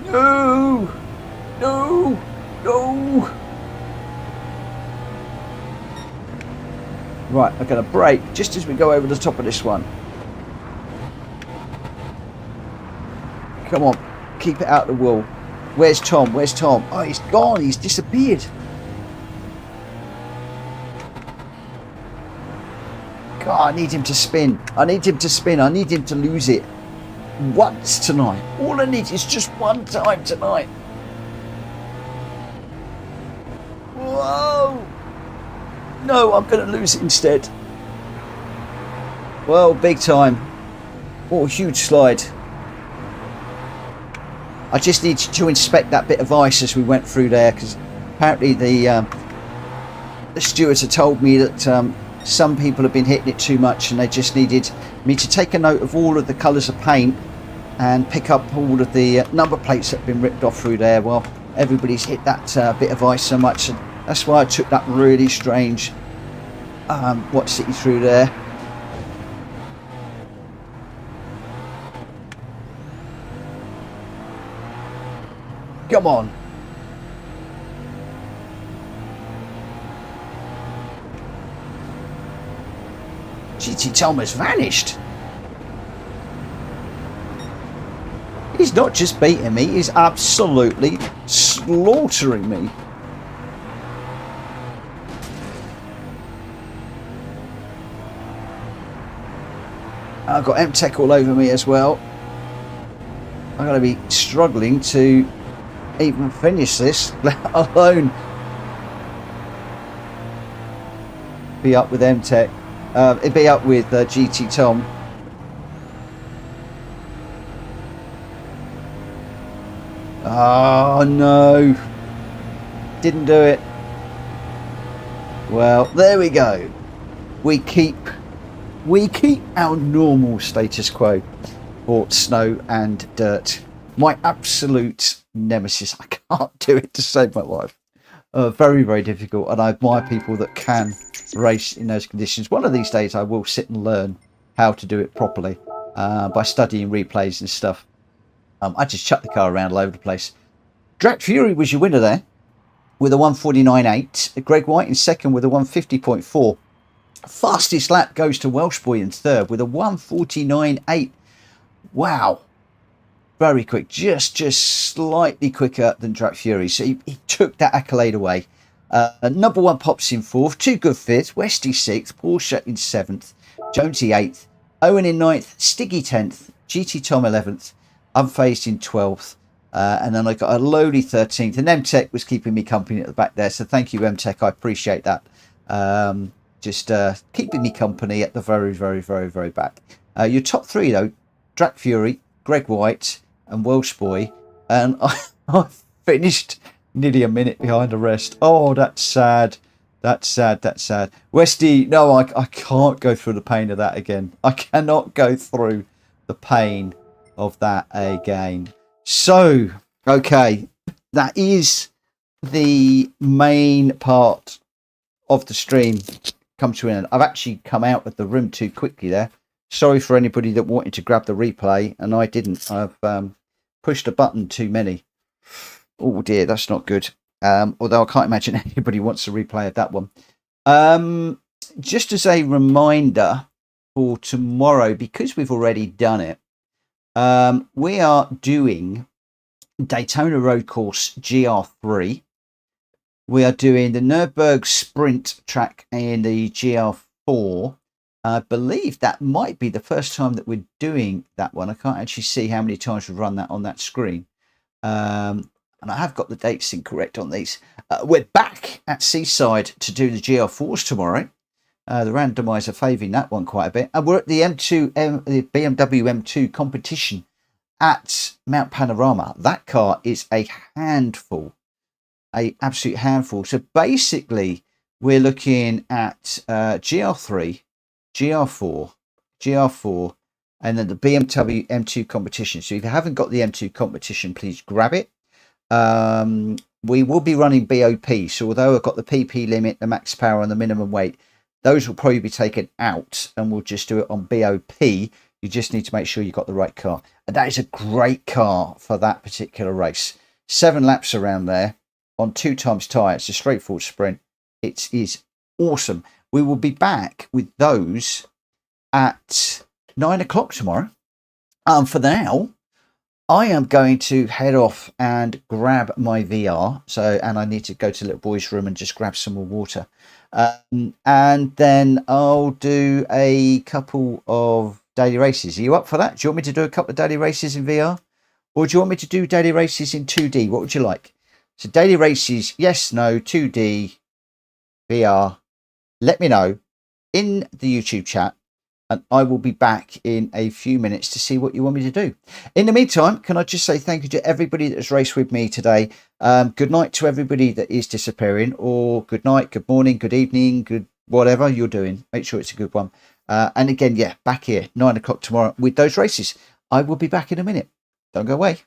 No! No! No! Right, I'm going to brake just as we go over the top of this one. Come on, keep it out of the wall. Where's Tom? Where's Tom? Oh, he's gone. He's disappeared. God, I need him to spin. I need him to spin. I need him to lose it once tonight. All I need is just one time tonight. Whoa! No, I'm going to lose it instead. Well, big time. What a huge slide. I just need to inspect that bit of ice as we went through there, because apparently the stewards had told me that some people have been hitting it too much, and they just needed me to take a note of all of the colours of paint and pick up all of the number plates that have been ripped off through there. Well, everybody's hit that bit of ice so much, and that's why I took that really strange watch city through there. Come on. GT Tom has vanished. He's not just beating me, he's absolutely slaughtering me. I've got M-Tech all over me as well. I'm going to be struggling to even finish this, let alone be up with M-Tech. It'd be up with GT Tom. Oh no, didn't do it. Well, there we go. We keep our normal status quo for snow and dirt. My absolute nemesis. I can't do it to save my life. Very, very difficult, and I admire people that can race in those conditions. One of these days I will sit and learn how to do it properly by studying replays and stuff. I just chucked the car around all over the place. Gr.2 Fury was your winner there with a 149.8. Greg White in second with a 150.4. Fastest lap goes to Welsh Boy in third with a 149.8. Wow. Very quick, just slightly quicker than Gr.2 Fury. So he took that accolade away. Number one Pops in fourth, Too Good Fit, Westy sixth, Porsche in seventh, Jonesy eighth, Owen in ninth, Stiggy 10th, GT Tom 11th, Unfazed in 12th, and then I got a lowly 13th. And M-Tech was keeping me company at the back there, so thank you, M-Tech. I appreciate that. Just keeping me company at the very, very, very, very back. Your top three though: Gr.2 Fury, Greg White, and Welsh Boy, and I finished nearly a minute behind the rest. Oh, that's sad. That's sad. That's sad. Westy, no, I can't go through the pain of that again. I cannot go through the pain of that again. So, okay, that is the main part of the stream come to an end. I've actually come out of the room too quickly there. Sorry for anybody that wanted to grab the replay and I didn't. I've pushed a button too many. Oh dear, that's not good. Although I can't imagine anybody wants a replay of that one. Just as a reminder for tomorrow, because we've already done it, we are doing Daytona Road Course GR3. We are doing the Nürburgring Sprint track in the GR4. I believe that might be the first time that we're doing that one. I can't actually see how many times we've run that on that screen. And I have got the dates incorrect on these. We're back at Seaside to do the GR4s tomorrow. The randomiser favouring that one quite a bit. And we're at the the BMW M2 competition at Mount Panorama. That car is a handful, a absolute handful. So basically, we're looking at GR3, GR4, and then the BMW M2 competition. So if you haven't got the M2 competition, please grab it. We will be running BOP. So although I've got the PP limit, the max power, and the minimum weight, those will probably be taken out, and we'll just do it on BOP. You just need to make sure you've got the right car. And that is a great car for that particular race. 7 laps around there on 2 times tyre. It's a straightforward sprint. It is awesome. We will be back with those at 9 o'clock tomorrow. For now, I am going to head off and grab my VR. And I need to go to the little boy's room and just grab some more water. And then I'll do a couple of daily races. Are you up for that? Do you want me to do a couple of daily races in VR? Or do you want me to do daily races in 2D? What would you like? So daily races, yes, no, 2D, VR. Let me know in the YouTube chat, and I will be back in a few minutes to see what you want me to do. In the meantime, can I just say thank you to everybody that has raced with me today. Good night to everybody that is disappearing, or good night, good morning, good evening, good whatever you're doing. Make sure it's a good one. And again, yeah, back here, 9 o'clock tomorrow with those races. I will be back in a minute. Don't go away.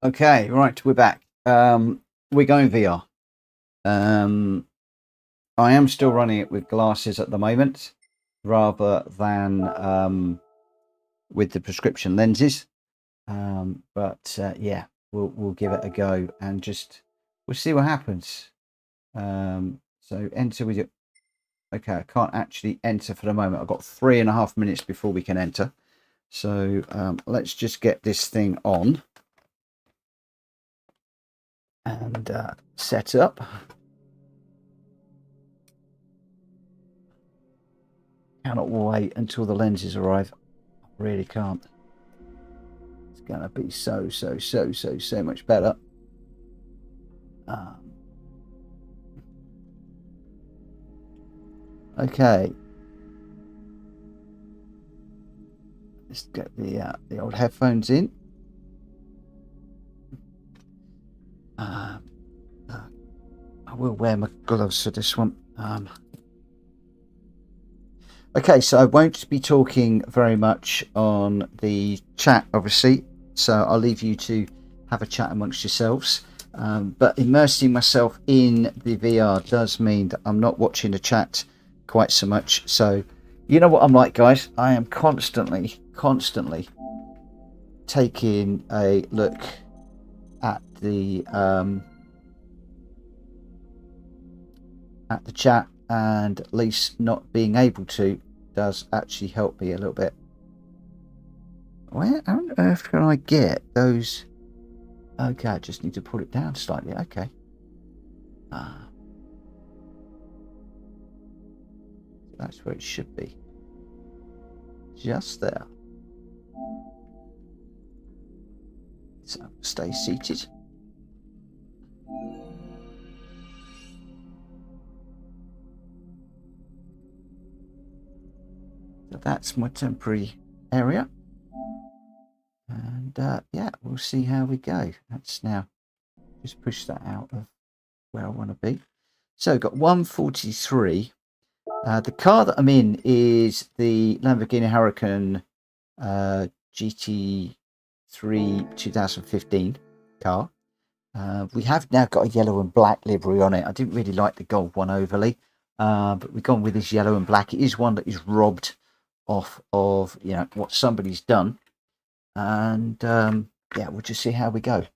Okay, right, we're back. We're going VR. I am still running it with glasses at the moment, rather than with the prescription lenses. But yeah, we'll give it a go and we'll see what happens. So enter with your. Okay, I can't actually enter for the moment. I've got 3.5 minutes before we can enter. So let's just get this thing on and set up. Cannot wait until the lenses arrive. I really can't. It's gonna be so much better. Okay. Let's get the old headphones in. I will wear my gloves for this one. Okay, so I won't be talking very much on the chat, obviously, so I'll leave you to have a chat amongst yourselves. But immersing myself in the VR does mean that I'm not watching the chat quite so much. So you know what I'm like, guys. I am constantly taking a look at the chat, and at least not being able to does actually help me a little bit. Where on earth can I get those? Okay, I just need to pull it down slightly. Okay. That's where it should be. Just there. So stay seated. So that's my temporary area. And yeah, we'll see how we go. That's now just push that out of where I want to be. So got 143. The car that I'm in is the Lamborghini Huracan GT3 2015 car. We have now got a yellow and black livery on it. I didn't really like the gold one overly, but we've gone with this yellow and black. It is one that is robbed off of, you know, what somebody's done. And yeah, we'll just see how we go.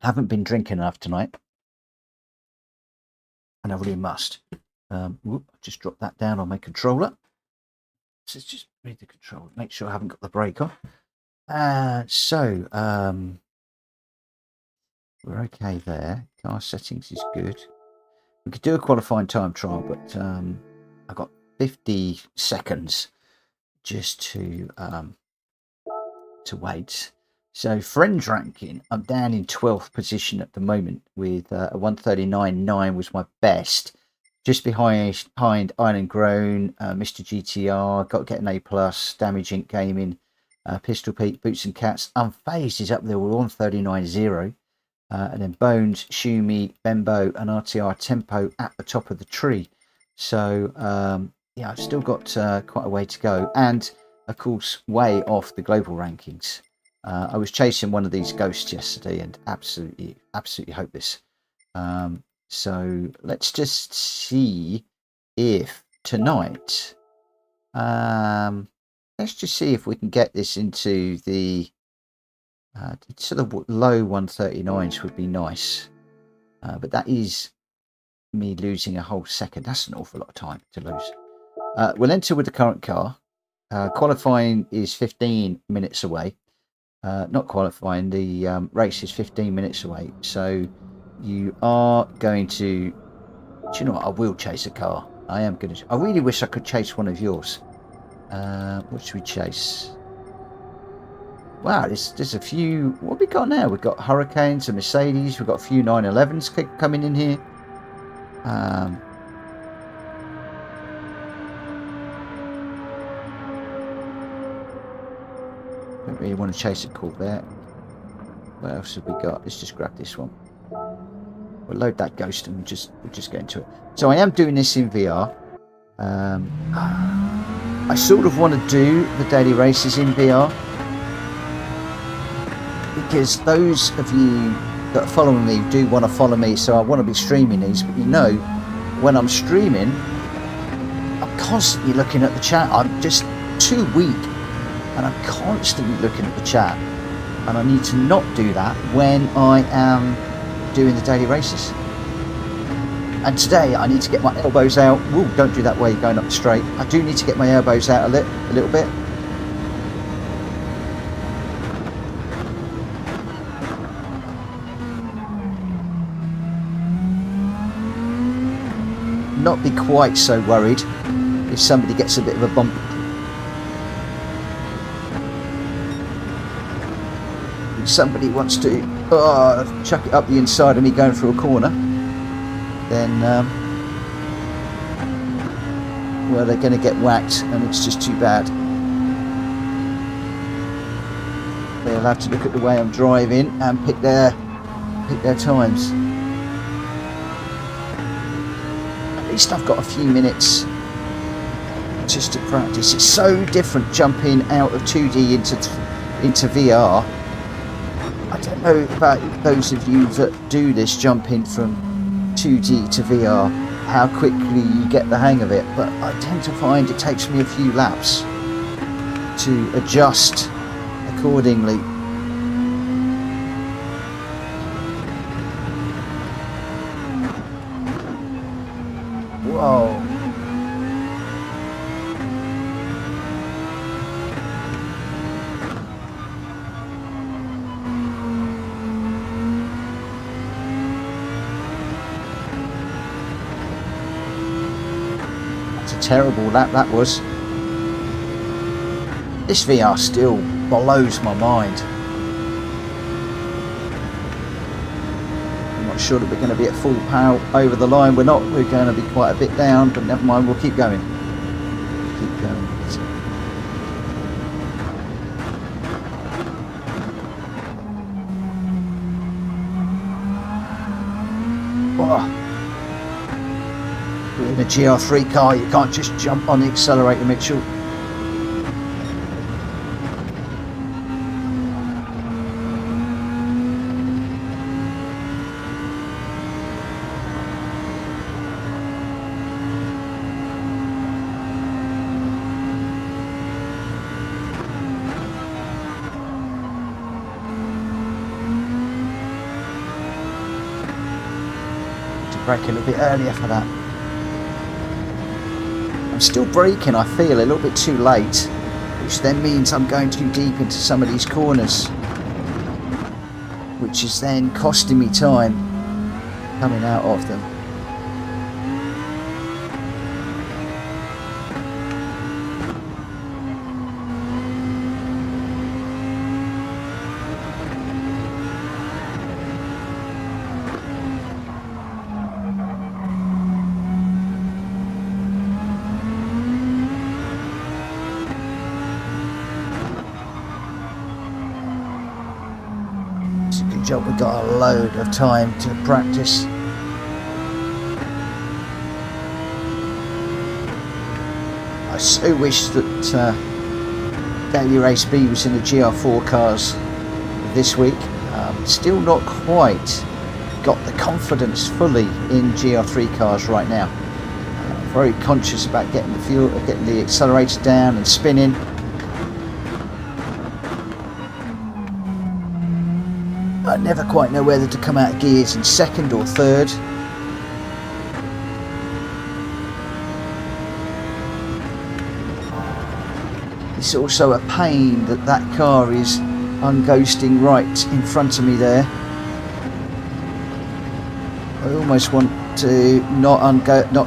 Haven't been drinking enough tonight, and I really must. Whoop, I just dropped that down on my controller. So let's just read the controller, make sure I haven't got the brake on. So we're okay there. Car settings is good. We could do a qualifying time trial, but I've got 50 seconds just to wait. So friends ranking, I'm down in 12th position at the moment with a 139.9 was my best. Just behind Island Grown, Mr. GTR, Got to Get an A+, Damage Inc. Gaming, Pistol Pete, Boots and Cats, Unfazed is up there with 139.0. And then Bones, Shumi, Bembo and RTR Tempo at the top of the tree. So yeah, I've still got quite a way to go, and of course way off the global rankings. I was chasing one of these ghosts yesterday and absolutely hopeless. So let's just see if tonight, let's just see if we can get this into the sort of low 139s would be nice. But that is me losing a whole second. That's an awful lot of time to lose. We'll enter with the current car. Qualifying is 15 minutes away. Not qualifying, the race is 15 minutes away. So you are going to... Do you know what? I will chase a car. I am going to... I really wish I could chase one of yours. What should we chase? Wow, there's a few... What have we got now? We've got Hurricanes and Mercedes. We've got a few 911s coming in here. Don't really want to chase a Corvette. What else have we got? Let's just grab this one. We'll load that ghost and we'll just get into it. So I am doing this in VR. I sort of want to do the daily races in VR. because those of you that are following me do want to follow me, so I want to be streaming these, but you know, when I'm streaming, I'm constantly looking at the chat. I'm just too weak, and I'm constantly looking at the chat, and I need to not do that when I am doing the daily races. And today I need to get my elbows out. Whoa, don't do that way going up the straight. I do need to get my elbows out a little bit. Not be quite so worried if somebody gets a bit of a bump. If somebody wants to chuck it up the inside of me going through a corner, then well, they're going to get whacked, and it's just too bad. They'll have to look at the way I'm driving and pick their times. At least I've got a few minutes just to practice. It's so different jumping out of 2D into VR. I don't know about those of you that do this jumping from 2D to VR, how quickly you get the hang of it, but I tend to find it takes me a few laps to adjust accordingly. Whoa. Terrible that was. This VR still blows my mind. I'm not sure that we're going to be at full power over the line. We're not. We're going to be quite a bit down, but never mind, we'll keep going. Keep going. Whoa. In a GR3 car, you can't just jump on the accelerator, Mitchell. To brake a little bit earlier for that. Still braking, I feel, a little bit too late, which then means I'm going too deep into some of these corners, which is then costing me time coming out of them. Job, we've got a load of time to practice. I so wish that Daily Race B was in the GR4 cars this week. Still not quite got the confidence fully in GR3 cars right now. Very conscious about getting the fuel, getting the accelerator down and spinning. I never quite know whether to come out of gears in second or third. It's also a pain that that car is unghosting right in front of me there. I almost want to not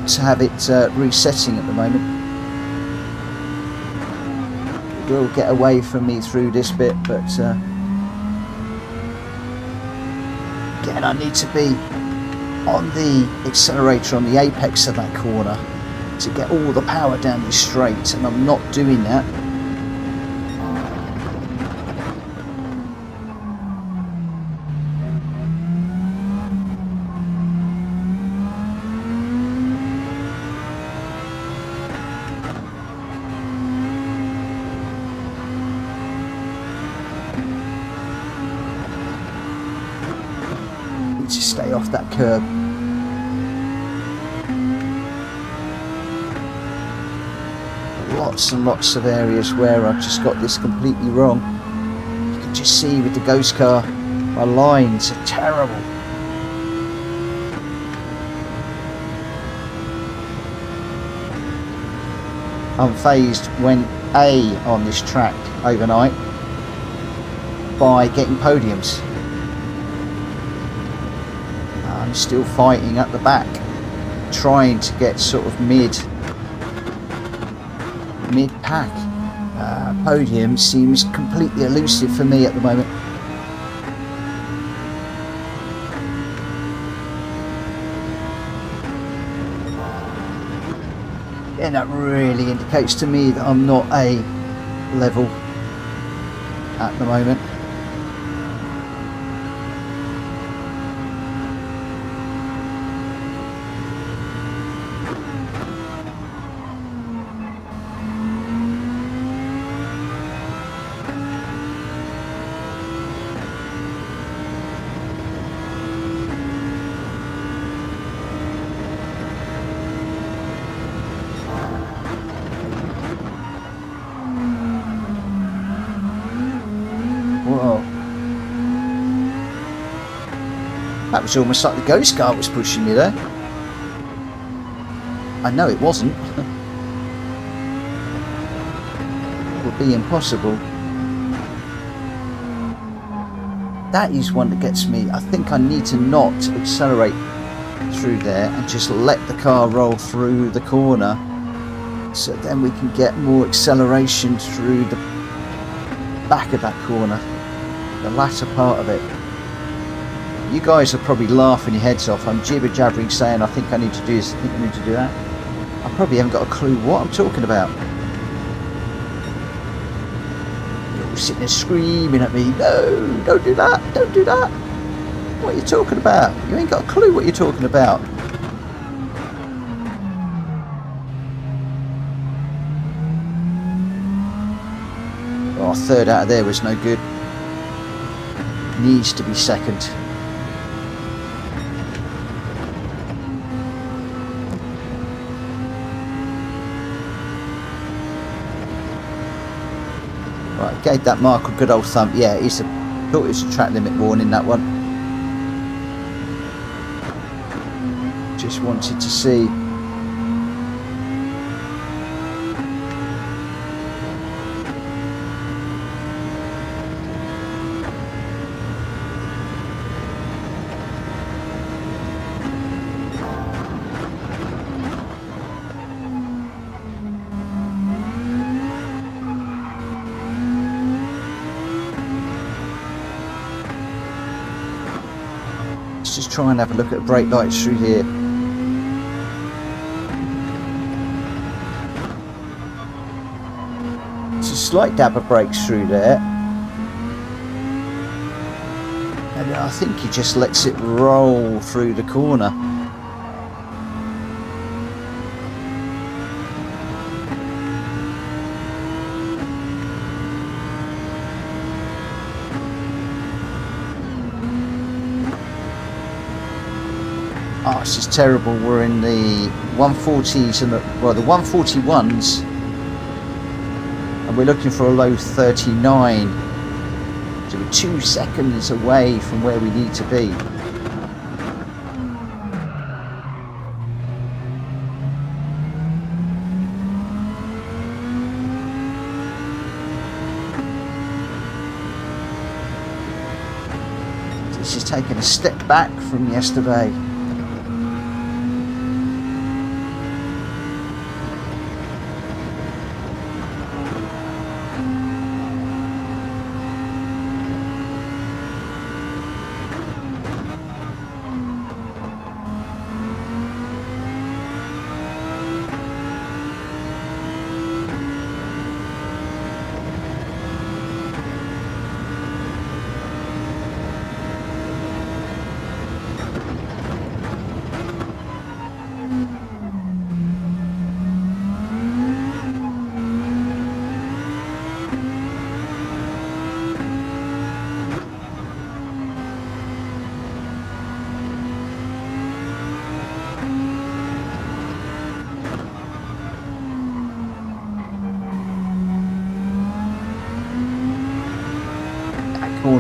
to have it resetting at the moment. It will get away from me through this bit, but again, I need to be on the accelerator on the apex of that corner to get all the power down this straight, and I'm not doing that. to stay off that curb. Lots and lots of areas where I've just got this completely wrong. You can just see with the ghost car, my lines are terrible. Unfazed went A on this track overnight by getting podiums. I'm still fighting at the back, trying to get sort of mid-pack. Podium seems completely elusive for me at the moment. And that really indicates to me that I'm not A level at the moment. Whoa. That was almost like the ghost car was pushing me there. I know it wasn't. It would be impossible. That is one that gets me. I think I need to not accelerate through there and just let the car roll through the corner, so then we can get more acceleration through the back of that corner, the latter part of it. You guys are probably laughing your heads off. I'm jibber-jabbering saying I think I need to do this, I think I need to do that. I probably haven't got a clue what I'm talking about. You're all sitting there screaming at me, no, don't do that, don't do that. What are you talking about? You ain't got a clue what you're talking about. Oh, third out of there was no good. Needs to be second. Right, gave that mark a good old thump. Yeah, thought it was a track limit warning, that one. Just wanted to see. Let's just try and have a look at brake lights through here. Slight dab of brakes through there, and I think he just lets it roll through the corner. Oh, this is terrible. We're in the 140s and the 141s. We're looking for a low 39, so we're 2 seconds away from where we need to be. This is taking a step back from yesterday.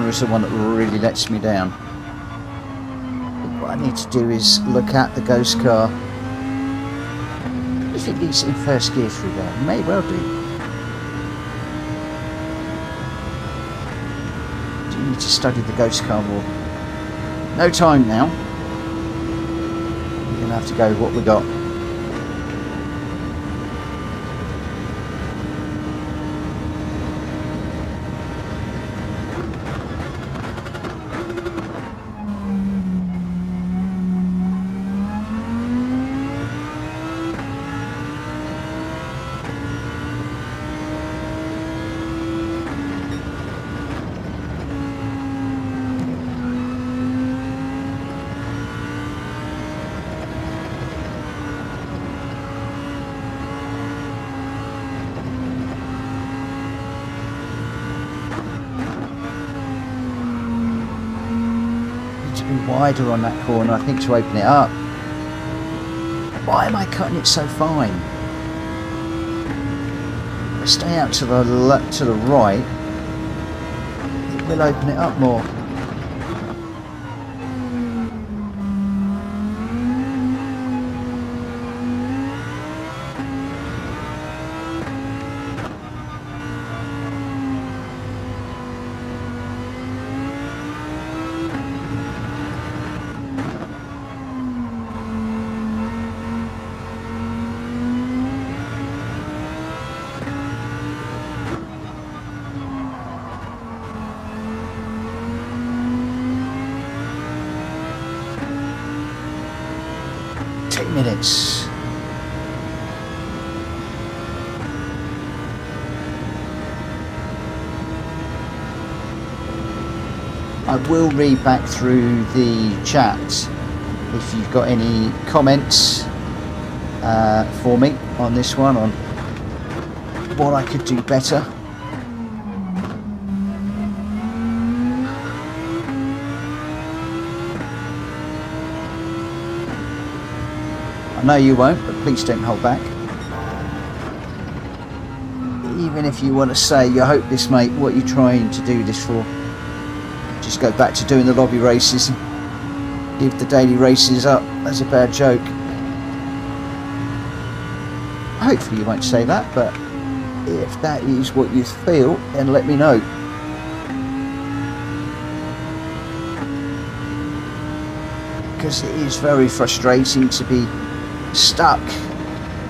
corner is the one that really lets me down. What I need to do is look at the ghost car. If it leads in first gear through there, it may well do. Do you need to study the ghost car more? No time now. We're going to have to go with what we got. Wider on that corner, I think, to open it up. Why am I cutting it so fine? If I stay out to the right, it will open it up more. Minutes. I will read back through the chat if you've got any comments for me on this one, on what I could do better. I know you won't, but please don't hold back. Even if you want to say you hope this, mate, what you're trying to do this for, just go back to doing the lobby races and give the daily races up as a bad joke. Hopefully you won't say that, but if that is what you feel, then let me know. Because it is very frustrating to be stuck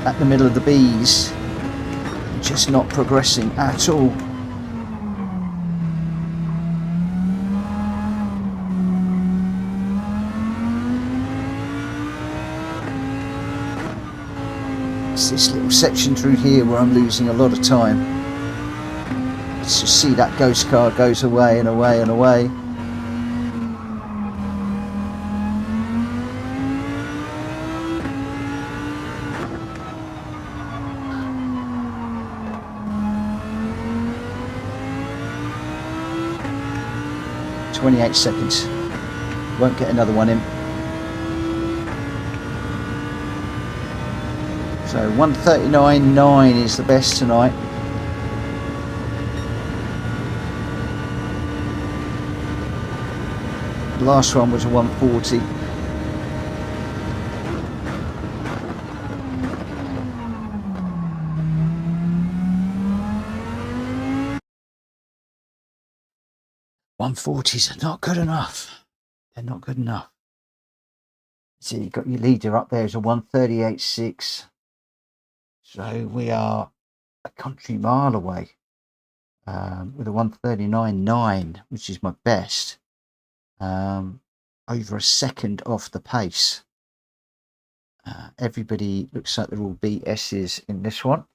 at the middle of the bees, just not progressing at all. It's this little section through here where I'm losing a lot of time. Let's just see that ghost car goes away and away and away. .28 seconds. Won't get another one in. So 1:39.9 is the best tonight. The last one was a 1:40. .140s are not good enough. They're not good enough. So you've got your leader up there as a 1:38.6. So we are a country mile away with a 1:39.9, which is my best. Over a second off the pace. Everybody looks like they're all BS's in this one.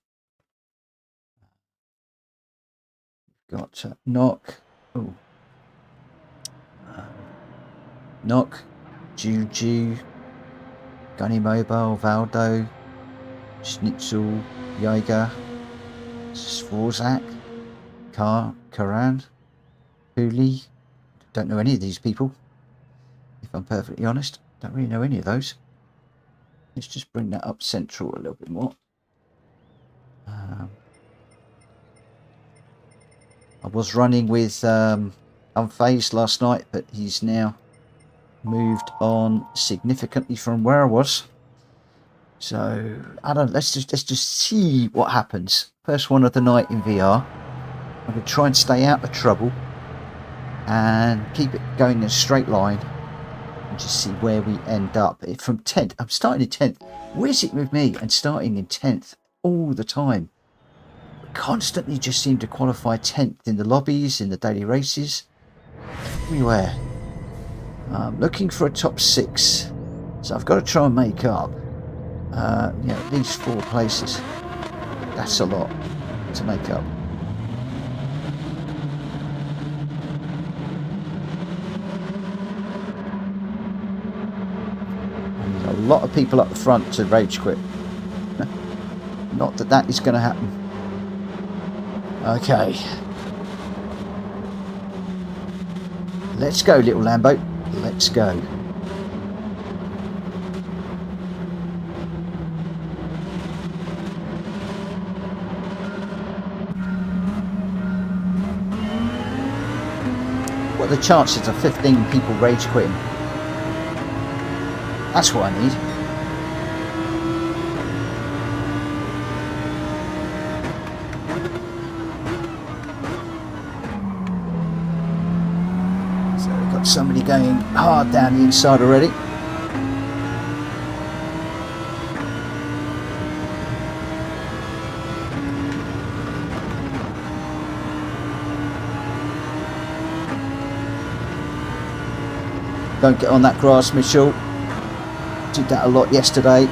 Got Knock. Oh. Knock, Juju, Gunny Mobile, Valdo, Schnitzel, Jaeger, Svorzak, Karan, Hooley. Don't know any of these people, if I'm perfectly honest. Don't really know any of those. Let's just bring that up central a little bit more. I was running with a unfazed last night, but he's now moved on significantly from where I was. So I don't. Let's just see what happens. First one of the night in VR. I'm going to try and stay out of trouble and keep it going in a straight line and just see where we end up. From 10th, I'm starting in 10th. Where's it with me and starting in 10th all the time? Constantly just seem to qualify 10th in the lobbies, in the daily races, everywhere. Looking for a top 6, so I've got to try and make up at least 4 places. That's a lot to make up. And there's a lot of people up the front to rage quit. Not that that is going to happen. Okay. Let's go, little Lambo. Let's go. What are the chances of 15 people rage quitting? That's what I need. Somebody going hard down the inside already. Don't get on that grass, Mitchell. Did that a lot yesterday.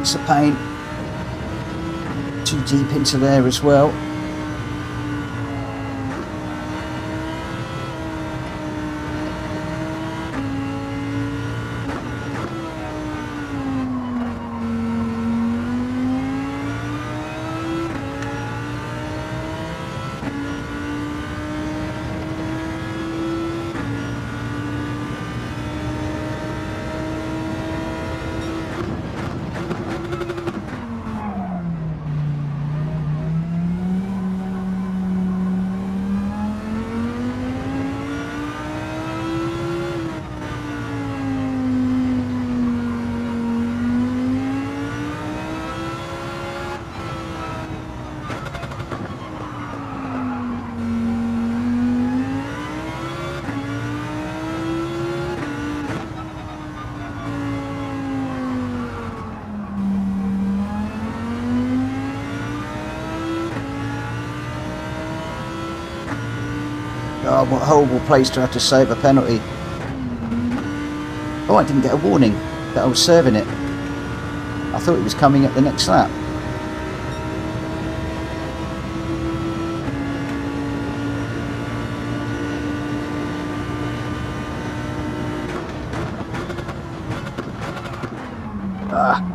bits of paint too deep into there as well. Oh, what a horrible place to have to save a penalty. Oh, I didn't get a warning that I was serving it. I thought it was coming at the next lap. Ah.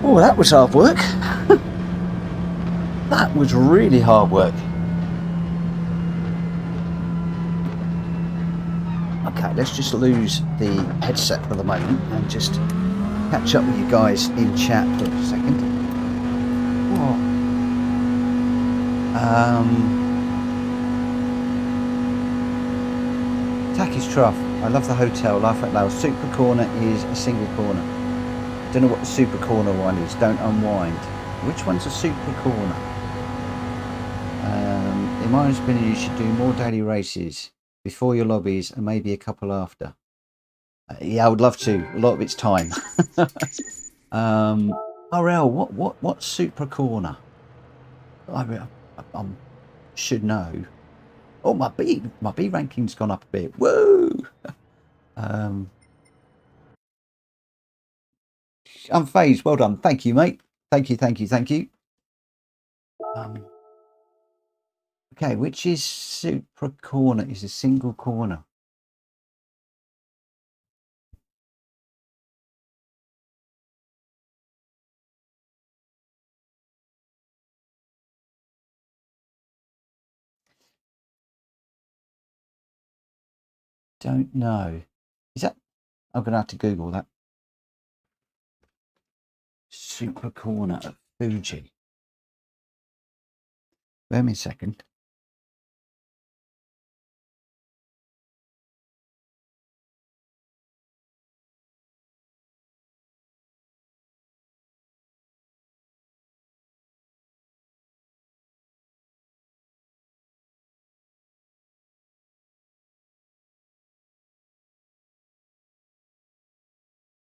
Oh, that was hard work. That was really hard work. Okay, let's just lose the headset for the moment and just catch up with you guys in chat for a second. Taki's Trough. I love the hotel. Laugh out loud. Super corner is a single corner. Don't know what the super corner one is. Don't unwind. Which one's a super corner? In my opinion, you should do more daily races before your lobbies and maybe a couple after. Yeah, I would love to. A lot of it's time. RL, what's super corner? I should know. Oh, my B ranking's gone up a bit. Whoa! Unfazed, well done. Thank you, mate. Thank you. Okay, which is super corner? Is a single corner. Don't know. Is that? I'm gonna have to Google that. Super corner of Fuji. Wait me a second.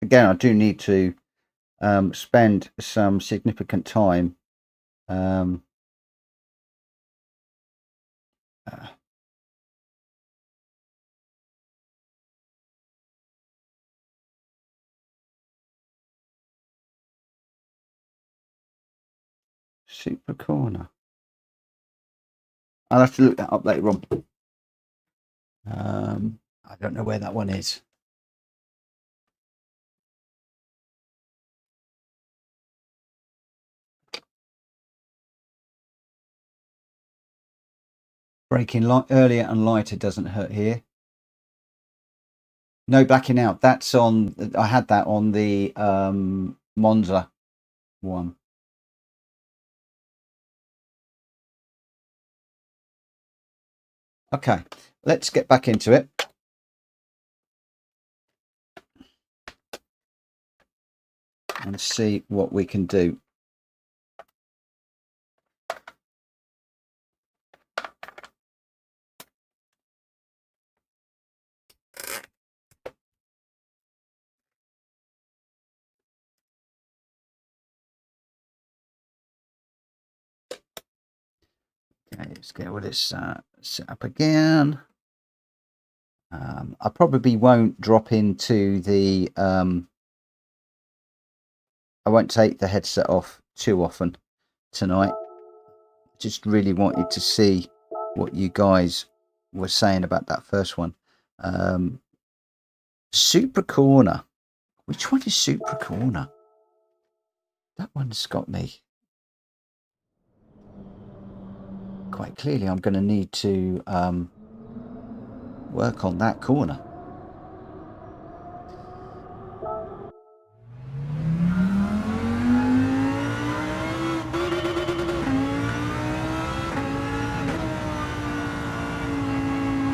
Again, I do need to spend some significant time super corner. I'll have to look that up later on. I don't know where that one is. Braking earlier and lighter doesn't hurt here. No backing out. That's on. I had that on the Monza one. Okay, let's get back into it. And see what we can do. Okay, let's get all this set up again. I probably won't drop into the I won't take the headset off too often tonight. Just really wanted to see what you guys were saying about that first one. Super corner. Which one is super corner? That one's got me. Quite clearly, I'm going to need to work on that corner.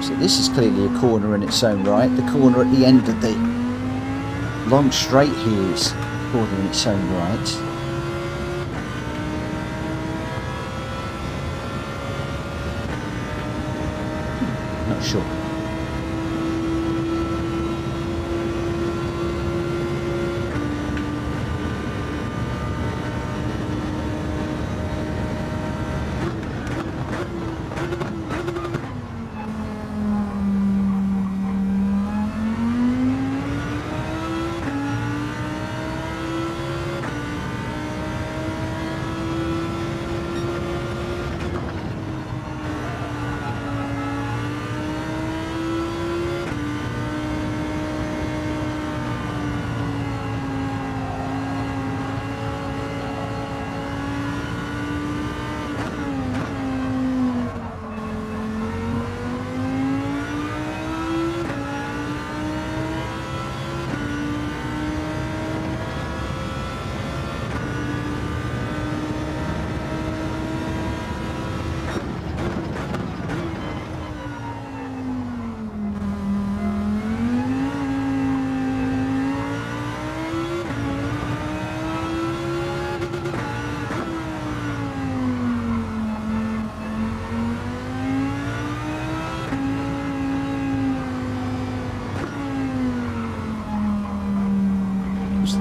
So this is clearly a corner in its own right. The corner at the end of the long straight here is a corner in its own right. Not sure.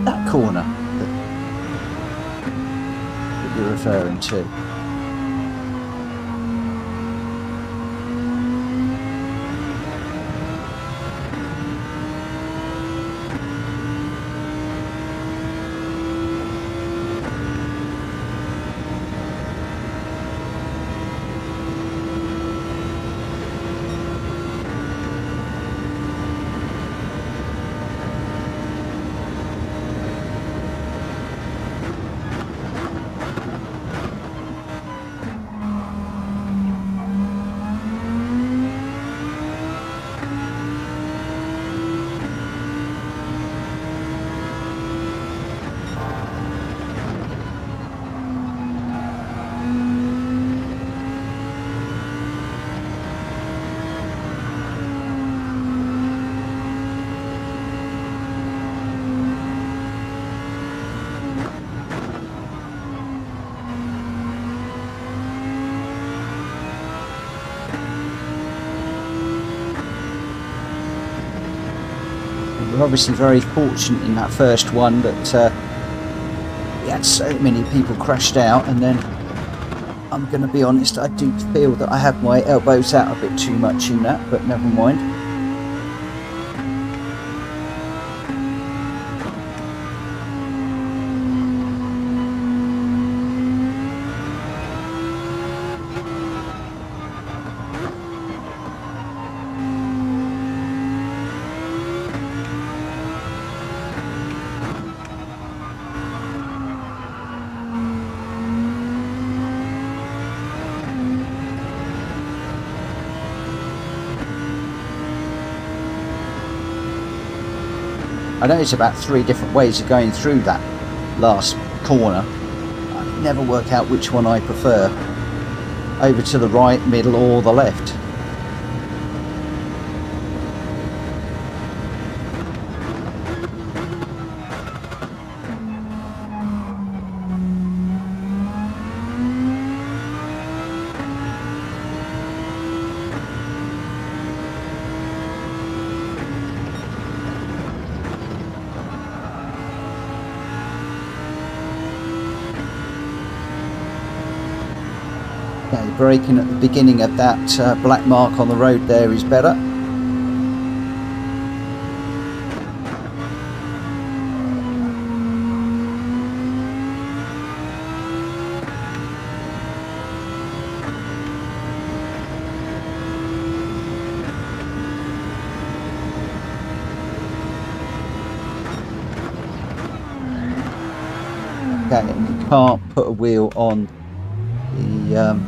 that corner that you're referring to? We're obviously very fortunate in that first one that we had so many people crashed out, and then I'm going to be honest, I do feel that I have my elbows out a bit too much in that, but never mind. I know it's about 3 different ways of going through that last corner. I never work out which one I prefer. Over to the right, middle or the left. Okay, braking at the beginning of that black mark on the road there is better. Okay, and you can't put a wheel on the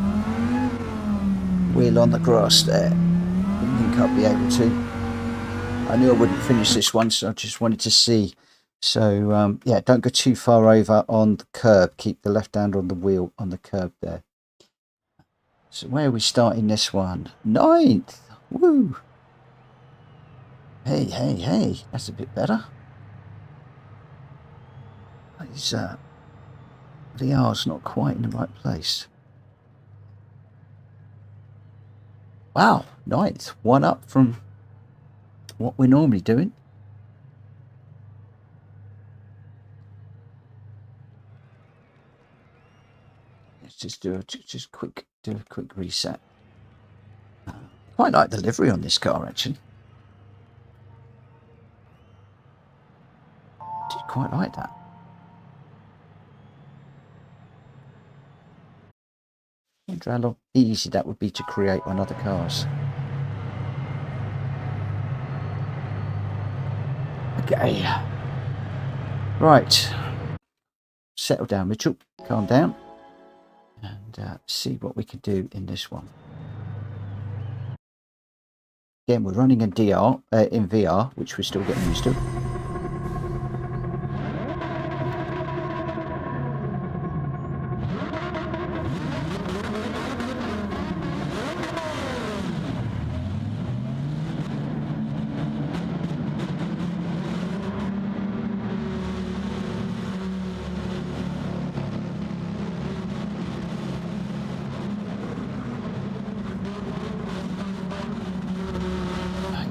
wheel on the grass there. Didn't think I'd be able to. I knew I wouldn't finish this one, so I just wanted to see. So yeah, don't go too far over on the curb. Keep the left hand on the wheel on the curb there. So where are we starting this one? 9th. Woo! Hey, hey, hey. That's a bit better. These VR's not quite in the right place. Wow, 9th. 1 up from what we're normally doing. Let's just do a quick reset. Quite like the livery on this car actually. Did quite like that. I wonder how easy that would be to create on other cars. Okay. Right. Settle down, Mitchell. Calm down. And see what we can do in this one. Again, we're running in in VR, which we're still getting used to.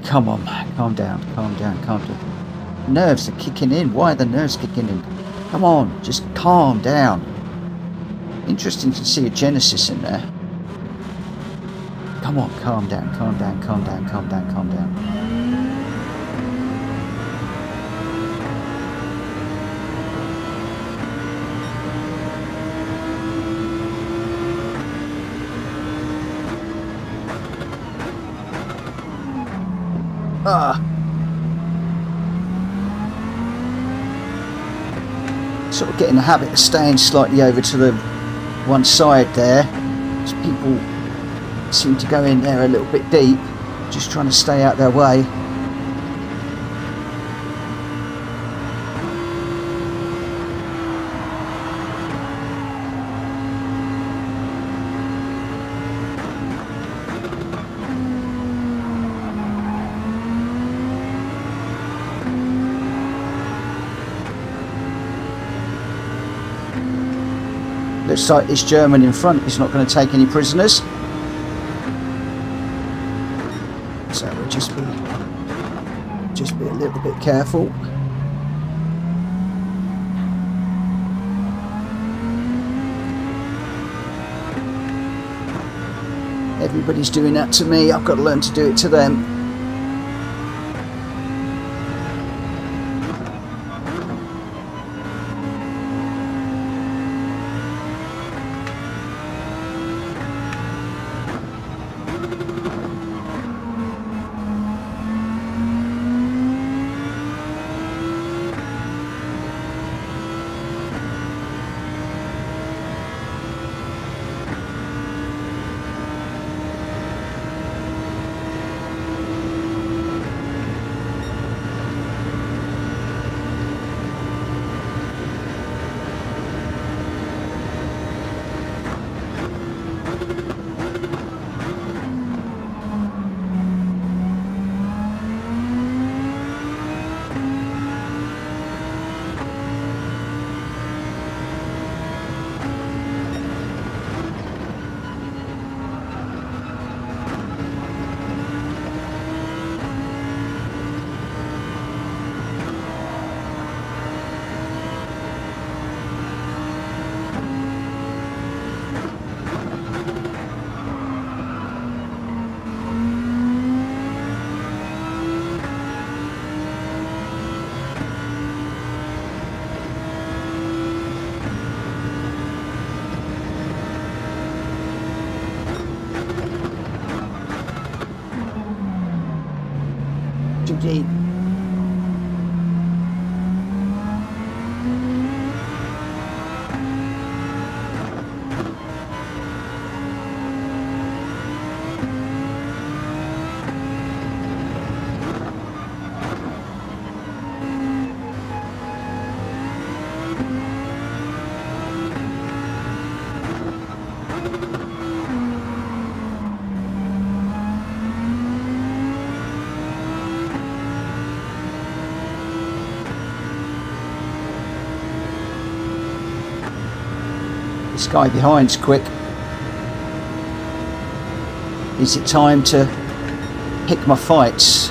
Come on, calm down, calm down, calm down. nerves are kicking in. Why are the nerves kicking in? Come on, just calm down. Interesting to see a Genesis in there. Come on, calm down, calm down, calm down, calm down, calm down. Sort of getting the habit of staying slightly over to the one side there. As people seem to go in there a little bit deep, just trying to stay out their way. Looks like this German in front is not going to take any prisoners. So we'll just be a little bit careful. Everybody's doing that to me. I've got to learn to do it to them. Indeed. This guy behind's quick. Is it time to pick my fights?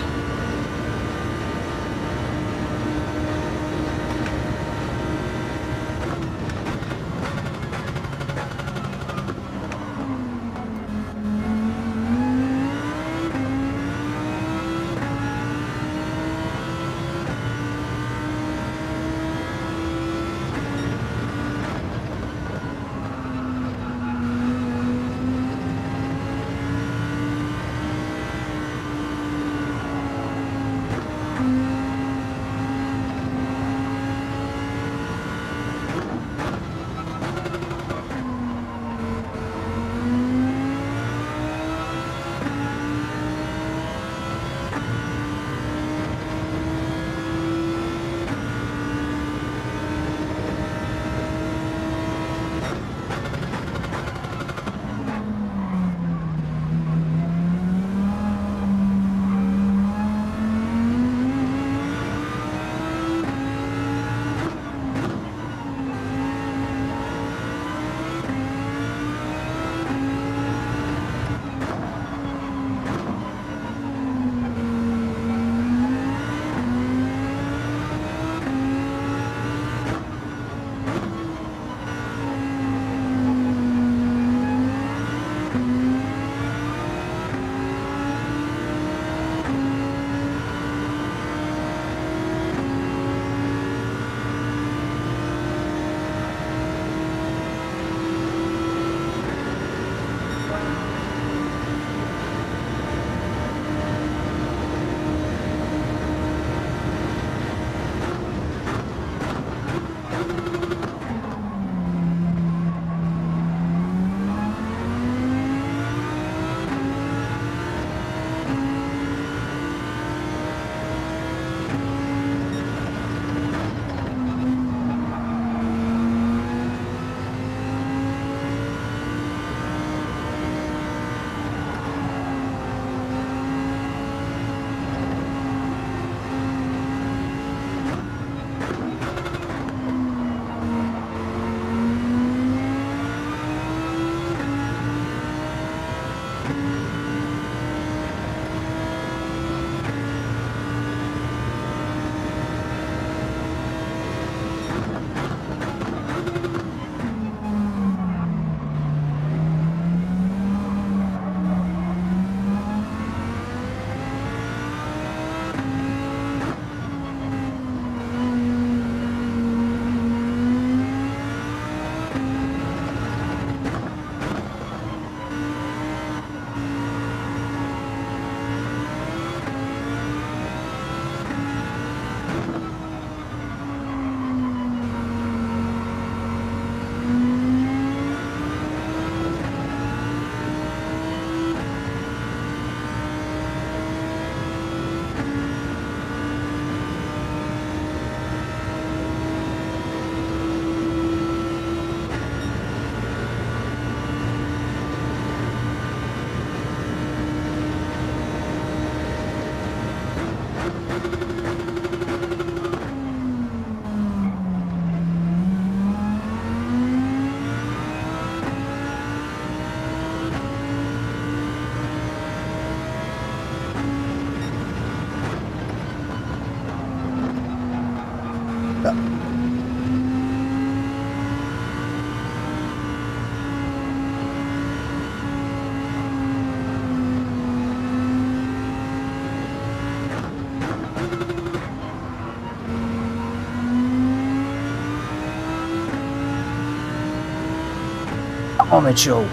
Come on, Mitchell.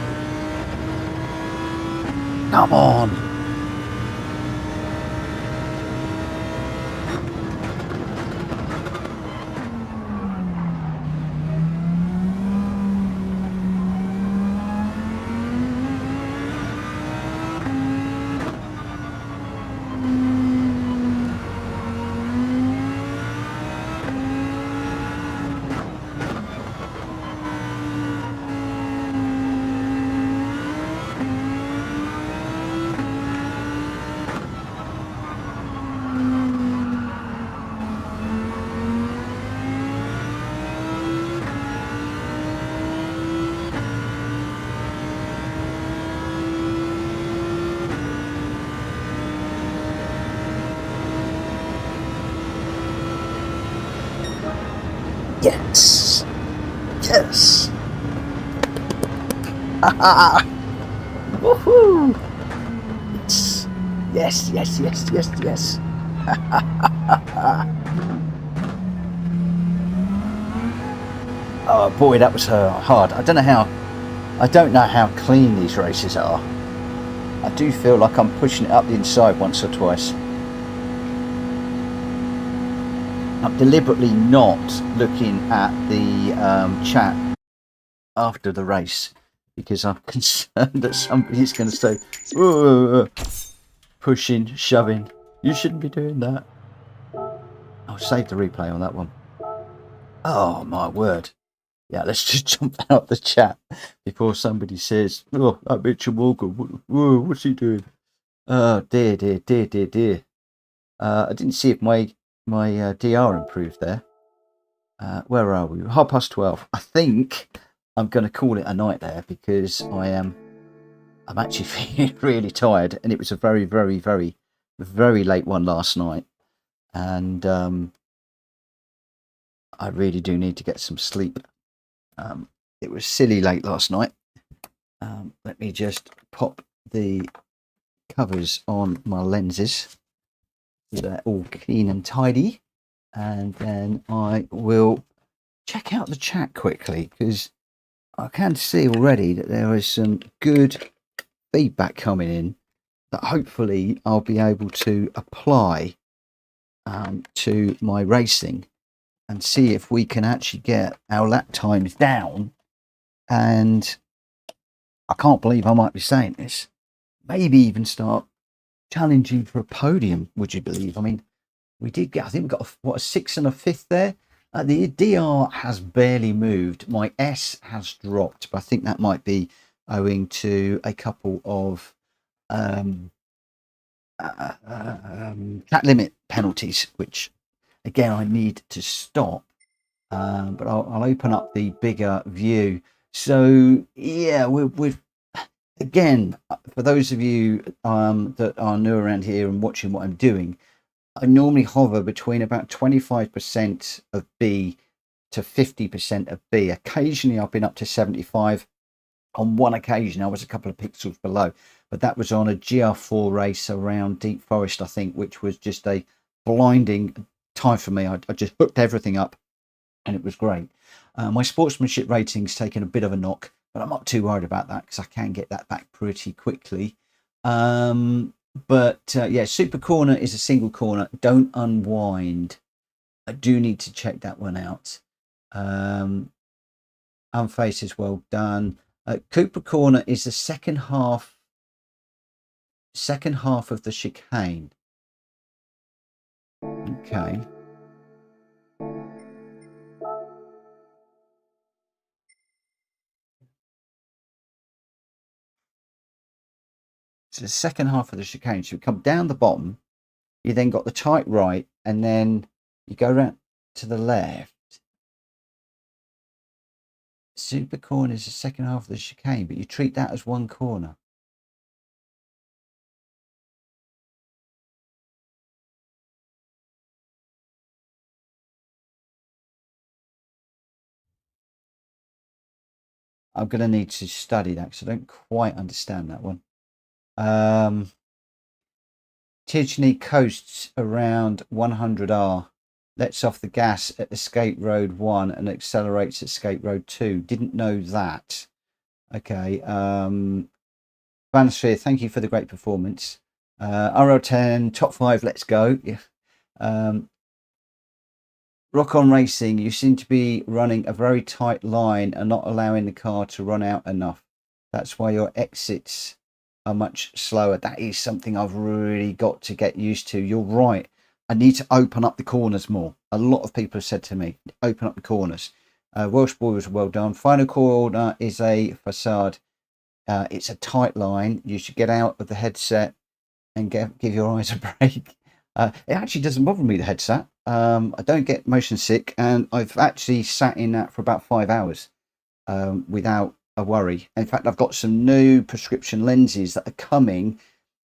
Come on. Yes. Yes. Woohoo. Yes, yes, yes, yes, yes. Oh boy, that was hard. I don't know how clean these races are. I do feel like I'm pushing it up the inside once or twice. I'm deliberately not looking at the chat after the race because I'm concerned that somebody's going to say, pushing, shoving. You shouldn't be doing that. I'll save the replay on that one. Oh my word. Yeah, let's just jump out the chat before somebody says, oh, that Mitchell Morgan, what's he doing? Oh, dear, dear, dear, dear, dear. I didn't see if my DR improved there. Where are we? 12:30. I think I'm going to call it a night there because I'm actually feeling really tired, and it was a very, very, very, very late one last night, and I really do need to get some sleep. It was silly late last night. Let me just pop the covers on my lenses so they're all clean and tidy, and then I will check out the chat quickly because I can see already that there is some good feedback coming in that hopefully I'll be able to apply to my racing and see if we can actually get our lap times down. And I can't believe I might be saying this, maybe even start challenging for a podium, would you believe? I mean, we did get, I think we got a 6th and a 5th there. The DR has barely moved. My S has dropped, but I think that might be owing to a couple of track limit penalties, which again I need to stop. But I'll open up the bigger view. So yeah, we're again, for those of you that are new around here and watching what I'm doing, I normally hover between about 25% of B to 50% of B. Occasionally I've been up to 75. On one occasion I was a couple of pixels below, but that was on a GR4 race around Deep Forest, I think, which was just a blinding time for me. I just hooked everything up and it was great. My sportsmanship rating's taken a bit of a knock, but I'm not too worried about that because I can get that back pretty quickly. But yeah, Super Corner is a single corner. Don't unwind. I do need to check that one out. Unface is well done. Cooper Corner is the second half of the chicane. Okay. So the second half of the chicane should come down the bottom You then got the tight right, and then you go around to the left. Super corner is the second half of the chicane, but you treat that as one corner. I'm going to need to study that because I don't quite understand that one. Tidgney coasts around 100R, lets off the gas at Escape Road 1 and accelerates at Escape Road 2. Didn't know that. Okay. Vanosphere, thank you for the great performance. RL10, top 5, let's go. Yeah. Rock On Racing, you seem to be running a very tight line and not allowing the car to run out enough. That's why your exits are much slower. That is something I've really got to get used to. You're right. I need to open up the corners more. A lot of people have said to me, open up the corners. Welsh Boy was well done. Final corner is a facade. It's a tight line. You should get out of the headset and give your eyes a break. It actually doesn't bother me, the headset. I don't get motion sick, and I've actually sat in that for about 5 hours without a worry. In fact, I've got some new prescription lenses that are coming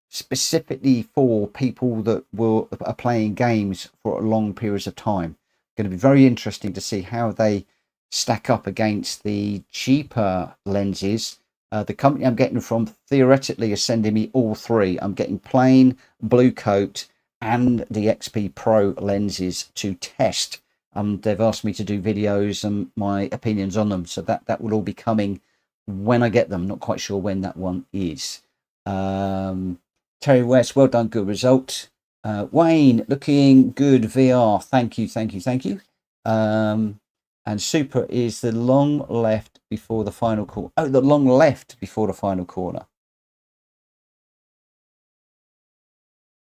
specifically for people that are playing games for long periods of time. Going to be very interesting to see how they stack up against the cheaper lenses. The company I'm getting from theoretically is sending me all three. I'm getting plain, blue coat, and the XP Pro lenses to test. They've asked me to do videos and my opinions on them, so that will all be coming when I get them. Not quite sure when that one is. Terry West, well done, good result. Wayne, looking good VR. Thank you. And super is the long left before the final corner. Oh, the long left before the final corner.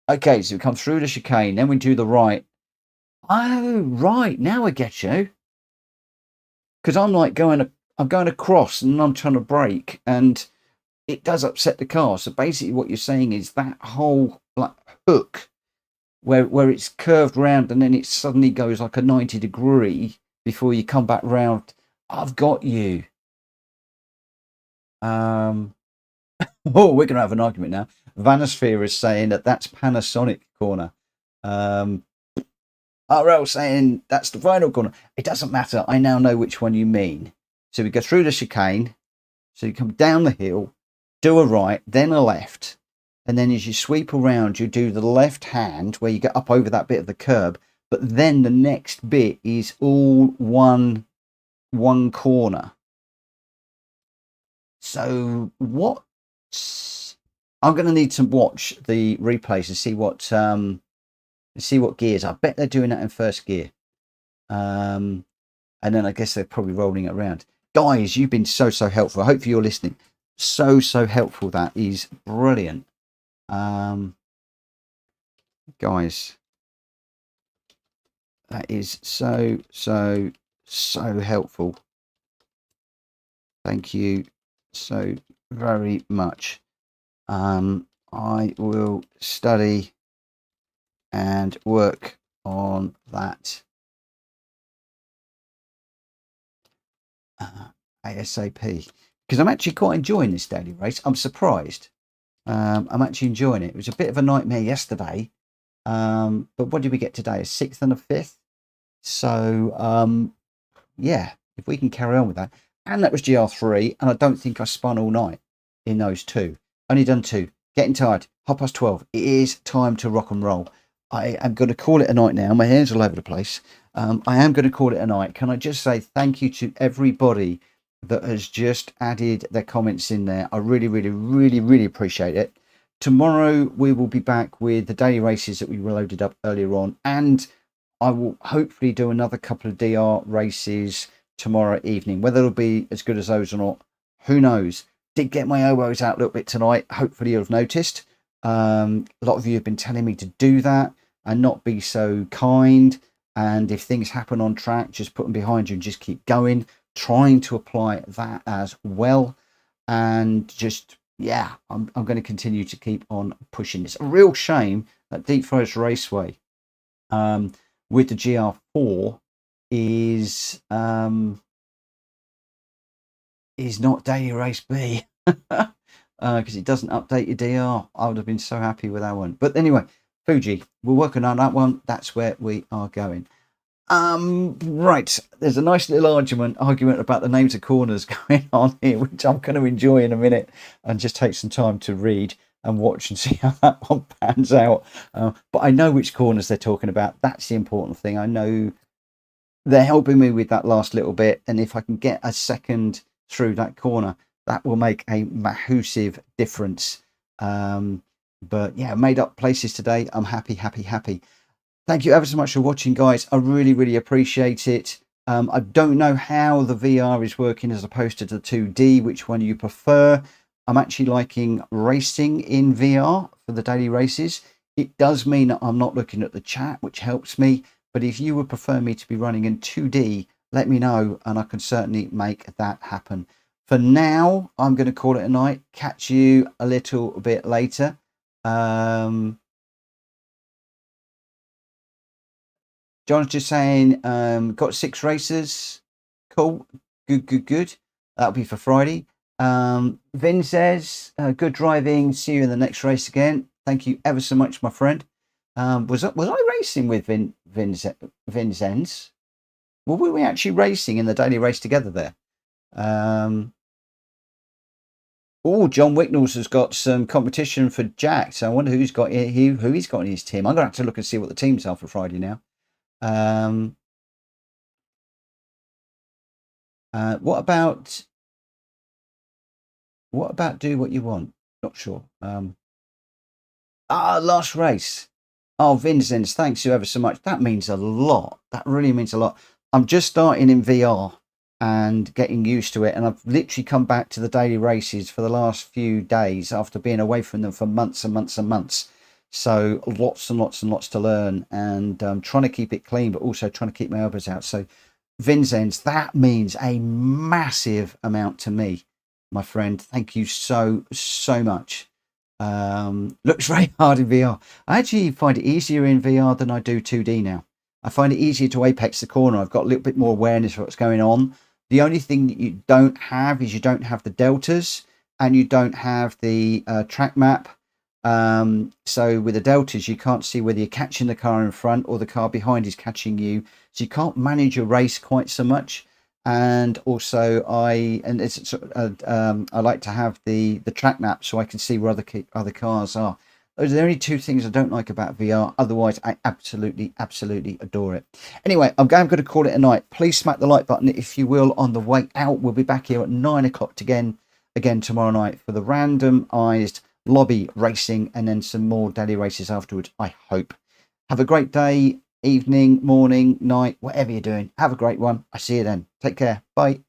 Okay, so we come through the chicane, then we do the right. Oh, right, now I get you. Because I'm like I'm going across and I'm trying to brake, and it does upset the car. So basically what you're saying is that whole like hook where it's curved round and then it suddenly goes like a 90-degree before you come back round. I've got you. Oh, we're going to have an argument now. Vanosphere is saying that's Panasonic corner. RL saying that's the final corner. It doesn't matter. I now know which one you mean. So we go through the chicane. So you come down the hill, do a right, then a left. And then as you sweep around, you do the left hand where you get up over that bit of the curb. But then the next bit is all one corner. So I'm going to need to watch the replays and see what gears. I bet they're doing that in first gear. And then I guess they're probably rolling it around. Guys, you've been so helpful. I hope you're listening. So helpful. That is brilliant. Guys, that is so helpful. Thank you so very much. I will study and work on that ASAP, because I'm actually quite enjoying this daily race. I'm surprised. I'm actually enjoying it. It was a bit of a nightmare yesterday, but what did we get today? A 6th and a 5th. So yeah, if we can carry on with that. And that was GR3, and I don't think I spun all night in those two. Only done 2. Getting tired. 12:30. It is time to rock and roll. I am going to call it a night now. My hair's all over the place. I am going to call it a night. Can I just say thank you to everybody that has just added their comments in there. I really appreciate it. Tomorrow we will be back with the daily races that we loaded up earlier on, and I will hopefully do another couple of DR races tomorrow evening. Whether it'll be as good as those or not, who knows. Did get my elbows out a little bit tonight. Hopefully you'll have noticed. A lot of you have been telling me to do that and not be so kind, and if things happen on track, just put them behind you and just keep going, trying to apply that as well. And just, yeah, I'm going to continue to keep on pushing. It's a real shame that Deep Forest Raceway with the GR4 is not Daily Race B because it doesn't update your DR. I would have been so happy with that one. But anyway, Fuji, we're working on that one. That's where we are going. Right, there's a nice little argument about the names of corners going on here, which I'm going to enjoy in a minute and just take some time to read and watch and see how that one pans out. But I know which corners they're talking about. That's the important thing. I know they're helping me with that last little bit, and if I can get a second through that corner, that will make a massive difference. But yeah, made up places today. I'm happy. Thank you ever so much for watching, guys. I really appreciate it. I don't know how the VR is working as opposed to the 2D, which one you prefer. I'm actually liking racing in VR for the daily races. It does mean that I'm not looking at the chat, which helps me. But if you would prefer me to be running in 2D, let me know and I can certainly make that happen. For now, I'm going to call it a night. Catch you a little bit later. John's just saying, got 6 races. Cool. Good. That'll be for Friday. Vin says, good driving. See you in the next race again. Thank you ever so much, my friend. Was I racing with Vinzenz? Were we actually racing in the daily race together there? Oh, John Wicknells has got some competition for Jack. So I wonder who he's got in his team. I'm going to have to look and see what the teams are for Friday now. What about do what you want? Not sure. Last race. Oh, Vincent, thanks you ever so much. That means a lot. That really means a lot. I'm just starting in VR and getting used to it. And I've literally come back to the daily races for the last few days after being away from them for months and months and months. So lots and lots to learn, and trying to keep it clean, but also trying to keep my elbows out. So Vinzenz, that means a massive amount to me, my friend. Thank you so much. Looks very hard in VR. I actually find it easier in VR than I do 2D now. I find it easier to apex the corner. I've got a little bit more awareness of what's going on. The only thing that you don't have is you don't have the deltas and you don't have the track map. So with the deltas, you can't see whether you're catching the car in front or the car behind is catching you. So you can't manage your race quite so much. And also I like to have the track map so I can see where other cars are. Those are the only 2 things I don't like about VR. Otherwise, I absolutely adore it. Anyway, I'm going to call it a night. Please smack the like button if you will on the way out. We'll be back here at 9 o'clock again tomorrow night for the randomized lobby racing and then some more daily races afterwards, I hope. Have a great day, evening, morning, night, whatever you're doing. Have a great one. I see you then. Take care. Bye.